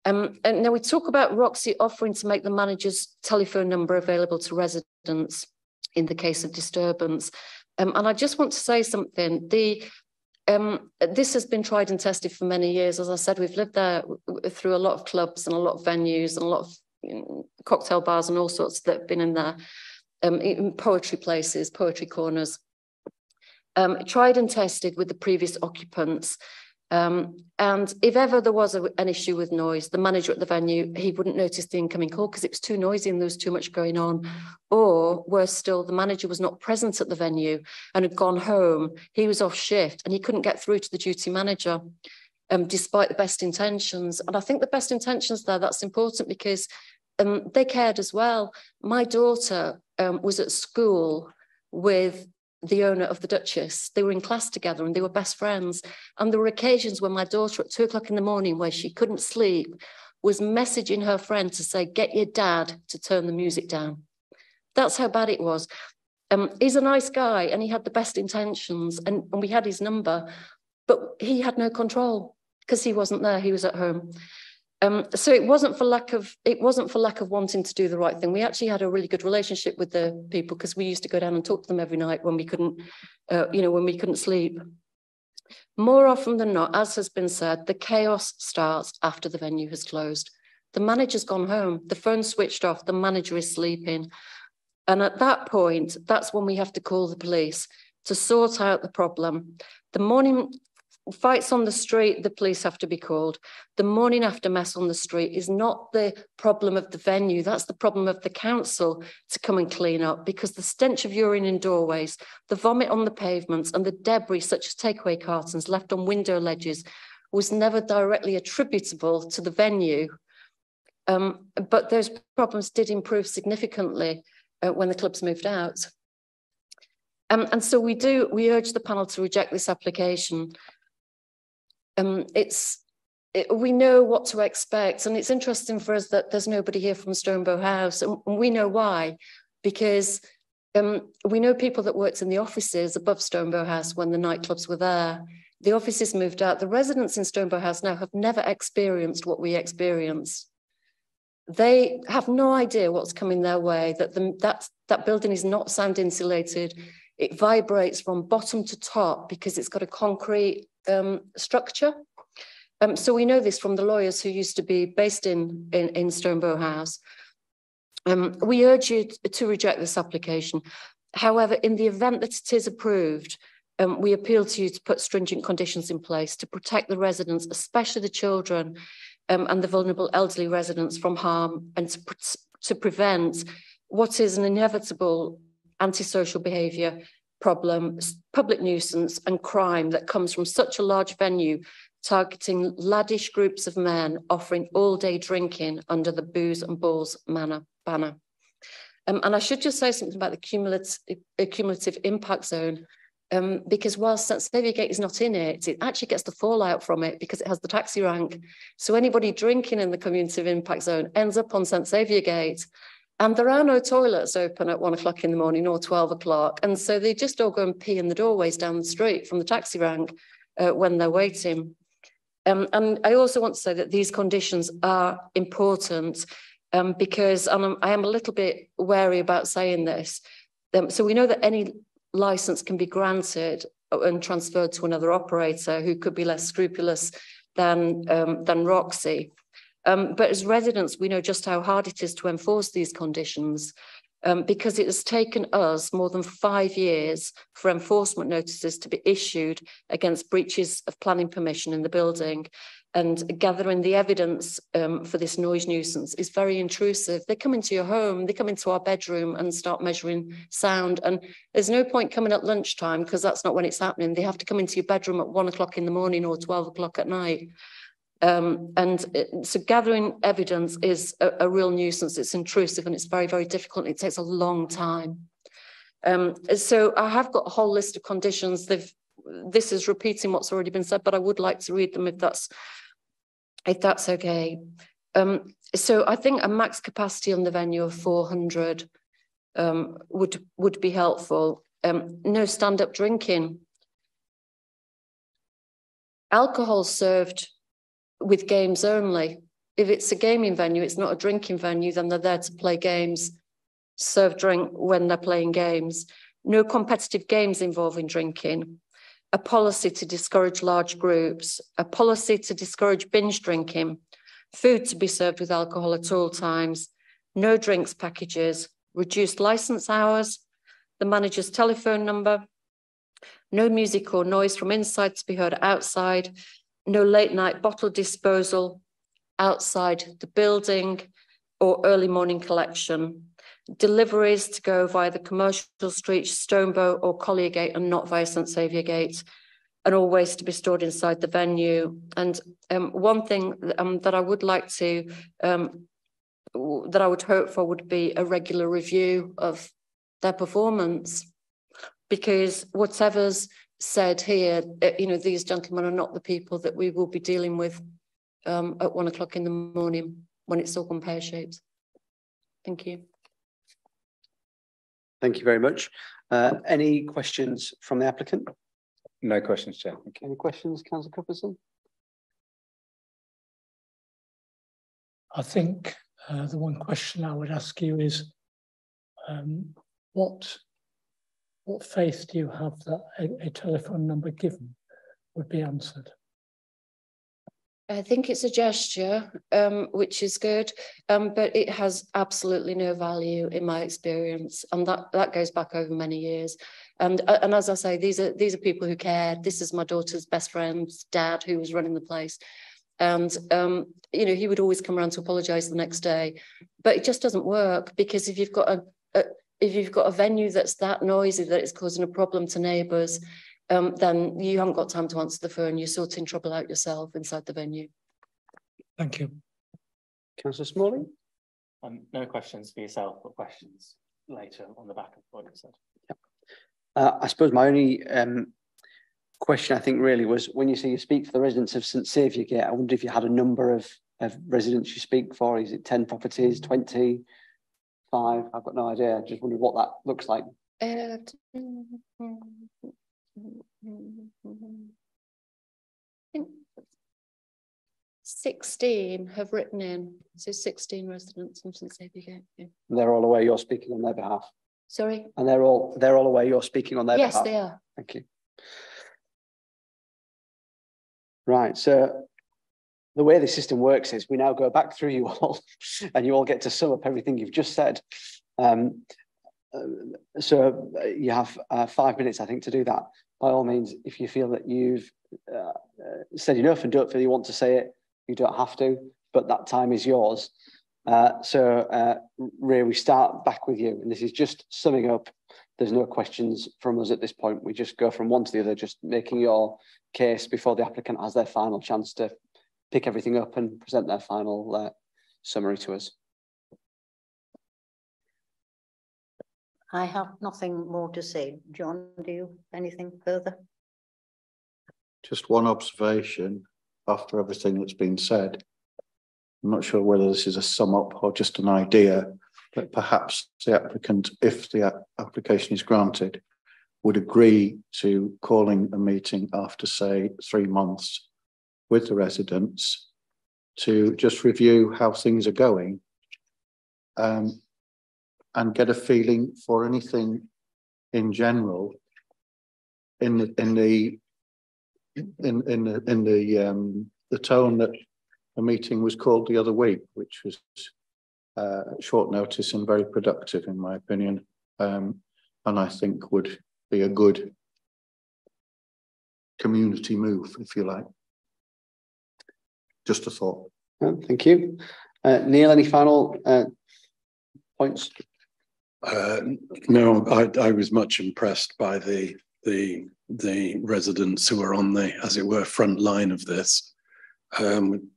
And now we talk about Roxy offering to make the manager's telephone number available to residents in the case of disturbance. And I just want to say something. This has been tried and tested for many years. As I said, we've lived there through a lot of clubs and a lot of venues and a lot of cocktail bars and all sorts that have been in there, in poetry places, poetry corners. Tried and tested with the previous occupants. And if ever there was an issue with noise, the manager at the venue, he wouldn't notice the incoming call because it was too noisy and there was too much going on. Or worse still, the manager was not present at the venue and had gone home. He was off shift and he couldn't get through to the duty manager, despite the best intentions. And I think the best intentions there, that's important because they cared as well. My daughter was at school with the owner of the Duchess. They were in class together and they were best friends. And there were occasions when my daughter at 2 o'clock in the morning where she couldn't sleep was messaging her friend to say, get your dad to turn the music down. That's how bad it was. He's a nice guy and he had the best intentions and we had his number, but he had no control because he wasn't there, he was at home. So it wasn't for lack of wanting to do the right thing. We actually had a really good relationship with the people because we used to go down and talk to them every night when we couldn't, when we couldn't sleep. More often than not, as has been said, the chaos starts after the venue has closed. The manager's gone home, the phone's switched off, the manager is sleeping. And at that point, that's when we have to call the police to sort out the problem. The morning fights on the street, the police have to be called. The morning after mess on the street is not the problem of the venue, that's the problem of the council to come and clean up because the stench of urine in doorways, the vomit on the pavements and the debris such as takeaway cartons left on window ledges was never directly attributable to the venue. But those problems did improve significantly when the clubs moved out. And so we urge the panel to reject this application. We know what to expect, and it's interesting for us that there's nobody here from Stonebow House, and we know why, because we know people that worked in the offices above Stonebow House when the nightclubs were there. The offices moved out. The residents in Stonebow House now have never experienced what we experienced. They have no idea what's coming their way, that building is not sound insulated. It vibrates from bottom to top because it's got a concrete structure. So we know this from the lawyers who used to be based in Stonebow House. We urge you to reject this application. However, in the event that it is approved, we appeal to you to put stringent conditions in place to protect the residents, especially the children and the vulnerable elderly residents from harm, and to prevent what is an inevitable antisocial behaviour problem, public nuisance and crime that comes from such a large venue targeting laddish groups of men offering all-day drinking under the booze and balls banner. And I should just say something about the cumulative impact zone, because whilst St Saviour Gate is not in it, it actually gets the fallout from it because it has the taxi rank. So anybody drinking in the cumulative impact zone ends up on St Saviour Gate. And there are no toilets open at 1 o'clock in the morning or 12 o'clock. And so they just all go and pee in the doorways down the street from the taxi rank when they're waiting. And I also want to say that these conditions are important because I am a little bit wary about saying this. So we know that any license can be granted and transferred to another operator who could be less scrupulous than Roxy. But as residents, we know just how hard it is to enforce these conditions because it has taken us more than 5 years for enforcement notices to be issued against breaches of planning permission in the building. And gathering the evidence for this noise nuisance is very intrusive. They come into your home, they come into our bedroom and start measuring sound. And there's no point coming at lunchtime because that's not when it's happening. They have to come into your bedroom at 1 o'clock in the morning or 12 o'clock at night. So gathering evidence is a real nuisance. It's intrusive and it's very, very difficult. It takes a long time. So I have got a whole list of conditions. This is repeating what's already been said, but I would like to read them if that's okay. So I think a max capacity on the venue of 400 would be helpful. No stand-up drinking. Alcohol served with games only. If it's a gaming venue, it's not a drinking venue, then they're there to play games, serve drink when they're playing games. No competitive games involving drinking. A policy to discourage large groups. A policy to discourage binge drinking. Food to be served with alcohol at all times. No drinks packages. Reduced licence hours. The manager's telephone number. No music or noise from inside to be heard outside. No late night bottle disposal outside the building or early morning collection. Deliveries to go via the commercial street, Stonebow or Collier Gate and not via St Saviour Gate, and all waste to be stored inside the venue. And one thing that I would like to, that I would hope for would be a regular review of their performance, because whatever's said here, these gentlemen are not the people that we will be dealing with at 1 o'clock in the morning when it's all gone pear-shaped. Thank you.
Thank you very much. Any questions from the applicant?
No questions, Chair. Thank you.
Any questions, Councillor Cupperson?
I think the one question I would ask you is what faith do you have that a telephone number given would be answered?
I think it's a gesture, which is good, but it has absolutely no value in my experience, and that goes back over many years. And as I say, these are people who care. This is my daughter's best friend's dad who was running the place, and he would always come around to apologise the next day, but it just doesn't work, because if you've got a venue that's that noisy that it's causing a problem to neighbours, then you haven't got time to answer the phone. You're sorting trouble out yourself inside the venue.
Thank you.
Councillor Smalley?
No questions for yourself, but questions later on the back of what you said.
I suppose my only question, I think, really was, when you say you speak for the residents of St Saviour Gate, I wonder if you had a number of residents you speak for. Is it 10 properties, 20, 5? I've got no idea. Just wondered what that looks like.
16 have written in, so 16 residents from St Saviour Gate. Yeah.
They're all aware you're speaking on their behalf.
Sorry?
And they're all aware you're speaking on their behalf.
Yes, they are.
Thank you. Right, so the way the system works is we now go back through you all and you all get to sum up everything you've just said. So you have 5 minutes, I think, to do that. By all means, if you feel that you've said enough and don't feel you want to say it, you don't have to, but that time is yours. Ray, we start back with you, and this is just summing up. There's no questions from us at this point. We just go from one to the other, just making your case before the applicant has their final chance to pick everything up and present their final summary to us.
I have nothing more to say. John, do you have anything further?
Just one observation after everything that's been said. I'm not sure whether this is a sum up or just an idea, but perhaps the applicant, if the application is granted, would agree to calling a meeting after, say, 3 months with the residents to just review how things are going, and get a feeling for anything in general in the tone that a meeting was called the other week, which was short notice and very productive, in my opinion, and I think would be a good community move, if you like. Just a thought.
Thank you. Neil, any final points?
No, I was much impressed by the residents who are on the, as it were, front line of this. I would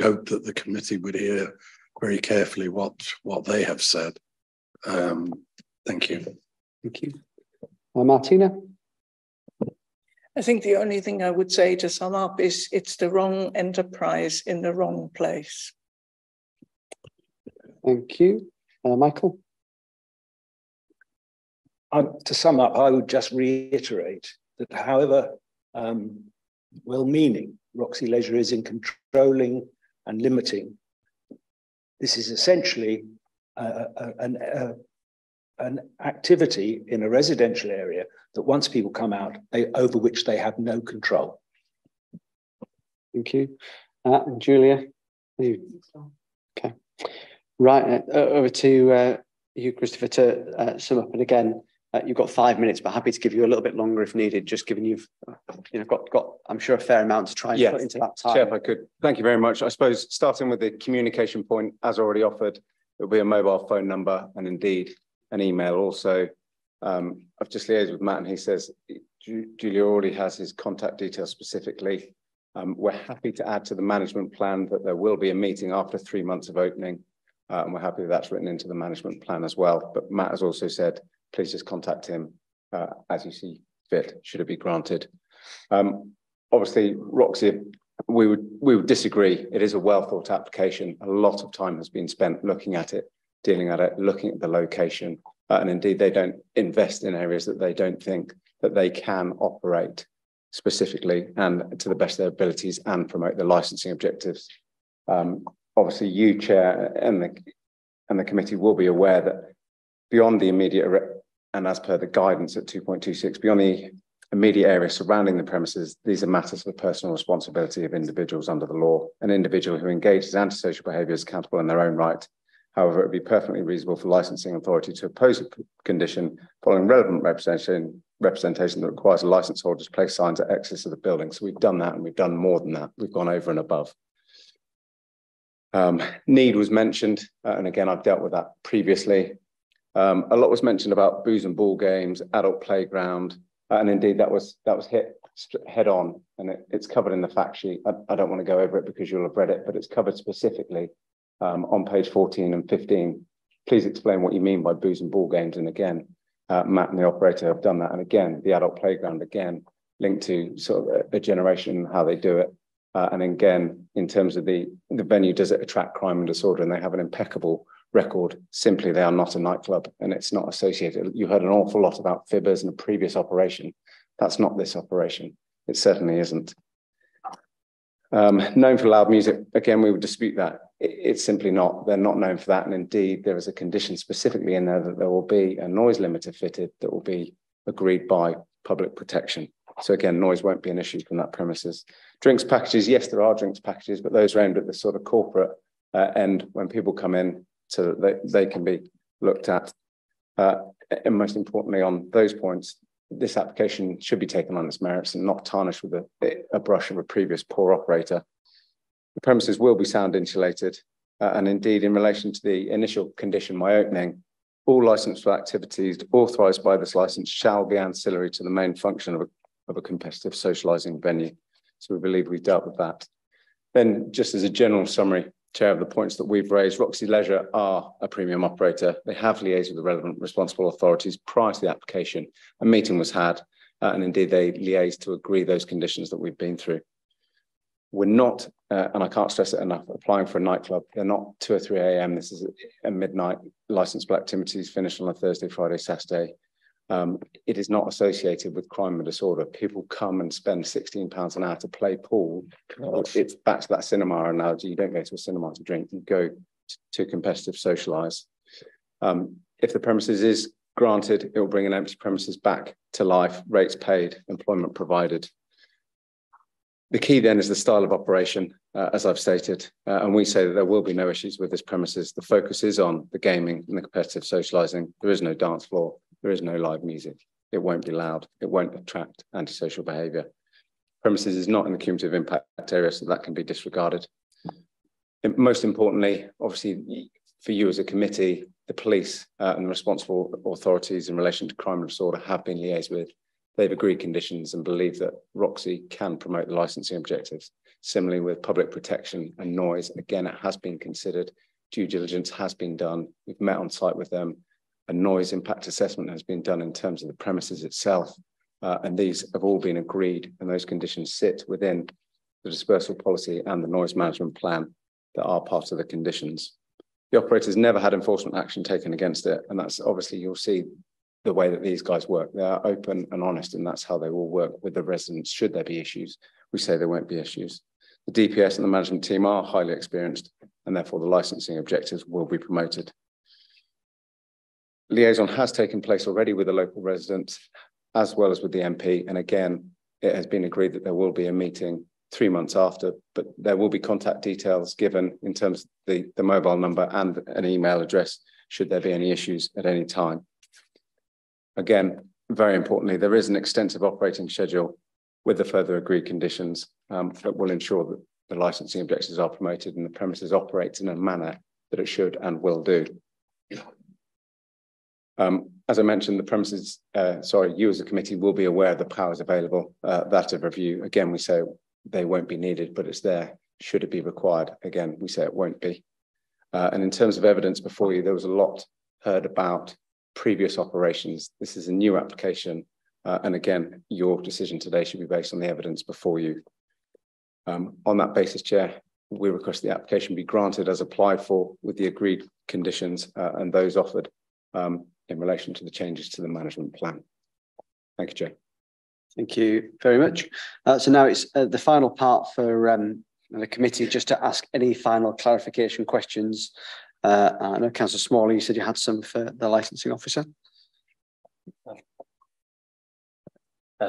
hope that the committee would hear very carefully what they have said. Thank you.
Thank you. Martina?
I think the only thing I would say to sum up is it's the wrong enterprise in the wrong place.
Thank you. Michael?
To sum up, I would just reiterate that however well-meaning Roxy Leisure is in controlling and limiting, this is essentially an activity in a residential area that once people come out, over which they have no control.
Thank you. Julia? Okay. Right, over to you, Christopher, to sum up. And again, you've got 5 minutes, but happy to give you a little bit longer if needed, just given you've got I'm sure, a fair amount to try and put into that time.
Chair, if I could. Thank you very much. I suppose starting with the communication point, as already offered, it'll be a mobile phone number and indeed an email also. I've just liaised with Matt and he says Julia already has his contact details specifically. We're happy to add to the management plan that there will be a meeting after 3 months of opening, and we're happy that's written into the management plan as well. But Matt has also said, please just contact him as you see fit, should it be granted. Obviously, Roxy, we would disagree. It is a well thought application. A lot of time has been spent looking at it, dealing at it, looking at the location, and indeed they don't invest in areas that they don't think that they can operate specifically and to the best of their abilities and promote the licensing objectives. Obviously, you, Chair, and the committee will be aware that beyond the immediate, and as per the guidance at 2.26, beyond the immediate area surrounding the premises, these are matters of personal responsibility of individuals under the law. An individual who engages in antisocial behaviour is accountable in their own right. However, it would be perfectly reasonable for licensing authority to oppose a condition following relevant representation that requires a licence holder to place signs at exits of the building. So we've done that, and we've done more than that. We've gone over and above. Need was mentioned, and again, I've dealt with that previously. A lot was mentioned about booze and ball games, adult playground, and indeed that was hit head on, and it's covered in the fact sheet. I don't want to go over it because you'll have read it, but it's covered specifically on page 14 and 15. Please explain what you mean by booze and ball games. And again, Matt and the operator have done that. And again, the adult playground, again, linked to sort of a generation and how they do it. And again, in terms of the venue, does it attract crime and disorder? And they have an impeccable record. Simply, they are not a nightclub and it's not associated. You heard an awful lot about fibbers in a previous operation. That's not this operation. It certainly isn't. Known for loud music, again, we would dispute that. It's simply not. They're not known for that. And indeed, there is a condition specifically in there that there will be a noise limiter fitted that will be agreed by public protection. So again, noise won't be an issue from that premises. Drinks packages, yes, there are drinks packages, but those are aimed at the sort of corporate end when people come in, so that they can be looked at. And most importantly, on those points, this application should be taken on its merits and not tarnished with a brush of a previous poor operator. The premises will be sound insulated, and indeed, in relation to the initial condition, my opening, all licensed activities authorised by this licence shall be ancillary to the main function of a competitive socialising venue. So we believe we've dealt with that. Then, just as a general summary, Chair, of the points that we've raised, Roxy Leisure are a premium operator. They have liaised with the relevant responsible authorities prior to the application. A meeting was had, and indeed they liaised to agree those conditions that we've been through. We're not, and I can't stress it enough, applying for a nightclub. They're not 2 or 3 a.m. This is a midnight licensable activities finished on a Thursday, Friday, Saturday. It is not associated with crime and disorder. People come and spend £16 an hour to play pool. It's back to that cinema analogy. You don't go to a cinema to drink, you go to competitive socialise. If the premises is granted, it will bring an empty premises back to life, rates paid, employment provided. The key then is the style of operation, as I've stated, and we say that there will be no issues with this premises. The focus is on the gaming and the competitive socialising. There is no dance floor. There is no live music. It won't be loud. It won't attract antisocial behaviour. Premises is not in the cumulative impact area, so that can be disregarded. And most importantly, obviously, for you as a committee, the police and the responsible authorities in relation to crime and disorder have been liaised with. They've agreed conditions and believe that Roxy can promote the licensing objectives. Similarly with public protection and noise, again, it has been considered. Due diligence has been done. We've met on site with them. A noise impact assessment has been done in terms of the premises itself. And these have all been agreed, and those conditions sit within the dispersal policy and the noise management plan that are part of the conditions. The operator's never had enforcement action taken against it, and that's obviously, you'll see the way that these guys work. They are open and honest, and that's how they will work with the residents. Should there be issues, we say there won't be issues. The DPS and the management team are highly experienced, and therefore the licensing objectives will be promoted. Liaison has taken place already with the local residents, as well as with the MP. And again, it has been agreed that there will be a meeting 3 months after, but there will be contact details given in terms of the mobile number and an email address, should there be any issues at any time. Again, very importantly, there is an extensive operating schedule with the further agreed conditions that will ensure that the licensing objectives are promoted and the premises operates in a manner that it should and will do. As I mentioned, the premises, you as a committee will be aware of the powers available, that of review. Again, we say they won't be needed, but it's there. Should it be required? Again, we say it won't be. And in terms of evidence before you, there was a lot heard about previous operations. This is a new application. And again, your decision today should be based on the evidence before you. On that basis, Chair, we request the application be granted as applied for with the agreed conditions and those offered in relation to the changes to the management plan. Thank you, Chair.
Thank you very much. So now it's the final part for the committee just to ask any final clarification questions. I know Councillor Smalley, you said you had some for the licensing officer.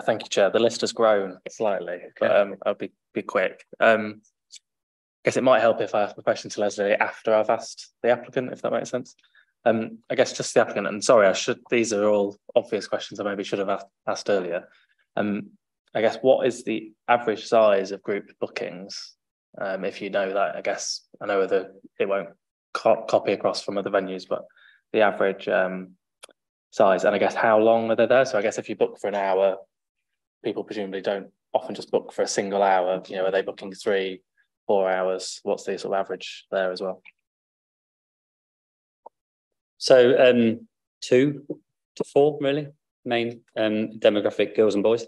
Thank you, Chair. The list has grown slightly, but I'll be quick. Guess it might help if I ask the question to Leslie after I've asked the applicant, if that makes sense. I guess just the applicant, and sorry, these are all obvious questions I maybe should have asked earlier. I guess what is the average size of group bookings? If you know that, I guess I know it won't copy across from other venues, but the average size, and I guess how long are they there? So I guess if you book for an hour, people presumably don't often just book for a single hour. You know, are they booking 3, 4 hours? What's the sort of average there as well?
So 2 to 4 really main demographic, girls and boys.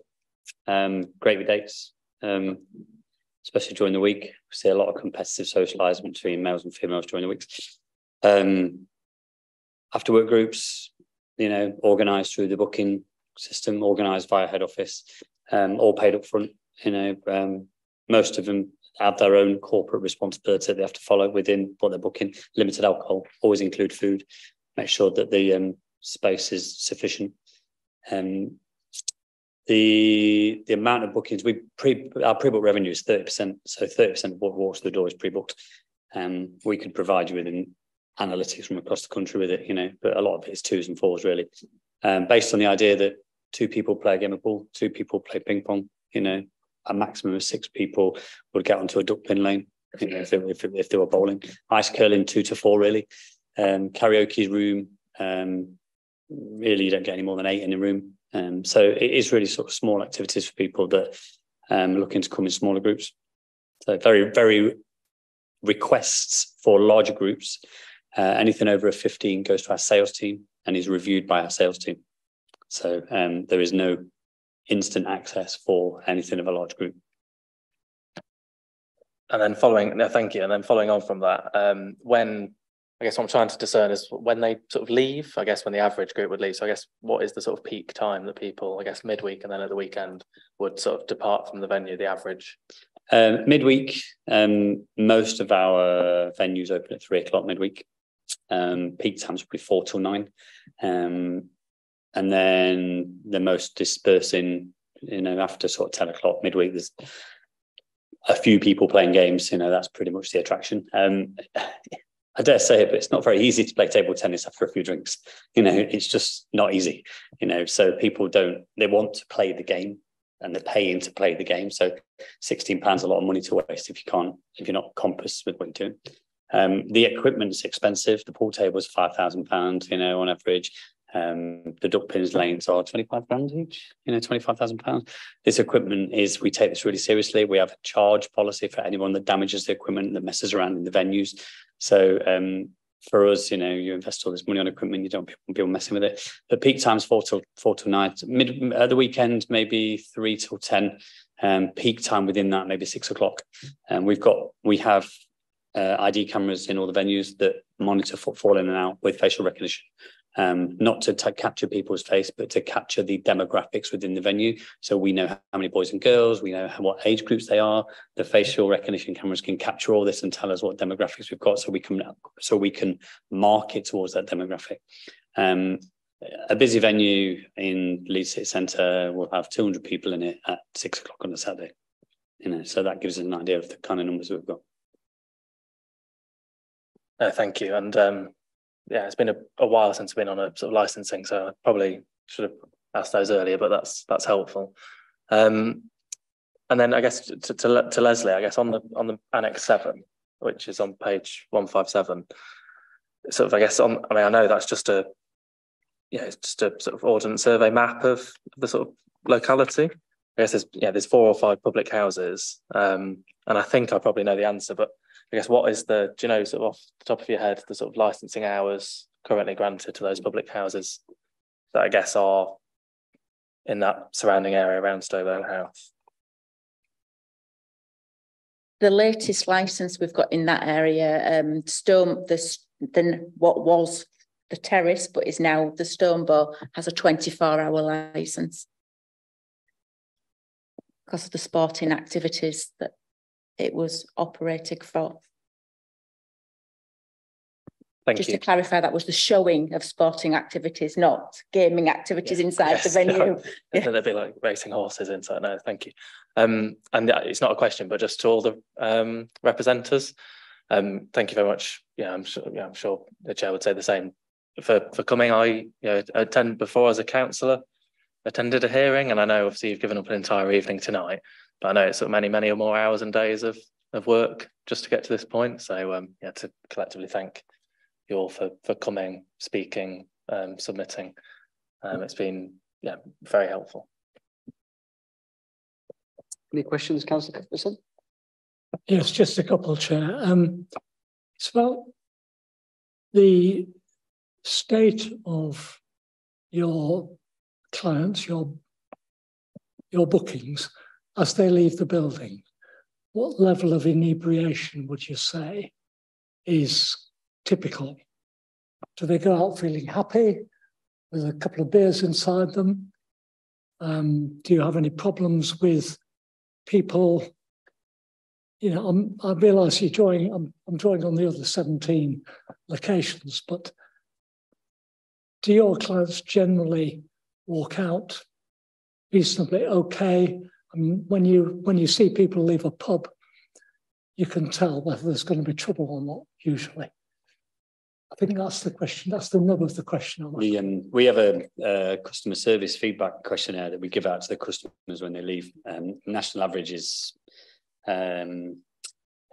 Great with dates, especially during the week. We see a lot of competitive socialising between males and females during the weeks. After work groups, you know, organised through the booking system, organised via head office, all paid up front. You know, most of them have their own corporate responsibility they have to follow within what they're booking. Limited alcohol, always include food, make sure that the space is sufficient. The amount of bookings our pre-book revenue is 30%. So 30% of what walks through the door is pre-booked. We could provide you with an analytics from across the country with it, but a lot of it is 2s and 4s really. Based on the idea that 2 people play a game of pool, 2 people play ping pong, a maximum of 6 people would get onto a duck pin lane, if they were bowling. Ice curling 2 to 4 really. Karaoke room, really you don't get any more than 8 in a room. So it is really sort of small activities for people that looking to come in smaller groups. So very, very requests for larger groups. Anything over a 15 goes to our sales team and is reviewed by our sales team. So there is no instant access for anything of a large group.
And then thank you. And then following on from that, when, I guess what I'm trying to discern is when they sort of leave, I guess when the average group would leave. So I guess what is the sort of peak time that people, I guess midweek and then at the weekend would sort of depart from the venue, the average?
Midweek, most of our venues open at 3 o'clock midweek. Peak times would be 4 till 9. And then the most dispersing, after sort of 10 o'clock midweek, there's a few people playing games, that's pretty much the attraction. I dare say it, but it's not very easy to play table tennis after a few drinks. It's just not easy, so people they want to play the game and they're paying to play the game. So £16 is a lot of money to waste if you're not compass with what you're doing. The equipment's expensive. The pool table is £5,000, on average. The duck pins lanes are 25 grand each, £25,000. This equipment we take this really seriously. We have a charge policy for anyone that damages the equipment, that messes around in the venues. So for us, you invest all this money on equipment, you don't want people messing with it. The peak time's 4 till 9. At the weekend, maybe 3 till 10. Peak time within that, maybe 6 o'clock. And we have ID cameras in all the venues that monitor footfall in and out with facial recognition. Not to capture people's face, but to capture the demographics within the venue. So we know how many boys and girls, we know what age groups they are. The facial recognition cameras can capture all this and tell us what demographics we've got, so we can market towards that demographic. A busy venue in Leeds City Centre will have 200 people in it at 6 o'clock on a Saturday. So that gives us an idea of the kind of numbers we've got.
Thank you. And it's been a while since I've been on a sort of licensing, so I probably should have asked those earlier, but that's helpful. And then I guess to Leslie, I guess on the Annex 7, which is on page 157, sort of, I guess I know that's just it's just a sort of ordnance survey map of the sort of locality. I guess there's 4 or 5 public houses, and I think I probably know the answer, but I guess what is do you know, sort of off the top of your head, the sort of licensing hours currently granted to those public houses that I guess are in that surrounding area around Stonebow House?
The latest license we've got in that area, what was the terrace, but is now the Stonebow, has a 24-hour license because of the sporting activities that it was operating for. Just to clarify, that was the showing of sporting activities, not gaming activities inside the venue.
Yeah. They'd be like racing horses inside. No, thank you. And it's not a question, but just to all the representatives, thank you very much. I'm sure the chair would say the same for coming. I attended before as a councillor, attended a hearing, and I know obviously you've given up an entire evening tonight, but I know it's sort of many more hours and days of work just to get to this point. So to collectively thank you all for coming, speaking, submitting. It's been very helpful.
Any questions, Councillor Cuthbertson?
Yes, just a couple, Chair. It's about the state of your clients, your bookings as they leave the building. What level of inebriation would you say is typical? Do they go out feeling happy with a couple of beers inside them? Do you have any problems with people? I realise I'm drawing on the other 17 locations, but do your clients generally walk out reasonably okay. I mean, when you see people leave a pub, you can tell whether there's going to be trouble or not, usually. I think that's the question. That's the nub of the question.
We have a customer service feedback questionnaire that we give out to the customers when they leave. National average is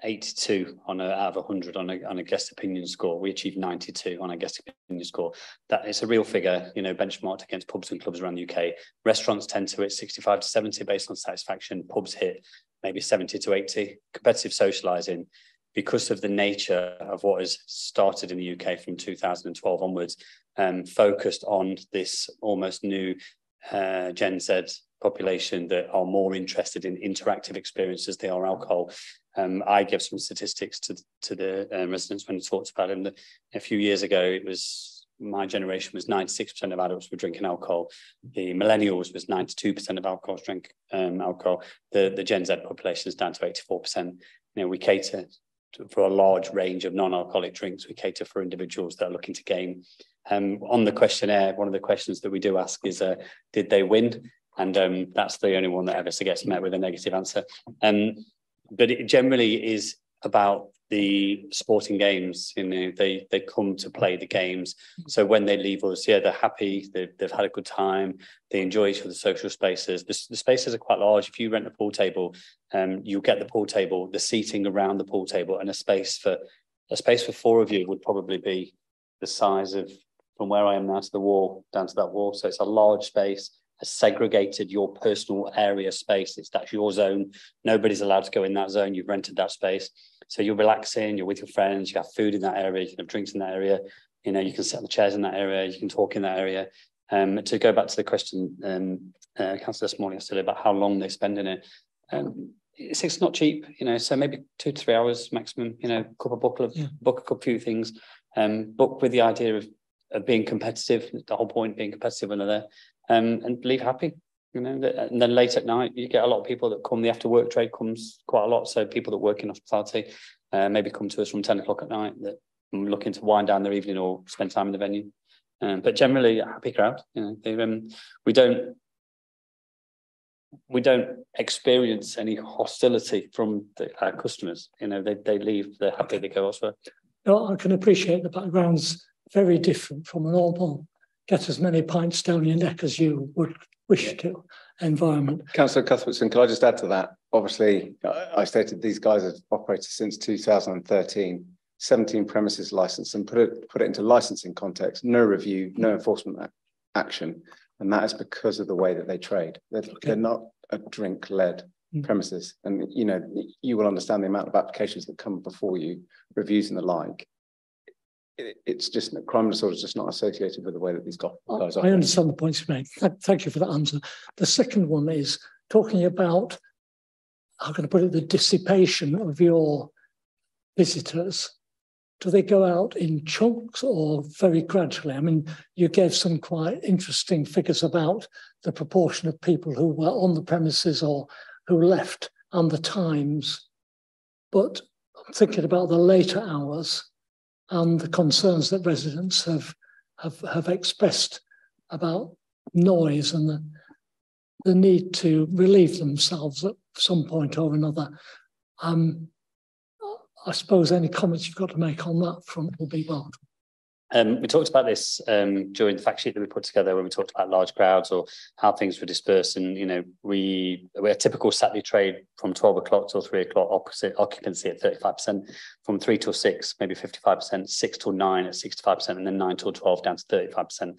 82 out of 100 on a guest opinion score. We achieve 92 on a guest opinion score. That is a real figure, you know, benchmarked against pubs and clubs around the UK. Restaurants tend to hit 65 to 70 based on satisfaction. Pubs hit maybe 70 to 80. Competitive socialising, because of the nature of what has started in the UK from 2012 onwards, focused on this almost new Gen Z population that are more interested in interactive experiences than they are alcohol. I gave some statistics to the residents when I talked about it. And a few years ago, it was my generation was 96% of adults were drinking alcohol. The millennials was 92% of alcohol drink alcohol. The Gen Z population is down to 84%. You know, we cater for a large range of non-alcoholic drinks. We cater for individuals that are looking to game. On the questionnaire, one of the questions that we do ask is, did they win? And that's the only one that ever gets met with a negative answer. But it generally is about the sporting games. You know, they come to play the games. So when they leave us, yeah, they're happy. They've had a good time. They enjoy each other's social spaces. The spaces are quite large. If you rent a pool table, you'll get the pool table, the seating around the pool table, and a space for 4 of you would probably be the size of from where I am now to the wall, down to that wall. So it's a large space, a segregated your personal area space. That's your zone. Nobody's allowed to go in that zone. You've rented that space. So you're relaxing, you're with your friends, you have food in that area, you can have drinks in that area, you know, you can sit on the chairs in that area, you can talk in that area. To go back to the question, Councillor this morning, yesterday, about how long they spend in it, it's not cheap, you know, so maybe 2 to 3 hours maximum, you know, book a few things, book with the idea of being competitive, the whole point being competitive when they're there, and leave happy. You know, and then late at night, you get a lot of people that come. The after work trade comes quite a lot. So people that work in hospitality maybe come to us from 10 o'clock at night that are looking to wind down their evening or spend time in the venue. But generally, a happy crowd. You know, we don't experience any hostility from our customers. You know, they leave, they're happy, they go elsewhere.
No, I can appreciate the background's very different from a normal get as many pints down your neck as you would wish to environment.
Councillor Cuthbertson, can I just add to that? Obviously, I stated these guys have operated since 2013, 17 premises licensed, and put it into licensing context, no review, no enforcement action. And that is because of the way that they trade. They're not a drink-led premises. And, you know, you will understand the amount of applications that come before you, reviews and the like. It's just crime and disorder is just not associated with the way that these guys operate.
I understand the points you made. Thank you for that answer. The second one is talking about, how can I put it, the dissipation of your visitors. Do they go out in chunks or very gradually? I mean, you gave some quite interesting figures about the proportion of people who were on the premises or who left and the times. But I'm thinking about the later hours and the concerns that residents have expressed about noise and the need to relieve themselves at some point or another. I suppose any comments you've got to make on that front will be welcome.
We talked about this during the fact sheet that we put together when we talked about large crowds or how things were dispersed. And, you know, we're a typical Saturday trade from 12 o'clock till 3 o'clock, opposite occupancy at 35%, from 3 till 6, maybe 55%, 6 till 9 at 65%, and then 9 till 12 down to 35%.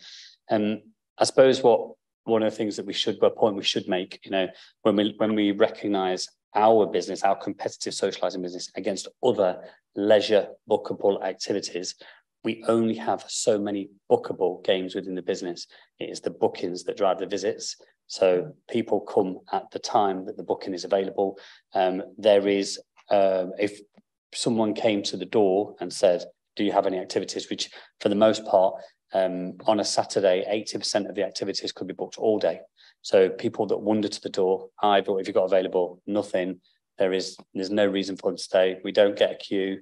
I suppose one of the things that we should make, you know, when we recognise our business, our competitive socialising business against other leisure bookable activities, we only have so many bookable games within the business. It is the bookings that drive the visits. So people come at the time that the booking is available. There is, if someone came to the door and said, do you have any activities, which for the most part, on a Saturday, 80% of the activities could be booked all day. So people that wander to the door, hi, what have you got available? Nothing. There's no reason for them to stay. We don't get a queue.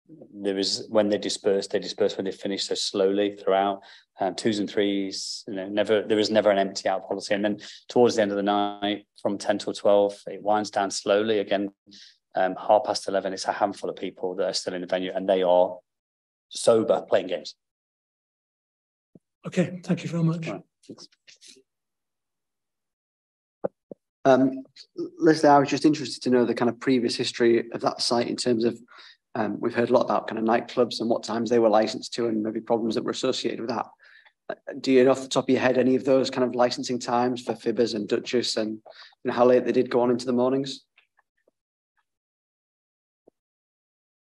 when they disperse when they finish, so slowly throughout, 2s and 3s, there is never an empty out policy. And then towards the end of the night, from 10 till 12, it winds down slowly again. 11:30, it's a handful of people that are still in the venue, and they are sober playing games.
Okay, thank you very much.
Right.
Leslie, I was just interested to know the kind of previous history of that site in terms of, we've heard a lot about kind of nightclubs and what times they were licensed to and maybe problems that were associated with that. Do you know off the top of your head any of those kind of licensing times for Fibbers and Duchess, and how late they did go on into the mornings?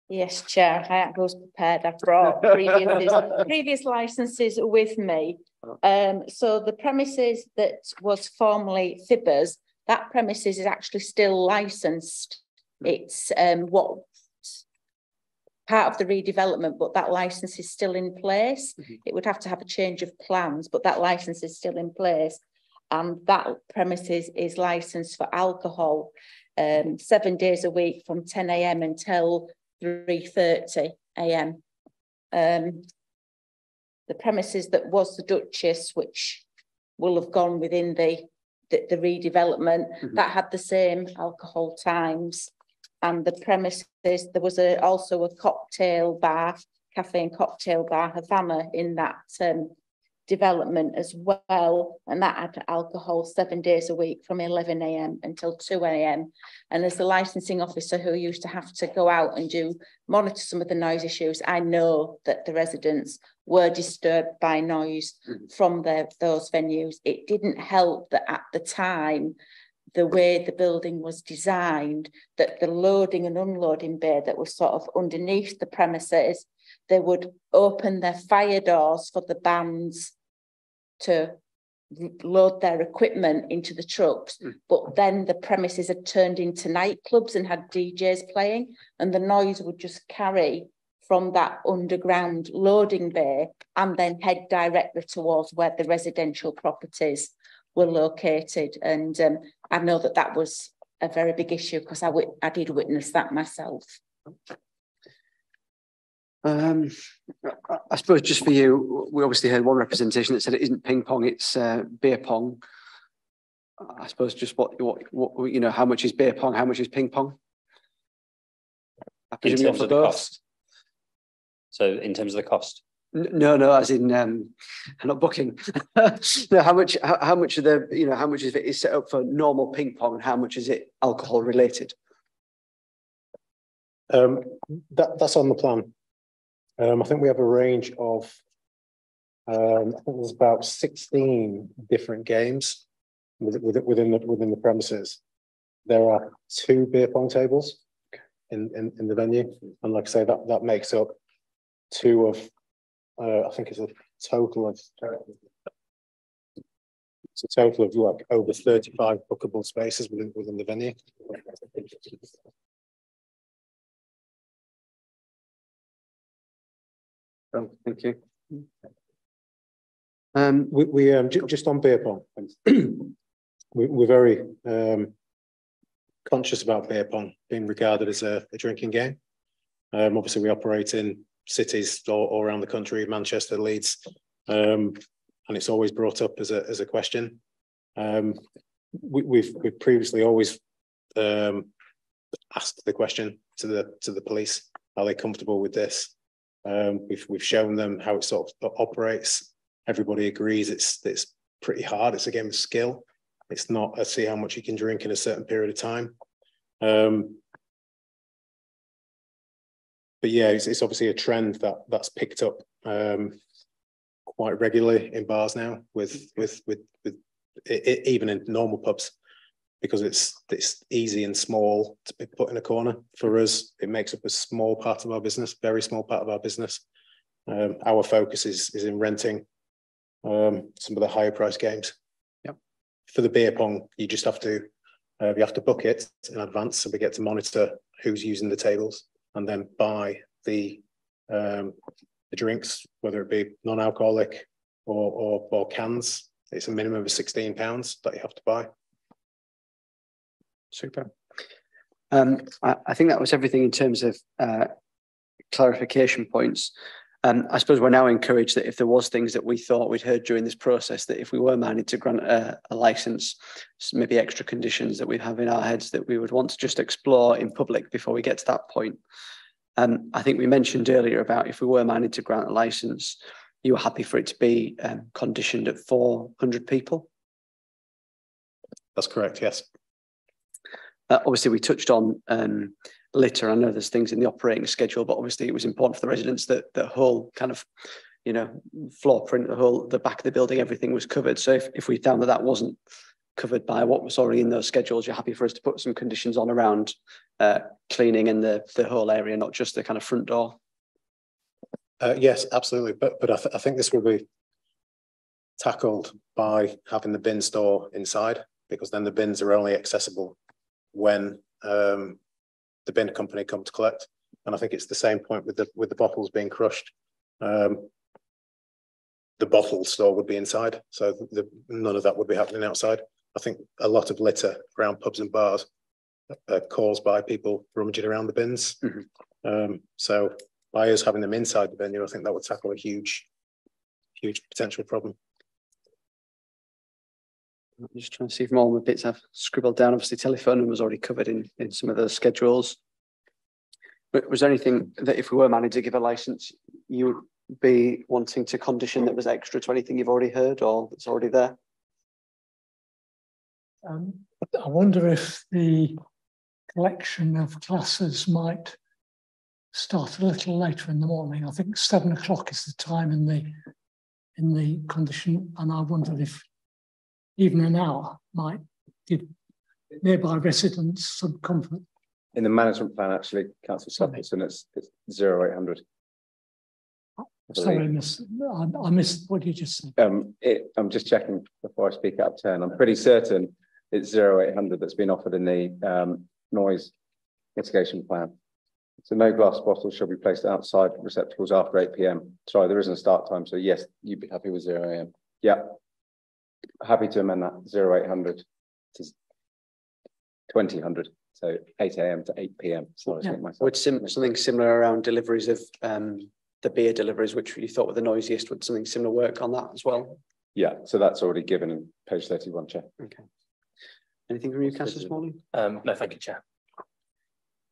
Yes, Chair, I was prepared. I've brought previous licenses with me. So the premises that was formerly Fibbers, that premises is actually still licensed. It's what part of the redevelopment, but that license is still in place. It would have to have a change of plans, but that license is still in place. And that premises is licensed for alcohol 7 days a week from 10 AM until 3:30 AM. The premises that was the Duchess, which will have gone within the redevelopment, that had the same alcohol times. And the premises, there was also a cocktail bar, cafe and cocktail bar, Havana, in that development as well, and that had alcohol 7 days a week from 11 AM until 2 AM. And as the licensing officer who used to have to go out and monitor some of the noise issues, I know that the residents were disturbed by noise from those venues. It didn't help that at the time, the way the building was designed, that the loading and unloading bay that was sort of underneath the premises, they would open their fire doors for the bands to load their equipment into the trucks. But then the premises had turned into nightclubs and had DJs playing, and the noise would just carry from that underground loading bay and then head directly towards where the residential properties were located. And I know that was a very big issue because I did witness that myself.
I suppose just for you, we obviously heard one representation that said it isn't ping pong, it's beer pong. I suppose just what how much is beer pong, how much is ping pong?
In terms of the cost. So in terms of the cost.
No, as in I'm not booking. No, how much of the how much of it is set up for normal ping pong and how much is it alcohol related?
That's on the plan. I think we have a range of I think there's about 16 different games within the premises. There are 2 beer pong tables in the venue, and like I say, that makes up 2 of I think it's a total of like over 35 bookable spaces within the venue.
Oh, thank you.
We just on beer pong, we're very conscious about beer pong being regarded as a drinking game. Obviously, we operate in cities all around the country, Manchester, Leeds, and it's always brought up as a question. We've previously always asked the question to the police: are they comfortable with this? We've shown them how it sort of operates. Everybody agrees it's pretty hard. It's a game of skill. It's not a see how much you can drink in a certain period of time. But yeah, it's obviously a trend that's picked up quite regularly in bars now, with even in normal pubs, because it's easy and small to be put in a corner. For us, it makes up a small part of our business, very small part of our business. Our focus is in renting some of the higher price games.
Yep.
For the beer pong, you just have to book it in advance, so we get to monitor who's using the tables and then buy the drinks, whether it be non-alcoholic or cans. It's a minimum of £16 that you have to buy.
Super. I think that was everything in terms of clarification points. I suppose we're now encouraged that if there was things that we thought we'd heard during this process, that if we were minded to grant a licence, maybe extra conditions that we have in our heads that we would want to just explore in public before we get to that point. I think we mentioned earlier about if we were minded to grant a licence, you were happy for it to be conditioned at 400 people.
That's correct, yes.
Obviously, we touched on litter. I know there's things in the operating schedule, but obviously it was important for the residents that the whole kind of, floor print, the back of the building, everything was covered. So if we found that that wasn't covered by what was already in those schedules, you're happy for us to put some conditions on around cleaning in the whole area, not just the kind of front door?
Yes, absolutely. But I think this will be tackled by having the bin store inside, because then the bins are only accessible when the bin company come to collect. And I think it's the same point with the bottles being crushed. The bottle store would be inside, so none of that would be happening outside. I think a lot of litter around pubs and bars are caused by people rummaging around the bins. Mm-hmm. So by us having them inside the venue, I think that would tackle a huge potential problem.
I'm just trying to see if more of the bits I've scribbled down. Obviously, telephone number was already covered in some of the schedules. But was there anything that if we were managed to give a licence, you would be wanting to condition that was extra to anything you've already heard or that's already there?
I wonder if the collection of classes might start a little later in the morning. I think 7 o'clock is the time in the condition, and I wondered if even an hour might give nearby residents some comfort.
In the management plan, actually, Councillor Suppleton, it's 0800.
Sorry, I missed what you just said.
I'm just checking before I speak out of turn. I'm pretty certain it's 0800 that's been offered in the noise mitigation plan. So no glass bottles shall be placed outside receptacles after 8 PM. Sorry, there isn't a start time. So yes, you'd be happy with 0 AM. Yeah. Happy to amend that 0800 to 2000. So 8 AM to 8 PM. Sorry,
yeah. Would something similar around deliveries of the beer deliveries, which you thought were the noisiest, would something similar work on that as well?
Yeah, so that's already given in page 31, Chair.
Okay. Anything from you, Councillor, this morning?
No, thank you, Chair.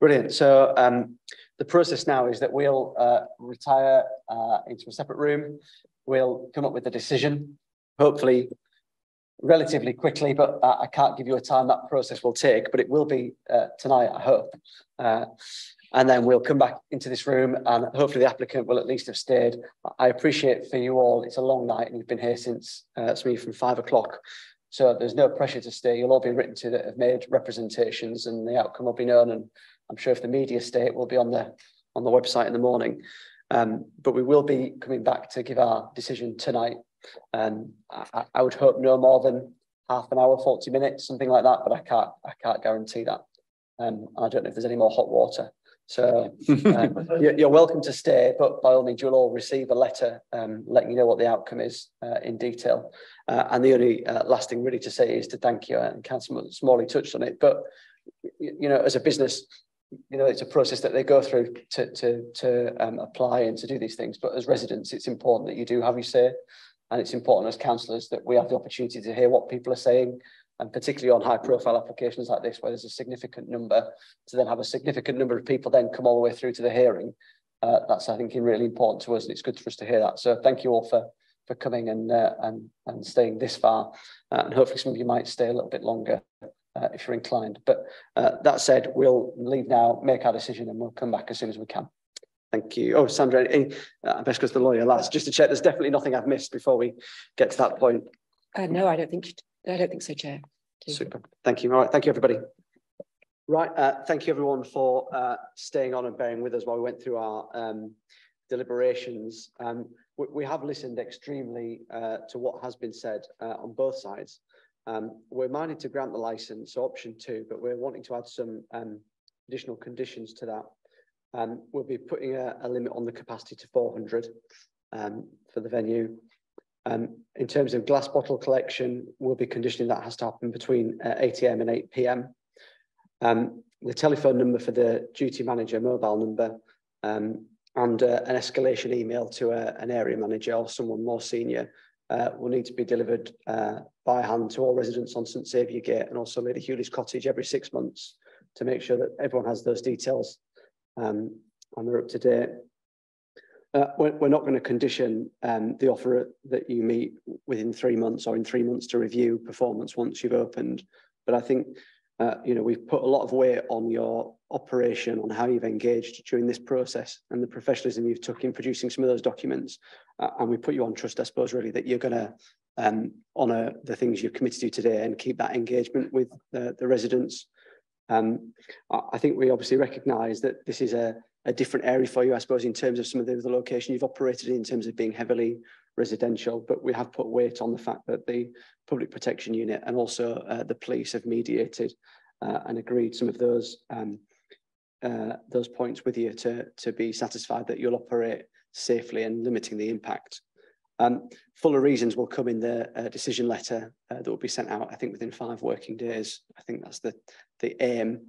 Brilliant. So the process now is that we'll retire into a separate room. We'll come up with a decision, hopefully relatively quickly, but I can't give you a time that process will take, but it will be tonight, I hope. And then we'll come back into this room and hopefully the applicant will at least have stayed. I appreciate for you all, it's a long night and you've been here since from 5 o'clock. So there's no pressure to stay. You'll all be written to that have made representations and the outcome will be known. And I'm sure if the media stay, it will be on the website in the morning. But we will be coming back to give our decision tonight. I would hope no more than half an hour, 40 minutes, something like that, but I can't guarantee that. I don't know if there's any more hot water. So you're welcome to stay, but by all means, you'll all receive a letter letting you know what the outcome is in detail. And the only last thing really to say is to thank you, and Councillor Smalley touched on it, but as a business, it's a process that they go through to apply and to do these things. But as residents, it's important that you do have your say, and it's important as councillors that we have the opportunity to hear what people are saying. And particularly on high profile applications like this, where there's a significant number, to then have a significant number of people then come all the way through to the hearing. That's, I think, really important to us, and it's good for us to hear that. So thank you all for coming and staying this far. And hopefully some of you might stay a little bit longer if you're inclined. But that said, we'll leave now, make our decision, and we'll come back as soon as we can. Thank you. Oh, Sandra, best goes to the lawyer last, just to check. There's definitely nothing I've missed before we get to that point.
No, I don't think so, Chair.
Super. Thank you. All right. Thank you, everybody. Right. Thank you, everyone, for staying on and bearing with us while we went through our deliberations. We have listened extremely to what has been said on both sides. We're minded to grant the licence, so option 2, but we're wanting to add some additional conditions to that. We'll be putting a limit on the capacity to 400 for the venue. In terms of glass bottle collection, we'll be conditioning that has to happen between 8 AM and 8 PM. The telephone number for the duty manager mobile number and an escalation email to an area manager or someone more senior will need to be delivered by hand to all residents on St Saviour Gate and also Lady Hewley's Cottage every 6 months to make sure that everyone has those details and they're up to date. We're not going to condition the offer that you meet within 3 months or in 3 months to review performance once you've opened. But I think, you know, we've put a lot of weight on your operation, on how you've engaged during this process and the professionalism you've took in producing some of those documents. And we put you on trust, I suppose, really, that you're going to honour the things you've committed to today and keep that engagement with the residents. I think we obviously recognise that this is a different area for you, I suppose, in terms of some of the location you've operated in terms of being heavily residential, but we have put weight on the fact that the Public Protection Unit and also the police have mediated and agreed some of those points with you to be satisfied that you'll operate safely and limiting the impact. Fuller reasons will come in the decision letter that will be sent out, I think, within 5 working days. I think that's the aim,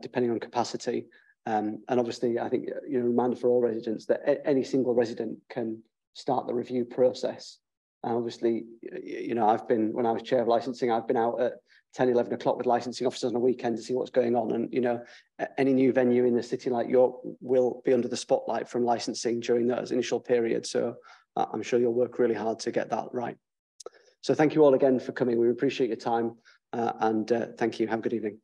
depending on capacity. And obviously, I think, you know, reminder for all residents that any single resident can start the review process. And obviously, you know, when I was chair of licensing, I've been out at 10, 11 o'clock with licensing officers on a weekend to see what's going on. And, you know, any new venue in a city like York will be under the spotlight from licensing during those initial periods. So I'm sure you'll work really hard to get that right. So thank you all again for coming. We appreciate your time and thank you. Have a good evening.